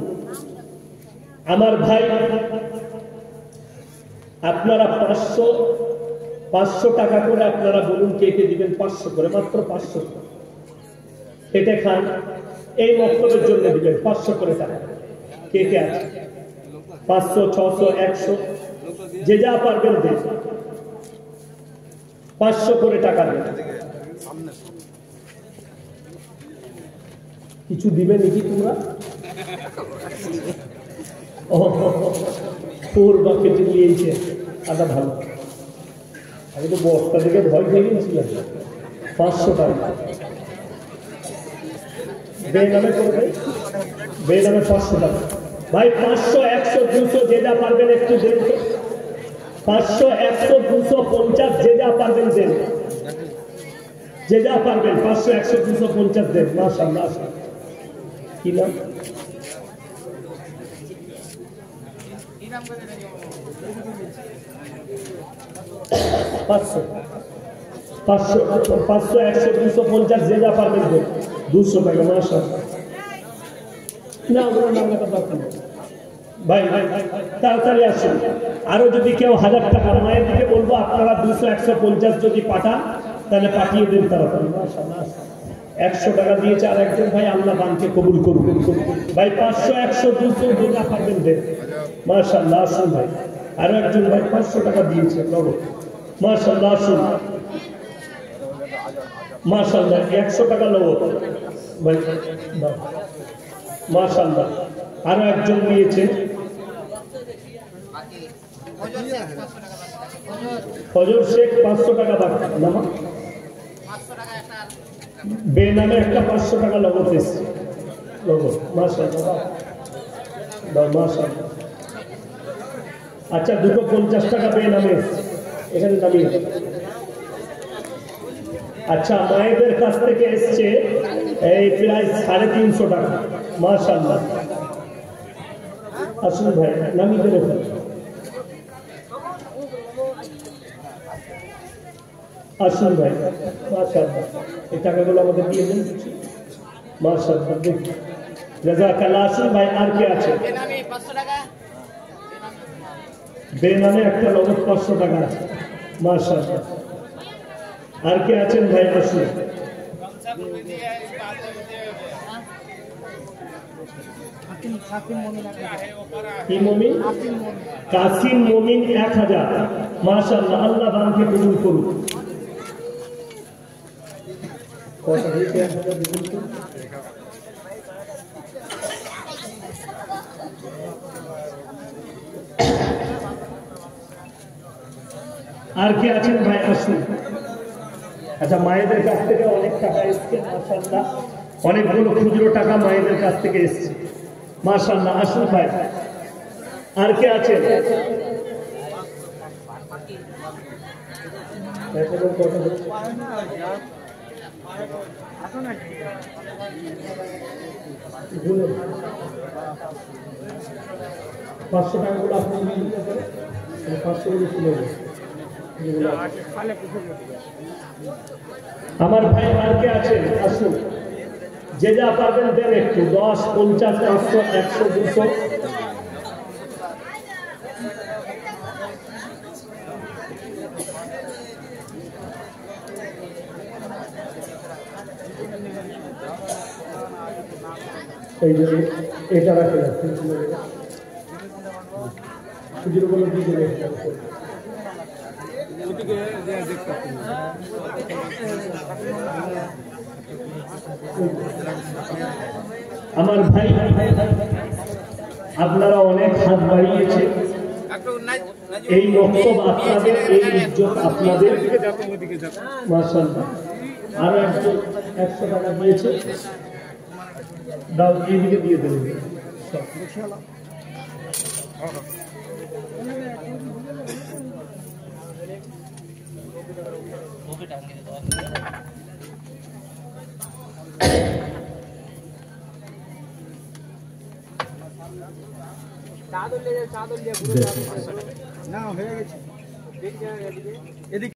আমার ভাই আপনারা 500 টাকা করে আপনারা বলুন কে কে দিবেন? 500 করে, মাত্র 500 খেটে খান, এই মক্তবের জন্য দিবেন 500 করে টাকা। কে কে আছে? 500, 600, 100, যে যা পারবেন দেন। 500 করে টাকা দেন। কিছু দিবে নাকি তোমরা? পূর্বা কেটে নিয়েছে, আদা ভালো। আমি তো বস্তা থেকে ভয় খেয়ে গিয়েছিলাম। 500 টাকা বেনামে করবে। বেনামে 500 টাকা। ভাই 500, 100, 200 যে যা পারবেন একটু দেন। 500, 100, 250 যে যা পারবেন দেন। যে যা পারবেন 500, 100, 250 দেন। মাশাআল্লাহ। কি নাম? 500, 100, 250 যে যা পারবেন দেন। 200 টাকা। মাশাআল্লাহ। না, ওরা নাম লেখা দরকার নেই। ভাই তাড়াতাড়ি আসুন। আরো যদি কেউ 1000 টাকা, মায়ের দিকে বলবো আপনারা 200, 150 যদি পাঠান তাহলে পাঠিয়ে দেন তাড়াতাড়ি। মাশাআল্লাহ। 100 টাকা দিয়েছে আর একজন ভাই, আল্লাহ দানকে কবুল করুন। ভাই 500, 100, 200 যে যা পারবেন দেন। মাশাআল্লাহ। আসুন ভাই। আরো একজন ভাই 500 টাকা দিয়েছে নগদ। মাশাআল্লাহ। আসুন। মাশাআল্লাহ। 100 টাকা নগদ ভাই। মাশাআল্লাহ। আরো একজন দিয়েছে। ফজর শেখ 500 টাকা বাকি। বেনামে একটা 500 টাকা নগদ এসছে। নগদ। মাশাআল্লাহ। মাশাআল্লাহ। আচ্ছা, 250 টাকা বেনামে এসছে, এখানে নামিয়ে। আচ্ছা, মায়েদের কাছ থেকে এসছে এই প্রায় 350 টাকা। মাশাআল্লাহ। আসুন ভাই নামিয়ে দেবো আসুন ভাই মাশাআল্লাহ এই টাকাগুলো আমাদের দিয়ে দিন মাশাআল্লাহ দেখি জাযাকাল্লাহ আসুন ভাই আর কে আছে বেনামি 500 টাকা বেনামে একটা নগদ 500 টাকা আছে মাশাআল্লাহ আর কে আছেন ভাই আসুন কি মুমিন কাসিম মুমিন 1000 মাশাআল্লাহ আল্লাহ দানকে কবুল করুন কত হয়েছে 1000 কবুল করুন আর কি আছেন ভাই আসুন আচ্ছা মায়েদের কাছ থেকে অনেক টাকা এসছে মাশাআল্লাহ অনেকগুলো খুচরো টাকা মায়েদের কাছ থেকে এসছে মাশাআল্লাহ আসুন ভাই আর কে আছেন পাঁচশো টাকাগুলো আপনি 500 গুলো তুলে আমার ভাই আর কে আছেন আসুন যে যা পারবেন দেন একটু 10 50 500 100 200 এই যে এটা রাখে খুচরো গুলো দিয়ে দেবে আমার ভাই আপনারা অনেক হাত বাড়িয়েছে এই বক্তব্য আপনাদের এই ইজ্জত আপনাদের মাশাআল্লাহ আরো একজন 100 টাকা দিয়েছে দাও এইদিকে দিয়ে দেবেন চাদর নিয়ে না হয়ে গেছে এদিকে